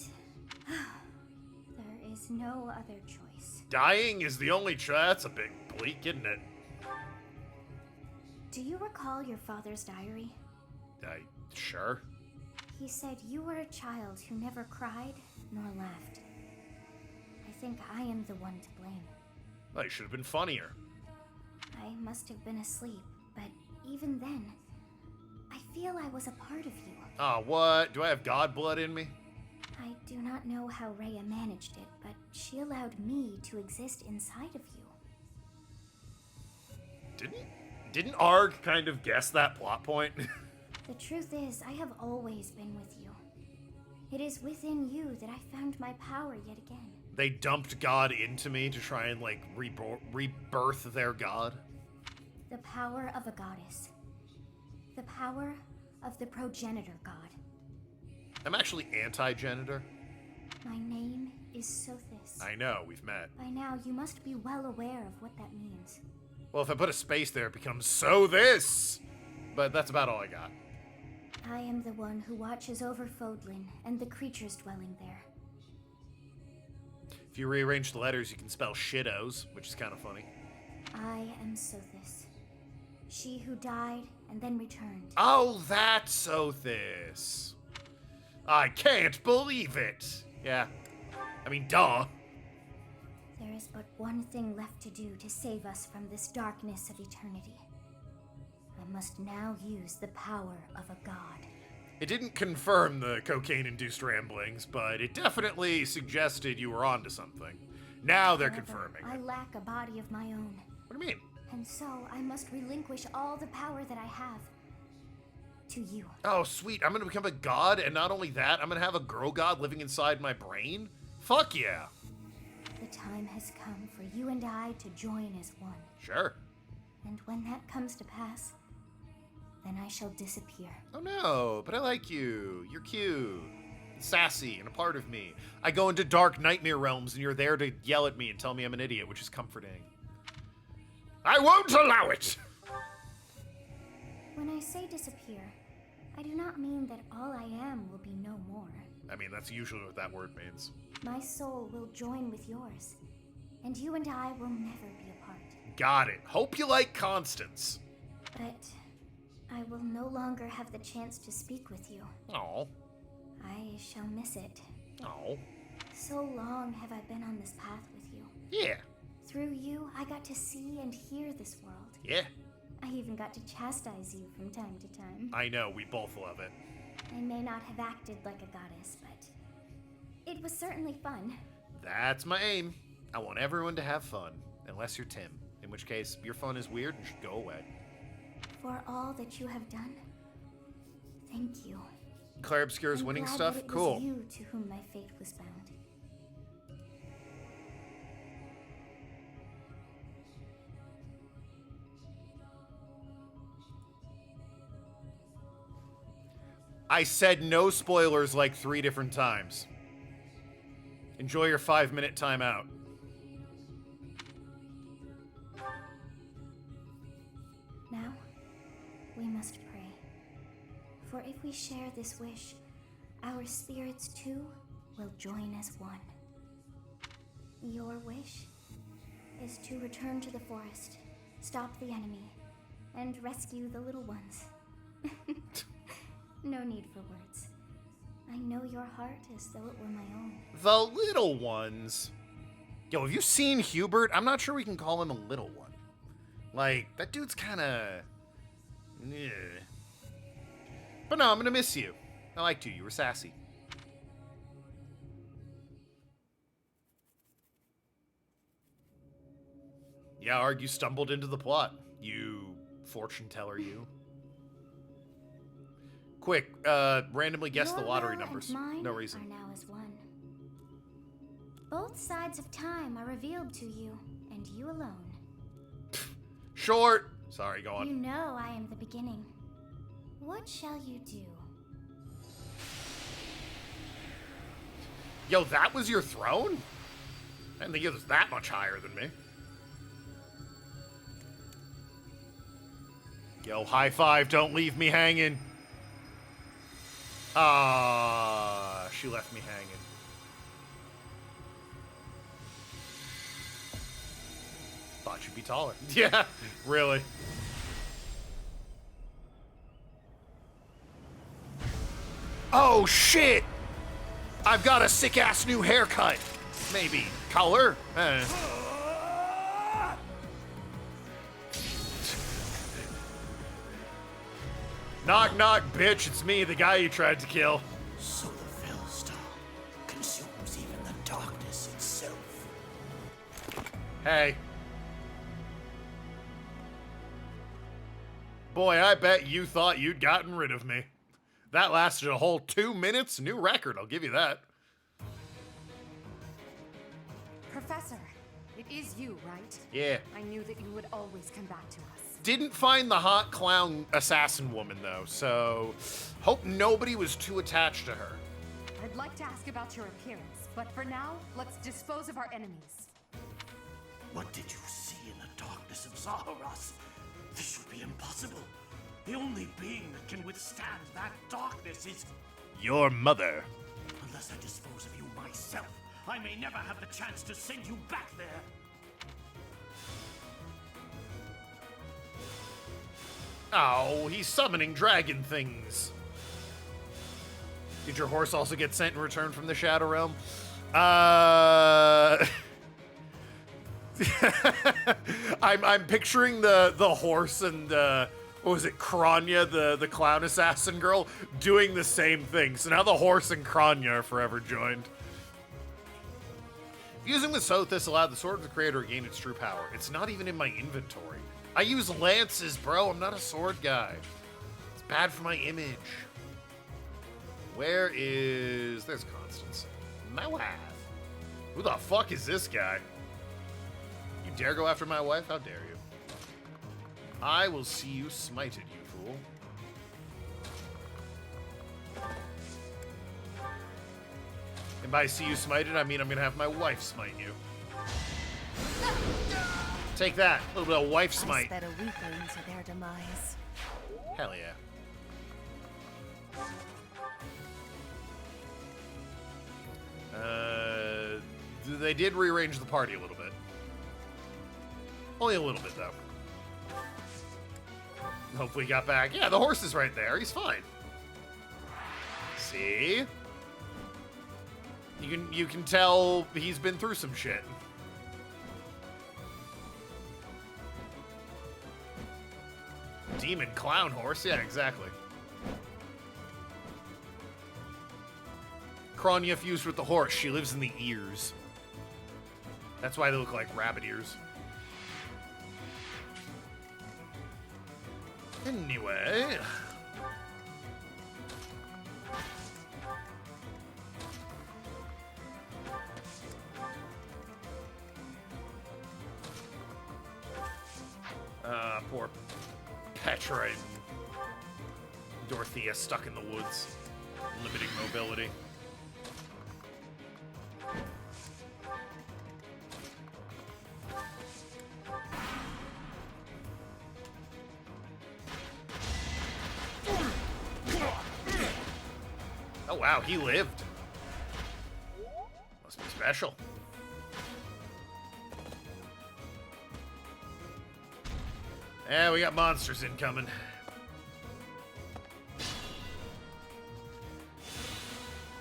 there is no other choice. Dying is the only choice. That's a bit bleak, isn't it? Do you recall your father's diary? Sure. He said you were a child who never cried nor laughed. I think I am the one to blame. Well, you should have been funnier. I must have been asleep, but even then, I feel I was a part of you. Oh, what? Do I have god blood in me? I do not know how Rhea managed it, but she allowed me to exist inside of you. Didn't Arg kind of guess that plot point? The truth is, I have always been with you. It is within you that I found my power yet again. They dumped God into me to try and, like, rebirth their god? The power of a goddess. The power of the progenitor god. I'm actually anti-genitor. My name is Sothis. I know, we've met. By now, you must be well aware of what that means. Well, if I put a space there, it becomes so this! But that's about all I got. I am the one who watches over Fodlin and the creatures dwelling there. If you rearrange the letters, you can spell shittos, which is kind of funny. I am Sothis. She who died and then returned. Oh, that's Sothis. I can't believe it. Yeah. I mean, duh. There is but one thing left to do to save us from this darkness of eternity. I must now use the power of a god. It didn't confirm the cocaine-induced ramblings, but it definitely suggested you were onto something. Now they're confirming. I lack a body of my own. What do you mean? And so I must relinquish all the power that I have to you. Oh, sweet. I'm gonna become a god, and not only that, I'm gonna have a girl god living inside my brain? Fuck yeah. The time has come for you and I to join as one. Sure. And when that comes to pass, then I shall disappear. Oh no, but I like you. You're cute, sassy, and a part of me. I go into dark nightmare realms and you're there to yell at me and tell me I'm an idiot, which is comforting. I won't allow it! When I say disappear, I do not mean that all I am will be no more. I mean, that's usually what that word means. My soul will join with yours, and you and I will never be apart. Got it. Hope you like Constance. But I will no longer have the chance to speak with you. Oh. I shall miss it. Oh. So long have I been on this path with you. Yeah. Through you, I got to see and hear this world. Yeah. I even got to chastise you from time to time. I know, we both love it. I may not have acted like a goddess, but it was certainly fun. That's my aim. I want everyone to have fun, unless you're Tim, in which case your fun is weird and should go away. For all that you have done, thank you. Claire Obscure's winning glad stuff? That it Cool. was you to whom my fate was bound. I said no spoilers like 3 different times. Enjoy your 5-minute timeout. Now, we must pray. For if we share this wish, our spirits too will join as one. Your wish is to return to the forest, stop the enemy, and rescue the little ones. No need for words. I know your heart as though it were my own. The little ones. Yo, have you seen Hubert? I'm not sure we can call him a little one. Like, that dude's kinda... yeah. But no, I'm gonna miss you. I liked you. You were sassy. Yeah, Arg, you stumbled into the plot. You fortune teller, you. Quick, randomly guess the lottery numbers. No reason. Are now as one. Both sides of time are revealed to you, and you alone. Short. Sorry, go on. You know I am the beginning. What shall you do? Yo, that was your throne? I didn't think it was that much higher than me. Yo, high five, don't leave me hanging. Ah, she left me hanging. Thought you'd be taller. Yeah, really. Oh, shit! I've got a sick-ass new haircut. Maybe. Color? Knock, knock, bitch. It's me, the guy you tried to kill. So the Fellstar consumes even the darkness itself. Hey. Boy, I bet you thought you'd gotten rid of me. That lasted a whole 2 minutes. New record, I'll give you that. Professor, it is you, right? Yeah. I knew that you would always come back to us. Didn't find the hot clown assassin woman, though, so hope nobody was too attached to her. I'd like to ask about your appearance, but for now, let's dispose of our enemies. What did you see in the darkness of Zaharas? This should be impossible. The only being that can withstand that darkness is... Your mother. Unless I dispose of you myself, I may never have the chance to send you back there. Oh, he's summoning dragon things. Did your horse also get sent in return from the Shadow Realm? I'm picturing the horse and what was it, Kranya, the clown assassin girl, doing the same thing. So now the horse and Kranya are forever joined. Using the Sothis allowed the Sword of the Creator to gain its true power. It's not even in my inventory. I use lances, bro. I'm not a sword guy. It's bad for my image. Where is... There's Constance. My wife. Who the fuck is this guy? You dare go after my wife? How dare you? I will see you smited, you fool. And by see you smited, I mean I'm gonna have my wife smite you. Take that, a little bit of wife smite. I sped a weakling to their demise. Hell yeah. They did rearrange the party a little bit. Only a little bit, though. Hopefully he got back. Yeah, the horse is right there. He's fine. See? You can tell he's been through some shit. Demon clown horse? Yeah, exactly. Kronya fused with the horse. She lives in the ears. That's why they look like rabbit ears. Anyway. Poor Petra and Dorothea stuck in the woods, limiting mobility. Oh wow, he lived. Must be special. Yeah, we got monsters incoming.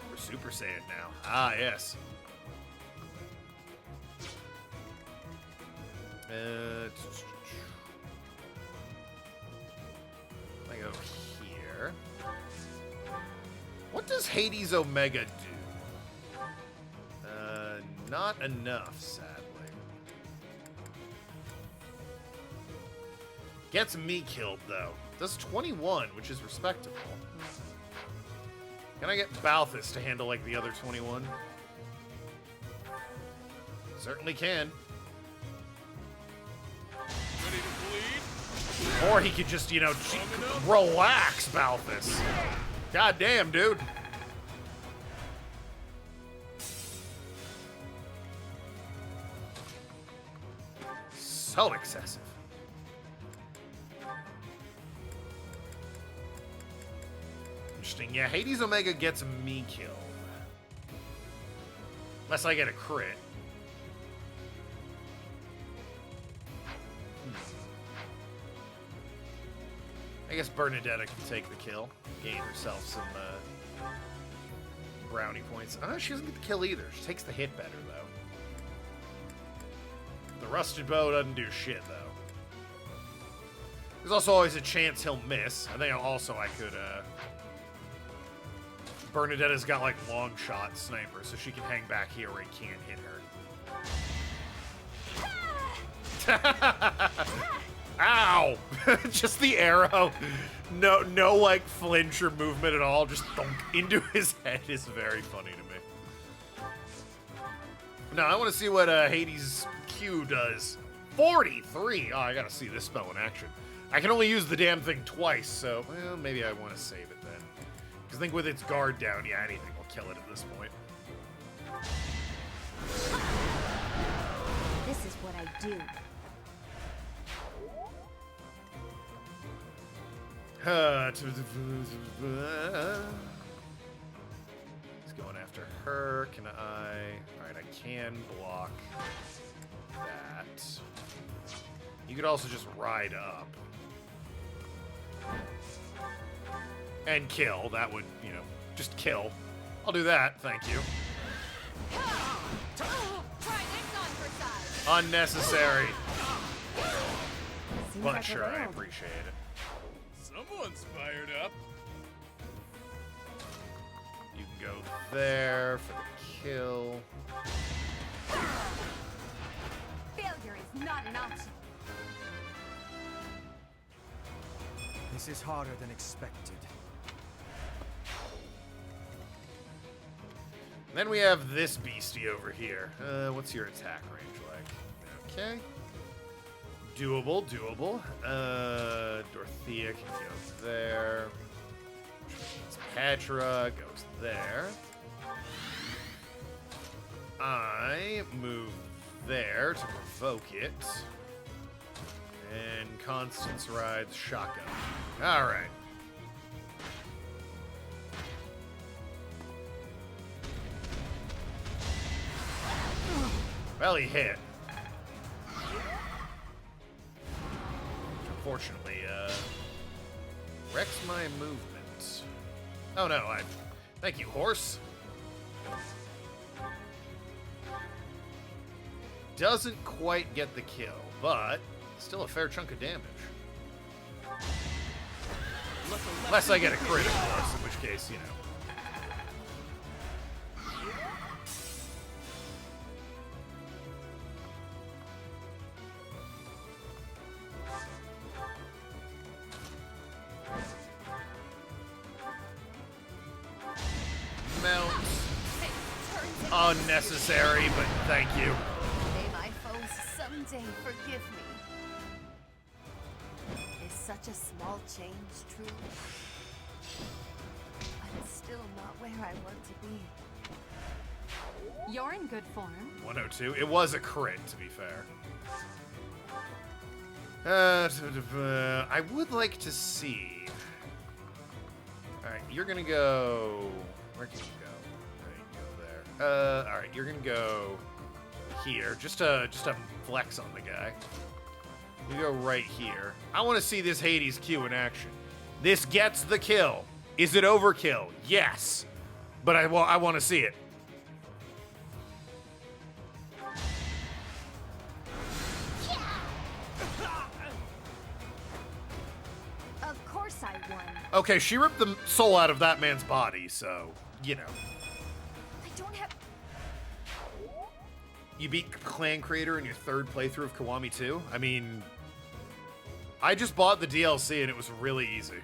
We're Super Saiyan now. Ah, yes. I go here. What does Hades Omega do? Not enough, sadly. Gets me killed, though. Does 21, which is respectable. Can I get Balthus to handle, like, the other 21? Certainly can. Ready to bleed? Or he could just, you know, relax Balthus. God damn, dude. So excessive. Interesting. Yeah, Hades Omega gets me killed. Unless I get a crit. I guess Bernadetta can take the kill. Gain herself some brownie points. She doesn't get the kill either. She takes the hit better, though. The rusted bow doesn't do shit, though. There's also always a chance he'll miss. I think also I could, Bernadetta's got, like, long shot sniper, so she can hang back here where he can't hit her. Ow! Just the arrow. No, like, flinch or movement at all. Just thunk into his head is very funny to me. Now, I want to see what Hades Q does. 43! Oh, I gotta see this spell in action. I can only use the damn thing twice, so, well, maybe I want to save it then. Because I think with its guard down, yeah, anything will kill it at this point. This is what I do. He's going after her. Can I? Alright, I can block that. You could also just ride up. And kill. That would, you know, just kill. I'll do that, thank you. Unnecessary. But sure, I appreciate it. Someone's fired up. You can go there for the kill. Failure is not an option. This is harder than expected. And then we have this beastie over here. What's your attack range like? Okay. Doable. Dorothea can go there. Petra goes there. I move there to provoke it. And Constance rides shotgun. All right. Well, he hit. Unfortunately, wrecks my movement. Oh no, thank you, horse. Doesn't quite get the kill, but still a fair chunk of damage. Unless I get a crit, of course, in which case, you know. Mount. Unnecessary, but thank you. May my foes someday forgive me. Is such a small change true? I'm still not where I want to be. You're in good form. 102. It was a crit, to be fair. I would like to see. Alright, you're gonna go. Where can you go? There you go there. Alright, you're gonna go here. Just to flex on the guy. You go right here. I want to see this Hades Q in action. This gets the kill. Is it overkill? Yes. But I want to see it. Of course I won. Okay, she ripped the soul out of that man's body, so, you know. I don't have... You beat Clan Creator in your third playthrough of Kiwami 2? I mean, I just bought the DLC and it was really easy.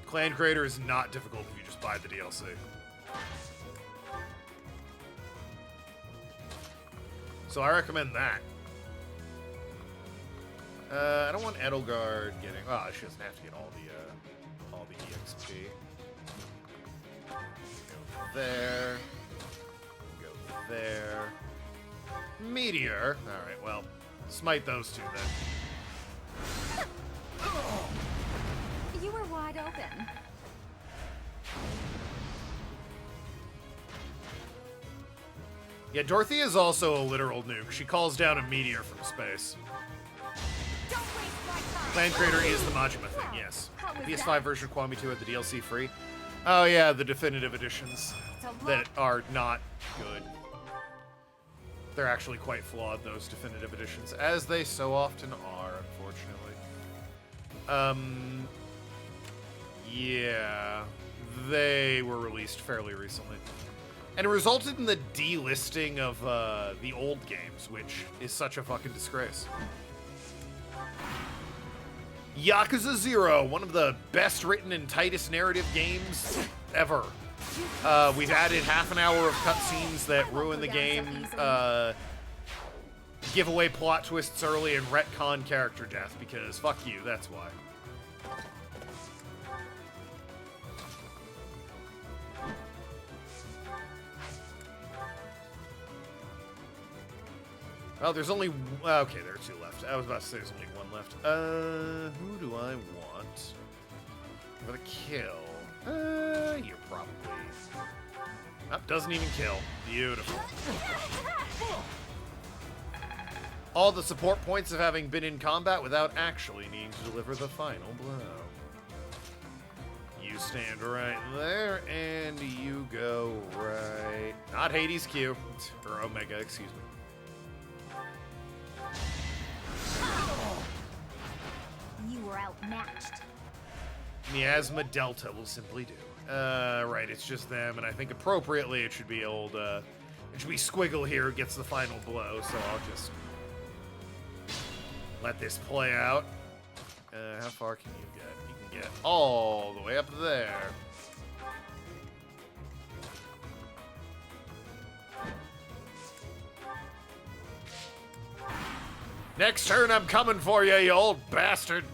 Clan Creator is not difficult if you just buy the DLC. So I recommend that. I don't want Edelgard getting... Oh, she doesn't have to get all the EXP. Go there. Go there. Meteor. Alright, well, smite those two then. You were wide open. Yeah, Dorothy is also a literal nuke. She calls down a meteor from space. Clan Creator is the Majima thing, yes. The PS5 version of Kiwami 2 had the DLC free. Oh yeah, the definitive editions that are not good. They're actually quite flawed, those definitive editions, as they so often are, unfortunately. Yeah, they were released fairly recently. And it resulted in the delisting of the old games, which is such a fucking disgrace. Yakuza 0, one of the best written and tightest narrative games ever. We've added half an hour of cutscenes that ruin the game, give away plot twists early, and retcon character death, because fuck you, that's why. Oh, there's only... Okay, there are two left. I was about to say there's only one left. Who do I want for the kill? You're probably... Oh, doesn't even kill. Beautiful. All the support points of having been in combat without actually needing to deliver the final blow. You stand right there, and you go right... Not Hades Q. Or Omega, excuse me. You were outmatched. Miasma Delta will simply do. Right, it's just them, and I think appropriately it should be old, it should be Squiggle here who gets the final blow, so I'll just let this play out. How far can you get? You can get all the way up there. Next turn, I'm coming for you, you old bastard.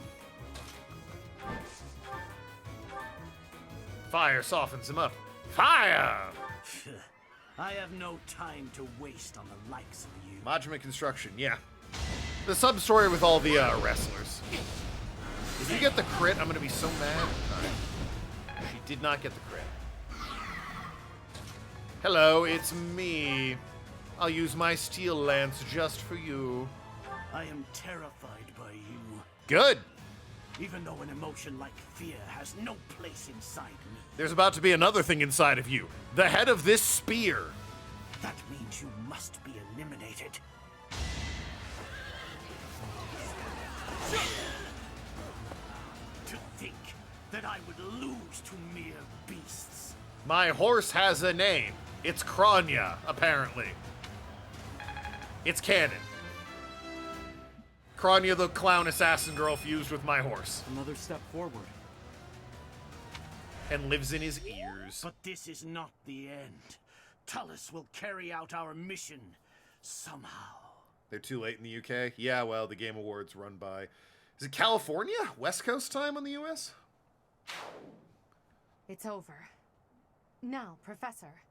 Fire softens him up. Fire! I have no time to waste on the likes of you. Majima Construction, yeah. The sub-story with all the wrestlers. If you get the crit, I'm gonna be so mad. Alright. She did not get the crit. Hello, it's me. I'll use my steel lance just for you. I am terrified by you. Good. Even though an emotion like fear has no place inside me. There's about to be another thing inside of you. The head of this spear. That means you must be eliminated. To think that I would lose to mere beasts. My horse has a name. It's Kranya, apparently. It's canon. Kranya the clown assassin girl fused with my horse. Another step forward. And lives in his ears. But this is not the end. Tullus will carry out our mission somehow. They're too late in the UK? Yeah, well, the Game Awards run by... Is it California? West Coast time on the US? It's over. Now, Professor,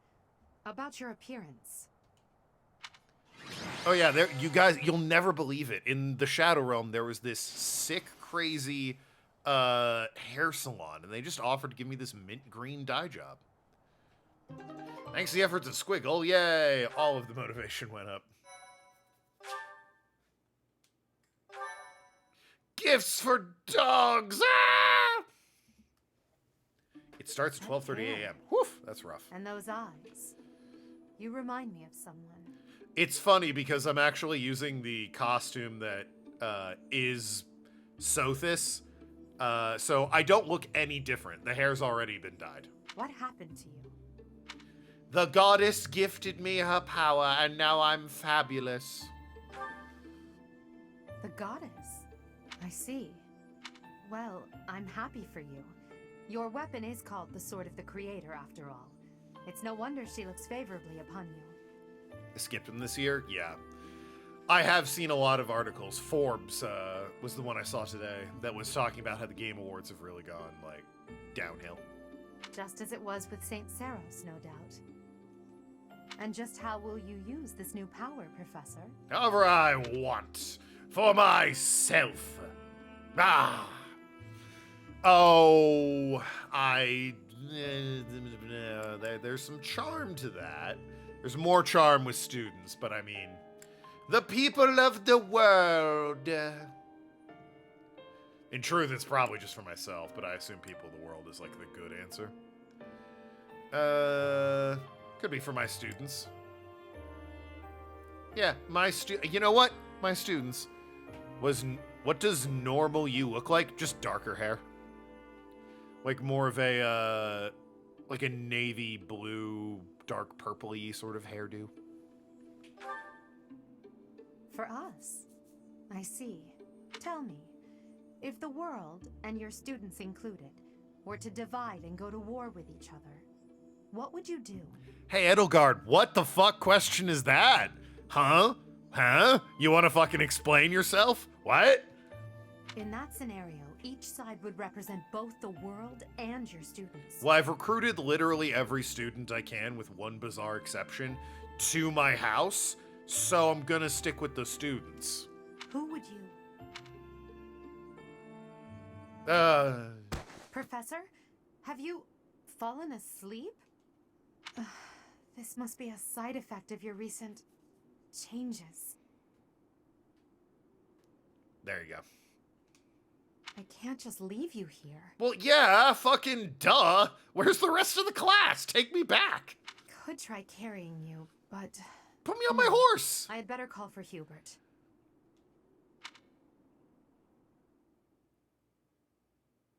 about your appearance. Oh yeah, there, you guys, you'll never believe it. In the Shadow Realm, there was this sick, crazy hair salon, and they just offered to give me this mint green dye job. Thanks to the efforts of Squiggle, yay! All of the motivation went up. Gifts for dogs! Ah! It starts at 12:30 a.m. Whew, that's rough. And those eyes. You remind me of someone. It's funny because I'm actually using the costume that is Sothis, so I don't look any different. The hair's already been dyed. What happened to you? The goddess gifted me her power, and now I'm fabulous. The goddess? I see. Well, I'm happy for you. Your weapon is called the Sword of the Creator, after all. It's no wonder she looks favorably upon you. I skipped him this year? Yeah. I have seen a lot of articles. Forbes was the one I saw today that was talking about how the Game Awards have really gone, like, downhill. Just as it was with St. Saros, no doubt. And just how will you use this new power, Professor? However I want. For myself. Ah. Oh, there's some charm to that. There's more charm with students, but I mean, the people of the world. In truth, it's probably just for myself, but I assume people of the world is like the good answer. Could be for my students. Yeah, you know what? My students what does normal you look like? Just darker hair. Like more of a, like a navy blue, dark purpley sort of hairdo. For us? I see. Tell me, if the world, and your students included, were to divide and go to war with each other, what would you do? Hey, Edelgard, what the fuck question is that? Huh? Huh? You want to fucking explain yourself? What? In that scenario, each side would represent both the world and your students. Well, I've recruited literally every student I can, with one bizarre exception, to my house, so I'm gonna stick with the students. Who would you? Professor, have you fallen asleep? This must be a side effect of your recent changes. There you go. I can't just leave you here. Well, yeah, fucking duh. Where's the rest of the class? Take me back. Could try carrying you, but... Put me on my horse. I had better call for Hubert.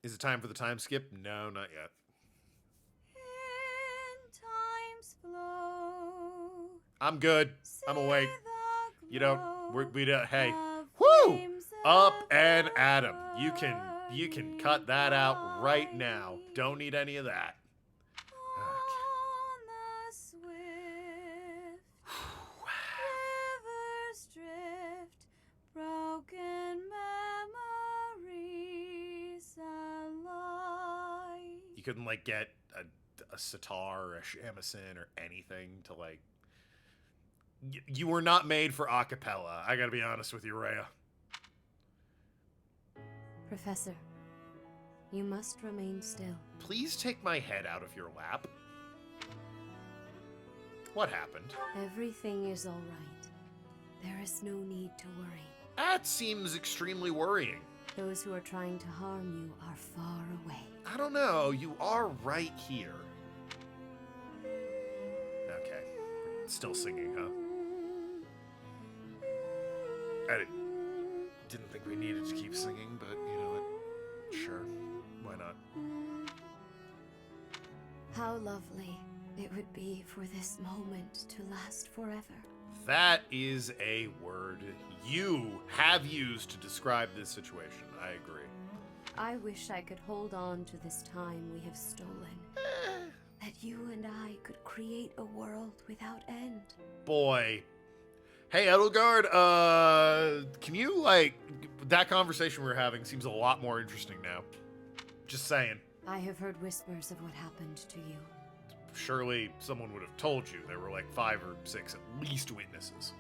Is it time for the time skip? No, not yet. I'm good. I'm awake. You don't. We don't. Hey. Woo! Up and at 'em. You can cut that out right now. Don't need any of that. You couldn't like get a a sitar or a shamisen or anything to, like... You were not made for a cappella. I gotta be honest with you, Rhea. Professor, you must remain still. Please take my head out of your lap. What happened? Everything is all right. There is no need to worry. That seems extremely worrying. Those who are trying to harm you are far away. I don't know. You are right here. Okay. Still singing, huh? I didn't think we needed to keep singing, but you know what? Sure. Why not? How lovely it would be for this moment to last forever. That is a word you have used to describe this situation. I agree. I wish I could hold on to this time we have stolen. That you and I could create a world without end. Boy. Hey, Edelgard, can you, like, that conversation we were having seems a lot more interesting now. Just saying. I have heard whispers of what happened to you. Surely someone would have told you. There were like 5 or 6 at least witnesses.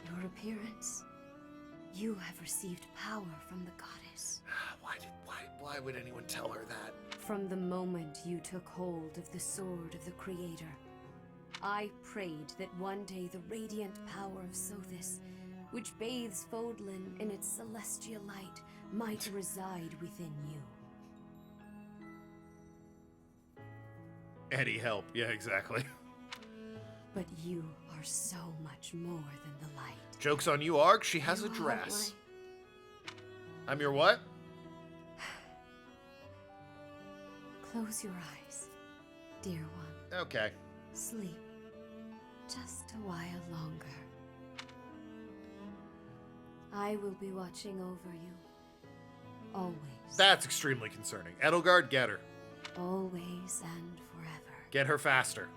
Your appearance. You have received power from the goddess. Why would anyone tell her that? From the moment you took hold of the sword of the Creator, I prayed that one day the radiant power of Sothis, which bathes Fodlan in its celestial light, might reside within you. Any help. Yeah, exactly. But you are so much more than the light. Joke's on you, Arg. She has a dress. I'm your what? Close your eyes, dear one. Okay. Sleep. Just a while longer. I will be watching over you. Always. That's extremely concerning. Edelgard, get her. Always and forever. Get her faster.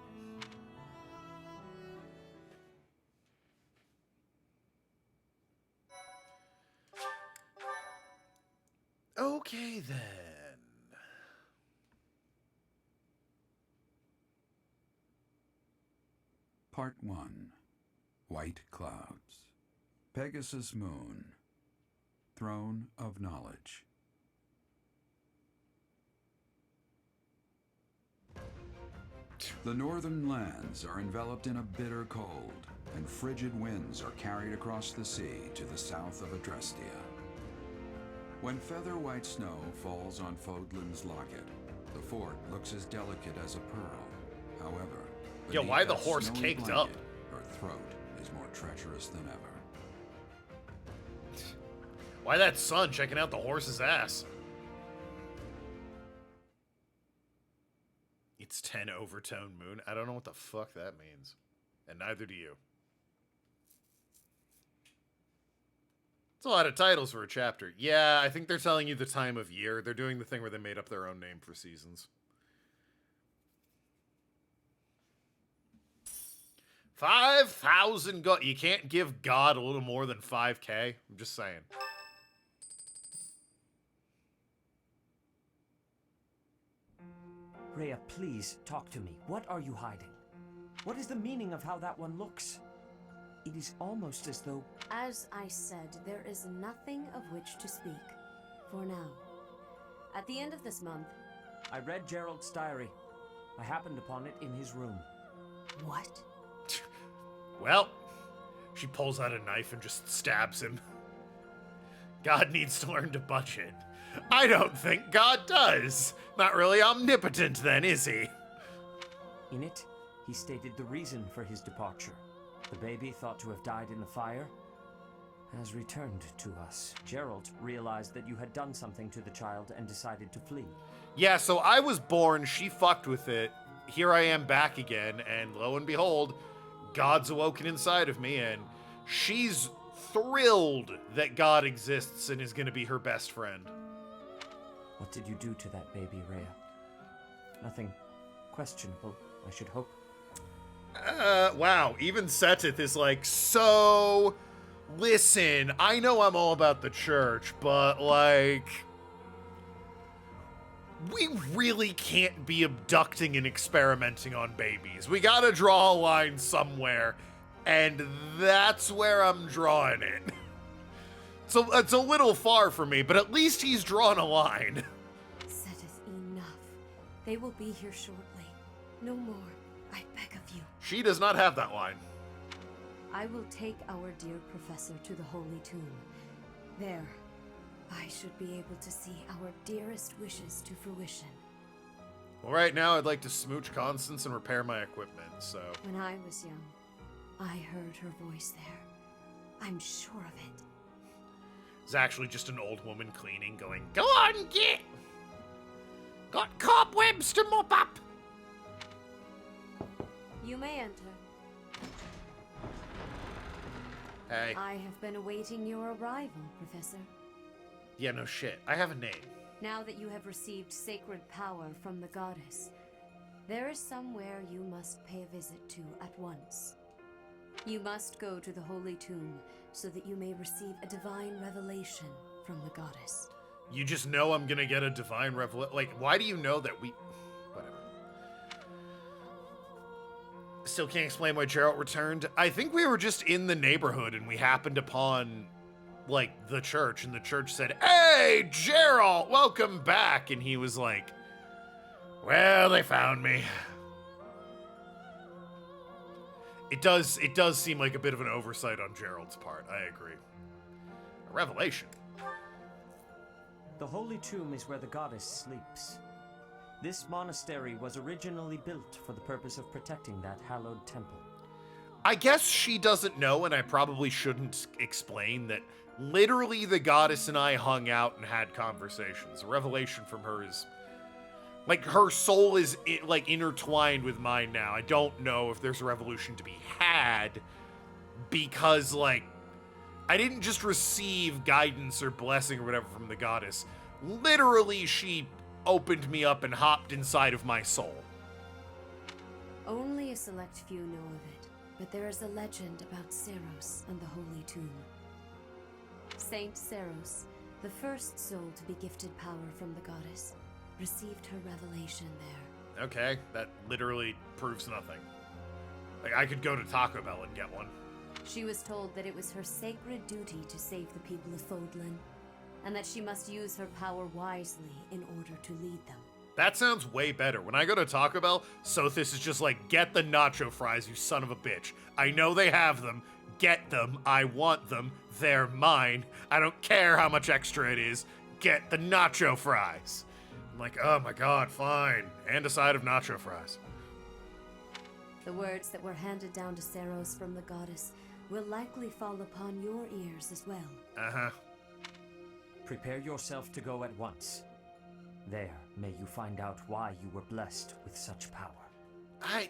Okay, then. Part 1. White Clouds. Pegasus Moon. Throne of Knowledge. The northern lands are enveloped in a bitter cold, and frigid winds are carried across the sea to the south of Adrestia. When feather white snow falls on Fodlan's locket, the fort looks as delicate as a pearl. However, yo, why the that horse snowy caked blanket, up? Her throat is more treacherous than ever. Why that sun checking out the horse's ass? It's 10 overtone moon. I don't know what the fuck that means. And neither do you. It's a lot of titles for a chapter. Yeah, I think they're telling you the time of year. They're doing the thing where they made up their own name for seasons. 5,000 gold. You can't give God a little more than 5K. I'm just saying. Rhea, please talk to me. What are you hiding? What is the meaning of how that one looks? It is almost as though... As I said, there is nothing of which to speak. For now. At the end of this month... I read Gerald's diary. I happened upon it in his room. What? Well, she pulls out a knife and just stabs him. God needs to learn to budget. I don't think God does. Not really omnipotent then, is he? In it, he stated the reason for his departure. The baby, thought to have died in the fire, has returned to us. Gerald realized that you had done something to the child and decided to flee. Yeah, so I was born, she fucked with it. Here I am back again, and lo and behold, God's awoken inside of me, and she's thrilled that God exists and is going to be her best friend. What did you do to that baby, Rhea? Nothing questionable, I should hope. Wow, even Setith is like, so, listen, I know I'm all about the church, but, like, we really can't be abducting and experimenting on babies. We gotta draw a line somewhere, and that's where I'm drawing it. So it's a little far for me, but at least he's drawn a line. Saideth enough. They will be here shortly. No more, I beg of you. She does not have that line. I will take our dear professor to the Holy Tomb. There, I should be able to see our dearest wishes to fruition. Well, right now I'd like to smooch Constance and repair my equipment, so... When I was young, I heard her voice there. I'm sure of it. It's actually just an old woman cleaning, going, "Go on, get! Got cobwebs to mop up!" You may enter. Hey. I have been awaiting your arrival, Professor. Yeah, no shit. I have a name. Now that you have received sacred power from the goddess, there is somewhere you must pay a visit to at once. You must go to the Holy Tomb so that you may receive a divine revelation from the goddess. You just know I'm gonna get a divine revelation. Like, why do you know that we... Whatever. Still can't explain why Geralt returned. I think we were just in the neighborhood and we happened upon, like, the church. And the church said, "Hey, Geralt, welcome back." And he was like, "Well, they found me." It does seem like a bit of an oversight on Gerald's part. I agree. A revelation. The Holy Tomb is where the goddess sleeps. This monastery was originally built for the purpose of protecting that hallowed temple. I guess she doesn't know, and I probably shouldn't explain that literally the goddess and I hung out and had conversations. A revelation from her is... Like, her soul is, like, intertwined with mine now. I don't know if there's a revolution to be had because, like, I didn't just receive guidance or blessing or whatever from the goddess. Literally, she opened me up and hopped inside of my soul. Only a select few know of it, but there is a legend about Seiros and the Holy Tomb. Saint Seiros, the first soul to be gifted power from the goddess, received her revelation there. Okay, that literally proves nothing. Like, I could go to Taco Bell and get one. She was told that it was her sacred duty to save the people of Fodlan, and that she must use her power wisely in order to lead them. That sounds way better. When I go to Taco Bell, Sothis is just like, "Get the nacho fries, you son of a bitch. I know they have them. Get them. I want them. They're mine. I don't care how much extra it is. Get the nacho fries." I'm like, oh my god, fine. And a side of nacho fries. The words that were handed down to Seiros from the goddess will likely fall upon your ears as well. Uh-huh. Prepare yourself to go at once. There, may you find out why you were blessed with such power. I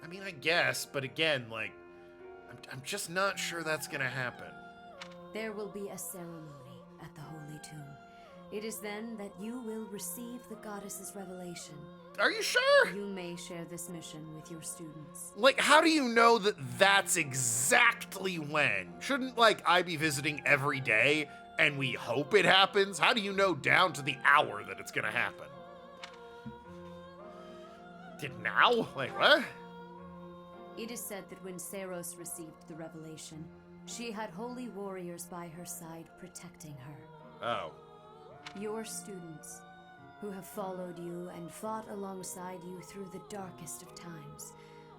mean, I guess, but again, like, I'm just not sure that's gonna happen. There will be a ceremony at the Holy Tomb. It is then that you will receive the goddess's revelation. Are you sure? You may share this mission with your students. Like, how do you know that that's exactly when? Shouldn't, like, I be visiting every day and we hope it happens? How do you know down to the hour that it's gonna happen? Did now? Like, what? It is said that when Seiros received the revelation, she had holy warriors by her side protecting her. Oh. Your students, who have followed you and fought alongside you through the darkest of times,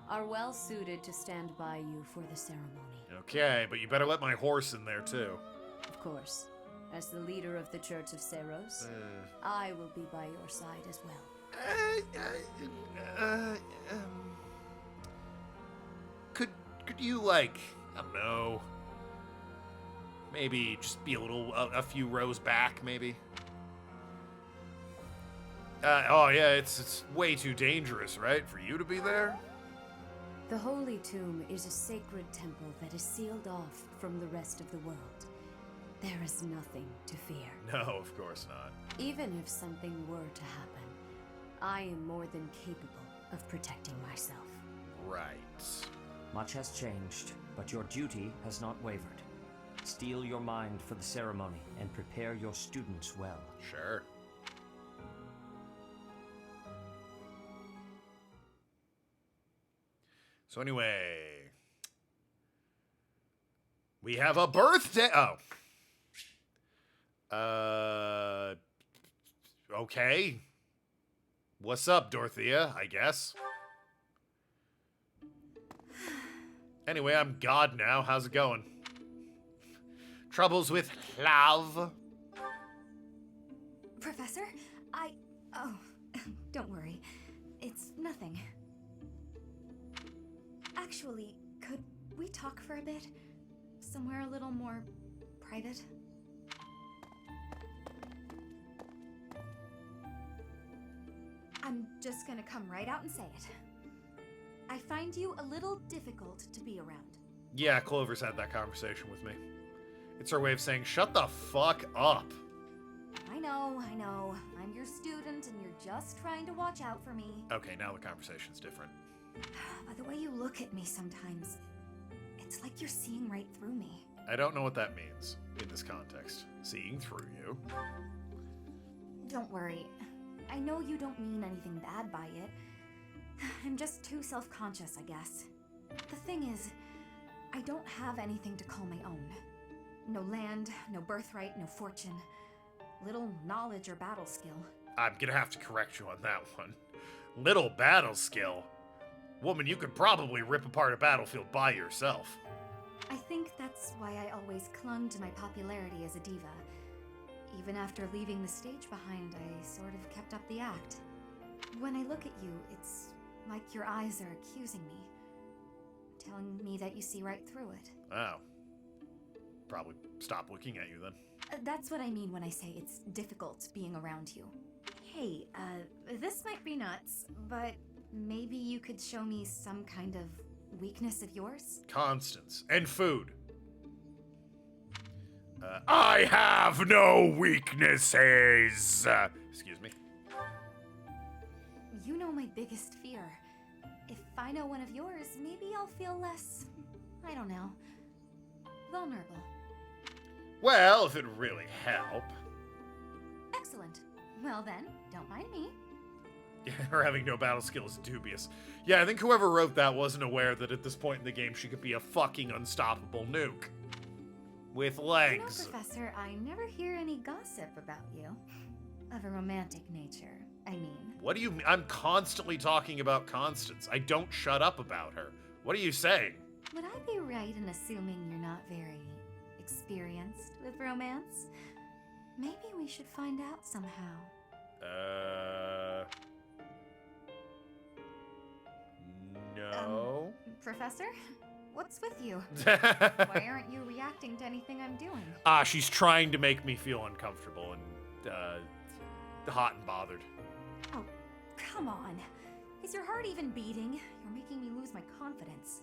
are well suited to stand by you for the ceremony. Okay, but you better let my horse in there, too. Of course. As the leader of the Church of Seiros, I will be by your side as well. Could you, like, I don't know, maybe just be a few rows back, maybe? Oh yeah, it's way too dangerous, right, for you to be there? The Holy Tomb is a sacred temple that is sealed off from the rest of the world. There is nothing to fear. No, of course not. Even if something were to happen, I am more than capable of protecting myself. Right. Much has changed, but your duty has not wavered. Steel your mind for the ceremony and prepare your students well. Sure. So anyway, we have a birthday. Oh. Okay. What's up, Dorothea, I guess? Anyway, I'm God now. How's it going? Troubles with love? Professor, oh, don't worry. It's nothing. Actually, could we talk for a bit? Somewhere a little more private? I'm just gonna come right out and say it. I find you a little difficult to be around. Yeah, Clover's had that conversation with me. It's her way of saying, shut the fuck up. I know. I'm your student and you're just trying to watch out for me. Okay, now the conversation's different. By the way you look at me sometimes, it's like you're seeing right through me. I don't know what that means in this context. Seeing through you. Don't worry. I know you don't mean anything bad by it. I'm just too self-conscious, I guess. The thing is, I don't have anything to call my own. No land, no birthright, no fortune. Little knowledge or battle skill. I'm gonna have to correct you on that one. Little battle skill? Woman, you could probably rip apart a battlefield by yourself. I think that's why I always clung to my popularity as a diva. Even after leaving the stage behind, I sort of kept up the act. When I look at you, it's like your eyes are accusing me. Telling me that you see right through it. Oh. Probably stop looking at you then. That's what I mean when I say it's difficult being around you. Hey, this might be nuts, but maybe you could show me some kind of weakness of yours? Constance. And food. I have no weaknesses! Excuse me. You know my biggest fear. If I know one of yours, maybe I'll feel less, I don't know, vulnerable. Well, if it really help. Excellent. Well then, don't mind me. Her having no battle skill is dubious. Yeah, I think whoever wrote that wasn't aware that at this point in the game she could be a fucking unstoppable nuke. With legs. You know, Professor, I never hear any gossip about you. Of a romantic nature, I mean. What do you mean? I'm constantly talking about Constance. I don't shut up about her. What are you saying? Would I be right in assuming you're not very experienced with romance? Maybe we should find out somehow. No. Professor? What's with you? Why aren't you reacting to anything I'm doing? She's trying to make me feel uncomfortable and, hot and bothered. Oh, come on. Is your heart even beating? You're making me lose my confidence.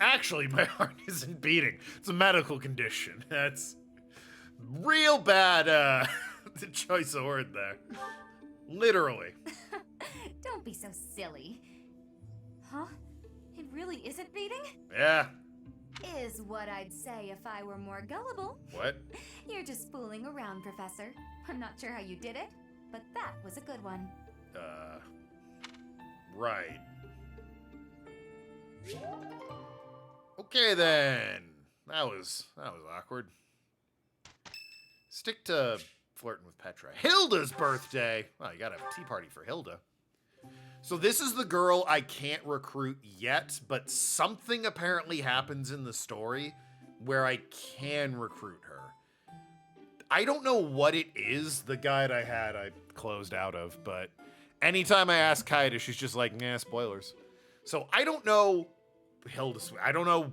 Actually, my heart isn't beating. It's a medical condition. That's real bad, choice of word there. Literally. Don't be so silly. Huh? It really isn't beating? Yeah. Is what I'd say if I were more gullible. What? You're just fooling around, Professor. I'm not sure how you did it, but that was a good one. Right. Okay then. That was awkward. Stick to flirting with Petra. Hilda's birthday. Well, you gotta have a tea party for Hilda. So this is the girl I can't recruit yet, but something apparently happens in the story where I can recruit her. I don't know what it is. The guide I had, I closed out of, but anytime I ask Kaida, she's just like, nah, spoilers. So I don't know Hilda. I don't know.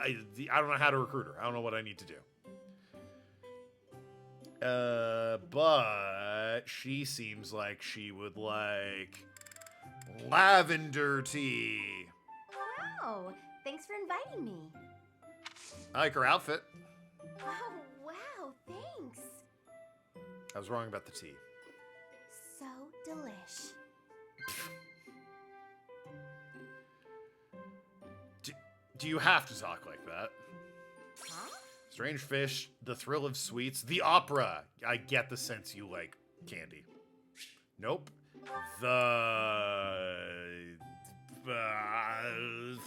I don't know how to recruit her. I don't know what I need to do. But she seems like she would like lavender tea. Wow, thanks for inviting me. I like her outfit. Oh, wow, thanks. I was wrong about the tea. So delish. Do you have to talk like that? Huh? Strange fish, the thrill of sweets, the opera. I get the sense you like candy. Nope. The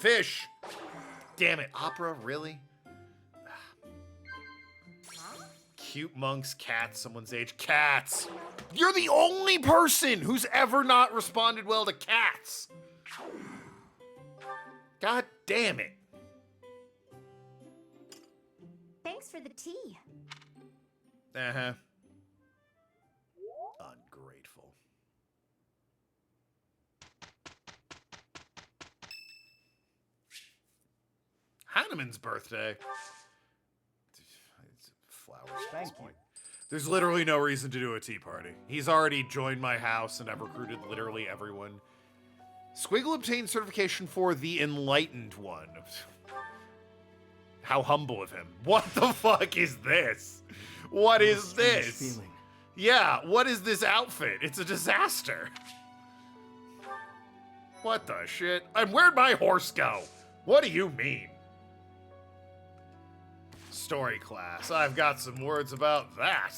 Fish! Damn it, opera, really? Cute monks, cats, someone's age. Cats! You're the only person who's ever not responded well to cats! God damn it. Thanks for the tea. Uh-huh. Ungrateful. Hanneman's birthday. It's flowers at this point. There's literally no reason to do a tea party. He's already joined my house and I've recruited literally everyone. Squiggle obtained certification for the Enlightened one. How humble of him. What the fuck is this? What is this? Feeling. Yeah, what is this outfit? It's a disaster. What the shit? And where'd my horse go? What do you mean? Story class. I've got some words about that.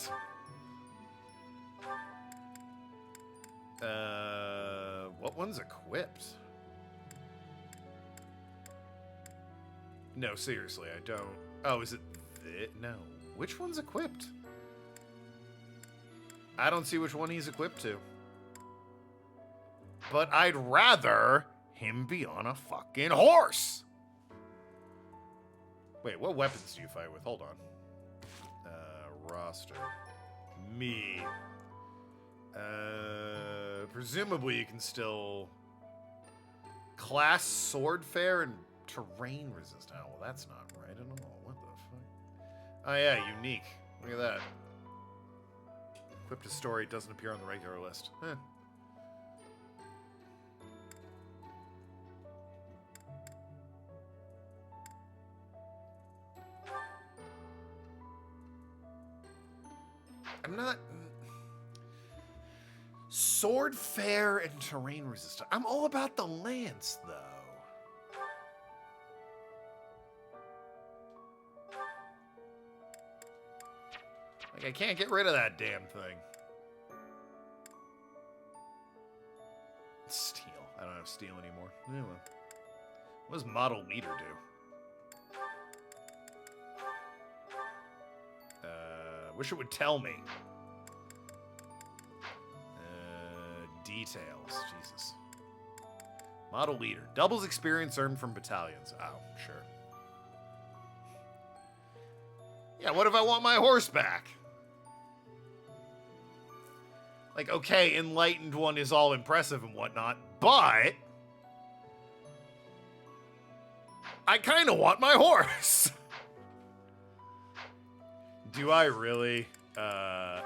What one's equipped? No, seriously, I don't. Oh, is it? No. Which one's equipped? I don't see which one he's equipped to. But I'd rather him be on a fucking horse. Wait, what weapons do you fight with? Hold on. Roster. Me. Presumably you can still... Class Swordfare and Terrain Resistant. Oh, well, that's not right at all. What the fuck? Oh, yeah, unique. Look at that. Equipped to story doesn't appear on the regular list. Huh. I'm not... Sword fair and terrain resistant. I'm all about the lance, though. Like, I can't get rid of that damn thing. Steel. I don't have steel anymore. Anyway. What does model leader do? Wish it would tell me. Details. Jesus. Model leader. Doubles experience earned from battalions. Oh, sure. Yeah, what if I want my horse back? Like, okay, Enlightened one is all impressive and whatnot, but... I kind of want my horse. Do I really, go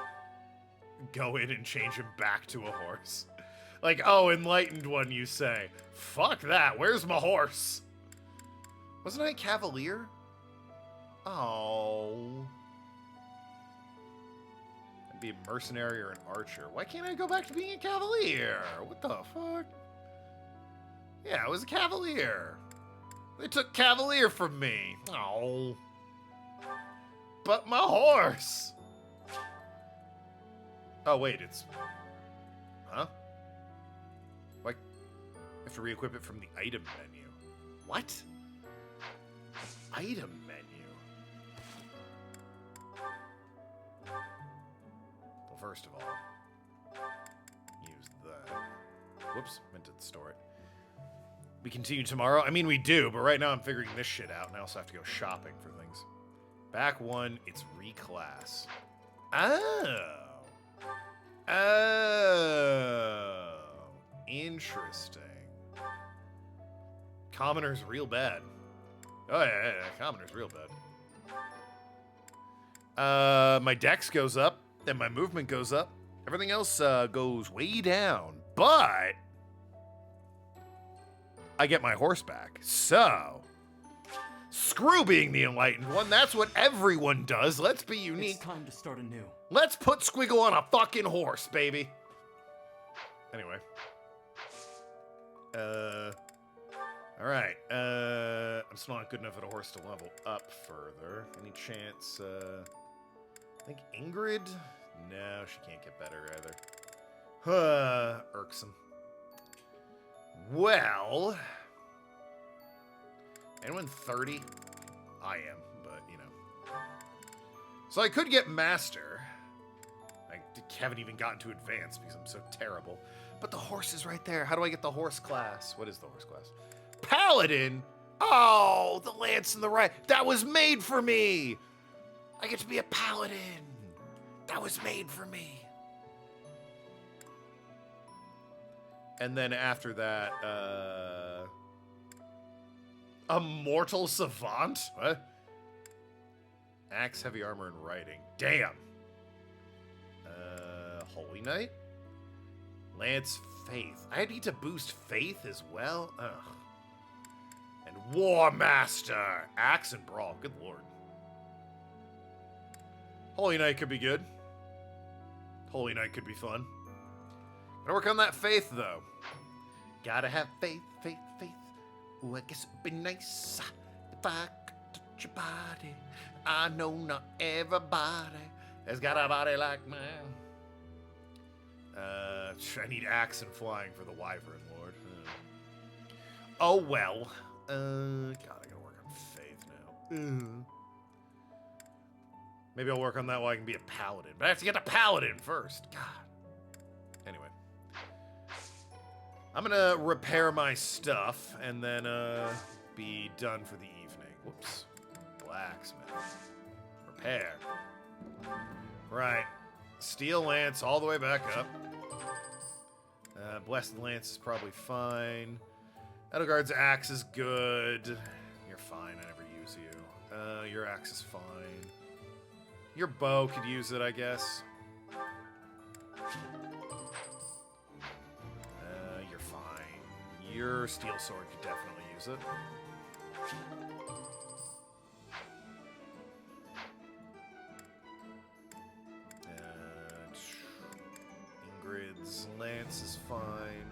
in and change him back to a horse? Like, oh, Enlightened one, you say. Fuck that, where's my horse? Wasn't I a Cavalier? Oh. I'd be a mercenary or an archer. Why can't I go back to being a Cavalier? What the fuck? Yeah, I was a Cavalier. They took Cavalier from me. Oh. But my horse! Oh, wait, it's... Huh? Why? I have to re-equip it from the item menu. What? Item menu? Well, first of all, use that. Whoops, meant to store it. We continue tomorrow? I mean, we do, but right now I'm figuring this shit out, and I also have to go shopping for things. Back one, it's reclass. Oh. Oh. Interesting. Commoner's real bad. Oh, yeah, Commoner's real bad. My dex goes up, and my movement goes up. Everything else goes way down. But I get my horse back. So... Screw being the Enlightened one. That's what everyone does. Let's be unique. It's time to start anew. Let's put Squiggle on a fucking horse, baby. Anyway. Alright. I'm still not good enough at a horse to level up further. Any chance, I think Ingrid? No, she can't get better either. Irksome. Well... Anyone 30? I am, but, you know. So I could get Master. I haven't even gotten to Advanced because I'm so terrible. But the horse is right there. How do I get the horse class? What is the horse class? Paladin? Oh, the lance and the right. That was made for me. I get to be a paladin. That was made for me. And then after that, a mortal savant? What? Axe, heavy armor, and writing. Damn. Holy Knight? Lance, faith. I need to boost faith as well? Ugh. And War Master. Axe and brawl. Good lord. Holy Knight could be good. Holy Knight could be fun. Gotta work on that faith, though. Gotta have faith, faith, faith. Ooh, I guess it'd be nice if I could touch your body. I know not everybody has got a body like mine. I need axe and flying for the Wyvern Lord. Oh, well. God, I gotta work on faith now. Maybe I'll work on that while I can be a paladin. But I have to get a paladin first. God. Anyway. I'm gonna repair my stuff and then be done for the evening. Whoops. Blacksmith. Repair. Right. Steel lance all the way back up. Blessed lance is probably fine. Edelgard's axe is good. You're fine. I never use you. Your axe is fine. Your bow could use it, I guess. You're fine. Your steel sword could definitely use it. Ingrid's lance is fine.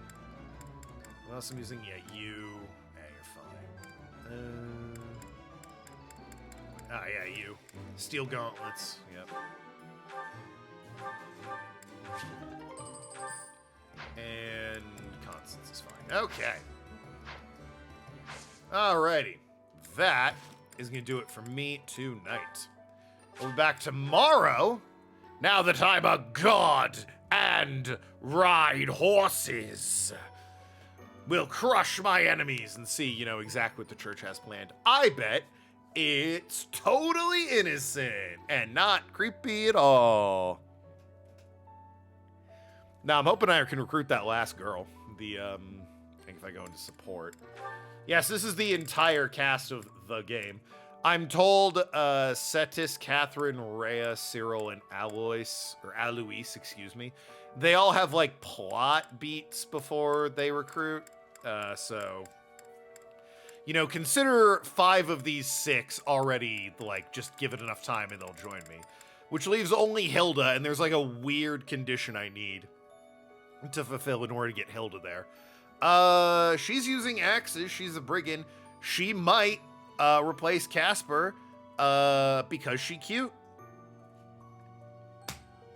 What else I'm using? Yeah, you. Yeah, you're fine. Yeah, you. Steel gauntlets. Yep. And Constance is fine. Okay. Alrighty. That is going to do it for me tonight. We'll be back tomorrow. Now that I'm a god and ride horses. We'll crush my enemies and see, you know, exactly what the church has planned. I bet it's totally innocent and not creepy at all. Now, I'm hoping I can recruit that last girl. I think if I go into support. Yes, this is the entire cast of the game. I'm told Cetis, Catherine, Rhea, Cyril, and Alois, excuse me. They all have, like, plot beats before they recruit. So, you know, consider 5 of these 6 already, like, just give it enough time and they'll join me. Which leaves only Hilda, and there's, like, a weird condition I need to fulfill in order to get Hilda there. She's using axes. She's a brigand. She might replace Casper because she's cute.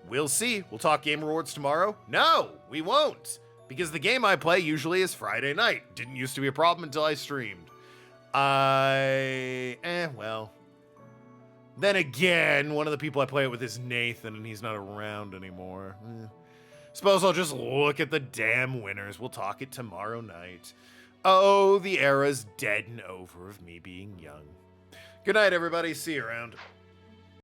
We'll see. We'll talk game rewards tomorrow. No, we won't. Because the game I play usually is Friday night. Didn't used to be a problem until I streamed. Well. Then again, one of the people I play it with is Nathan, and he's not around anymore. Suppose I'll just look at the damn winners. We'll talk it tomorrow night. Oh, the era's dead and over of me being young. Good night, everybody. See you around.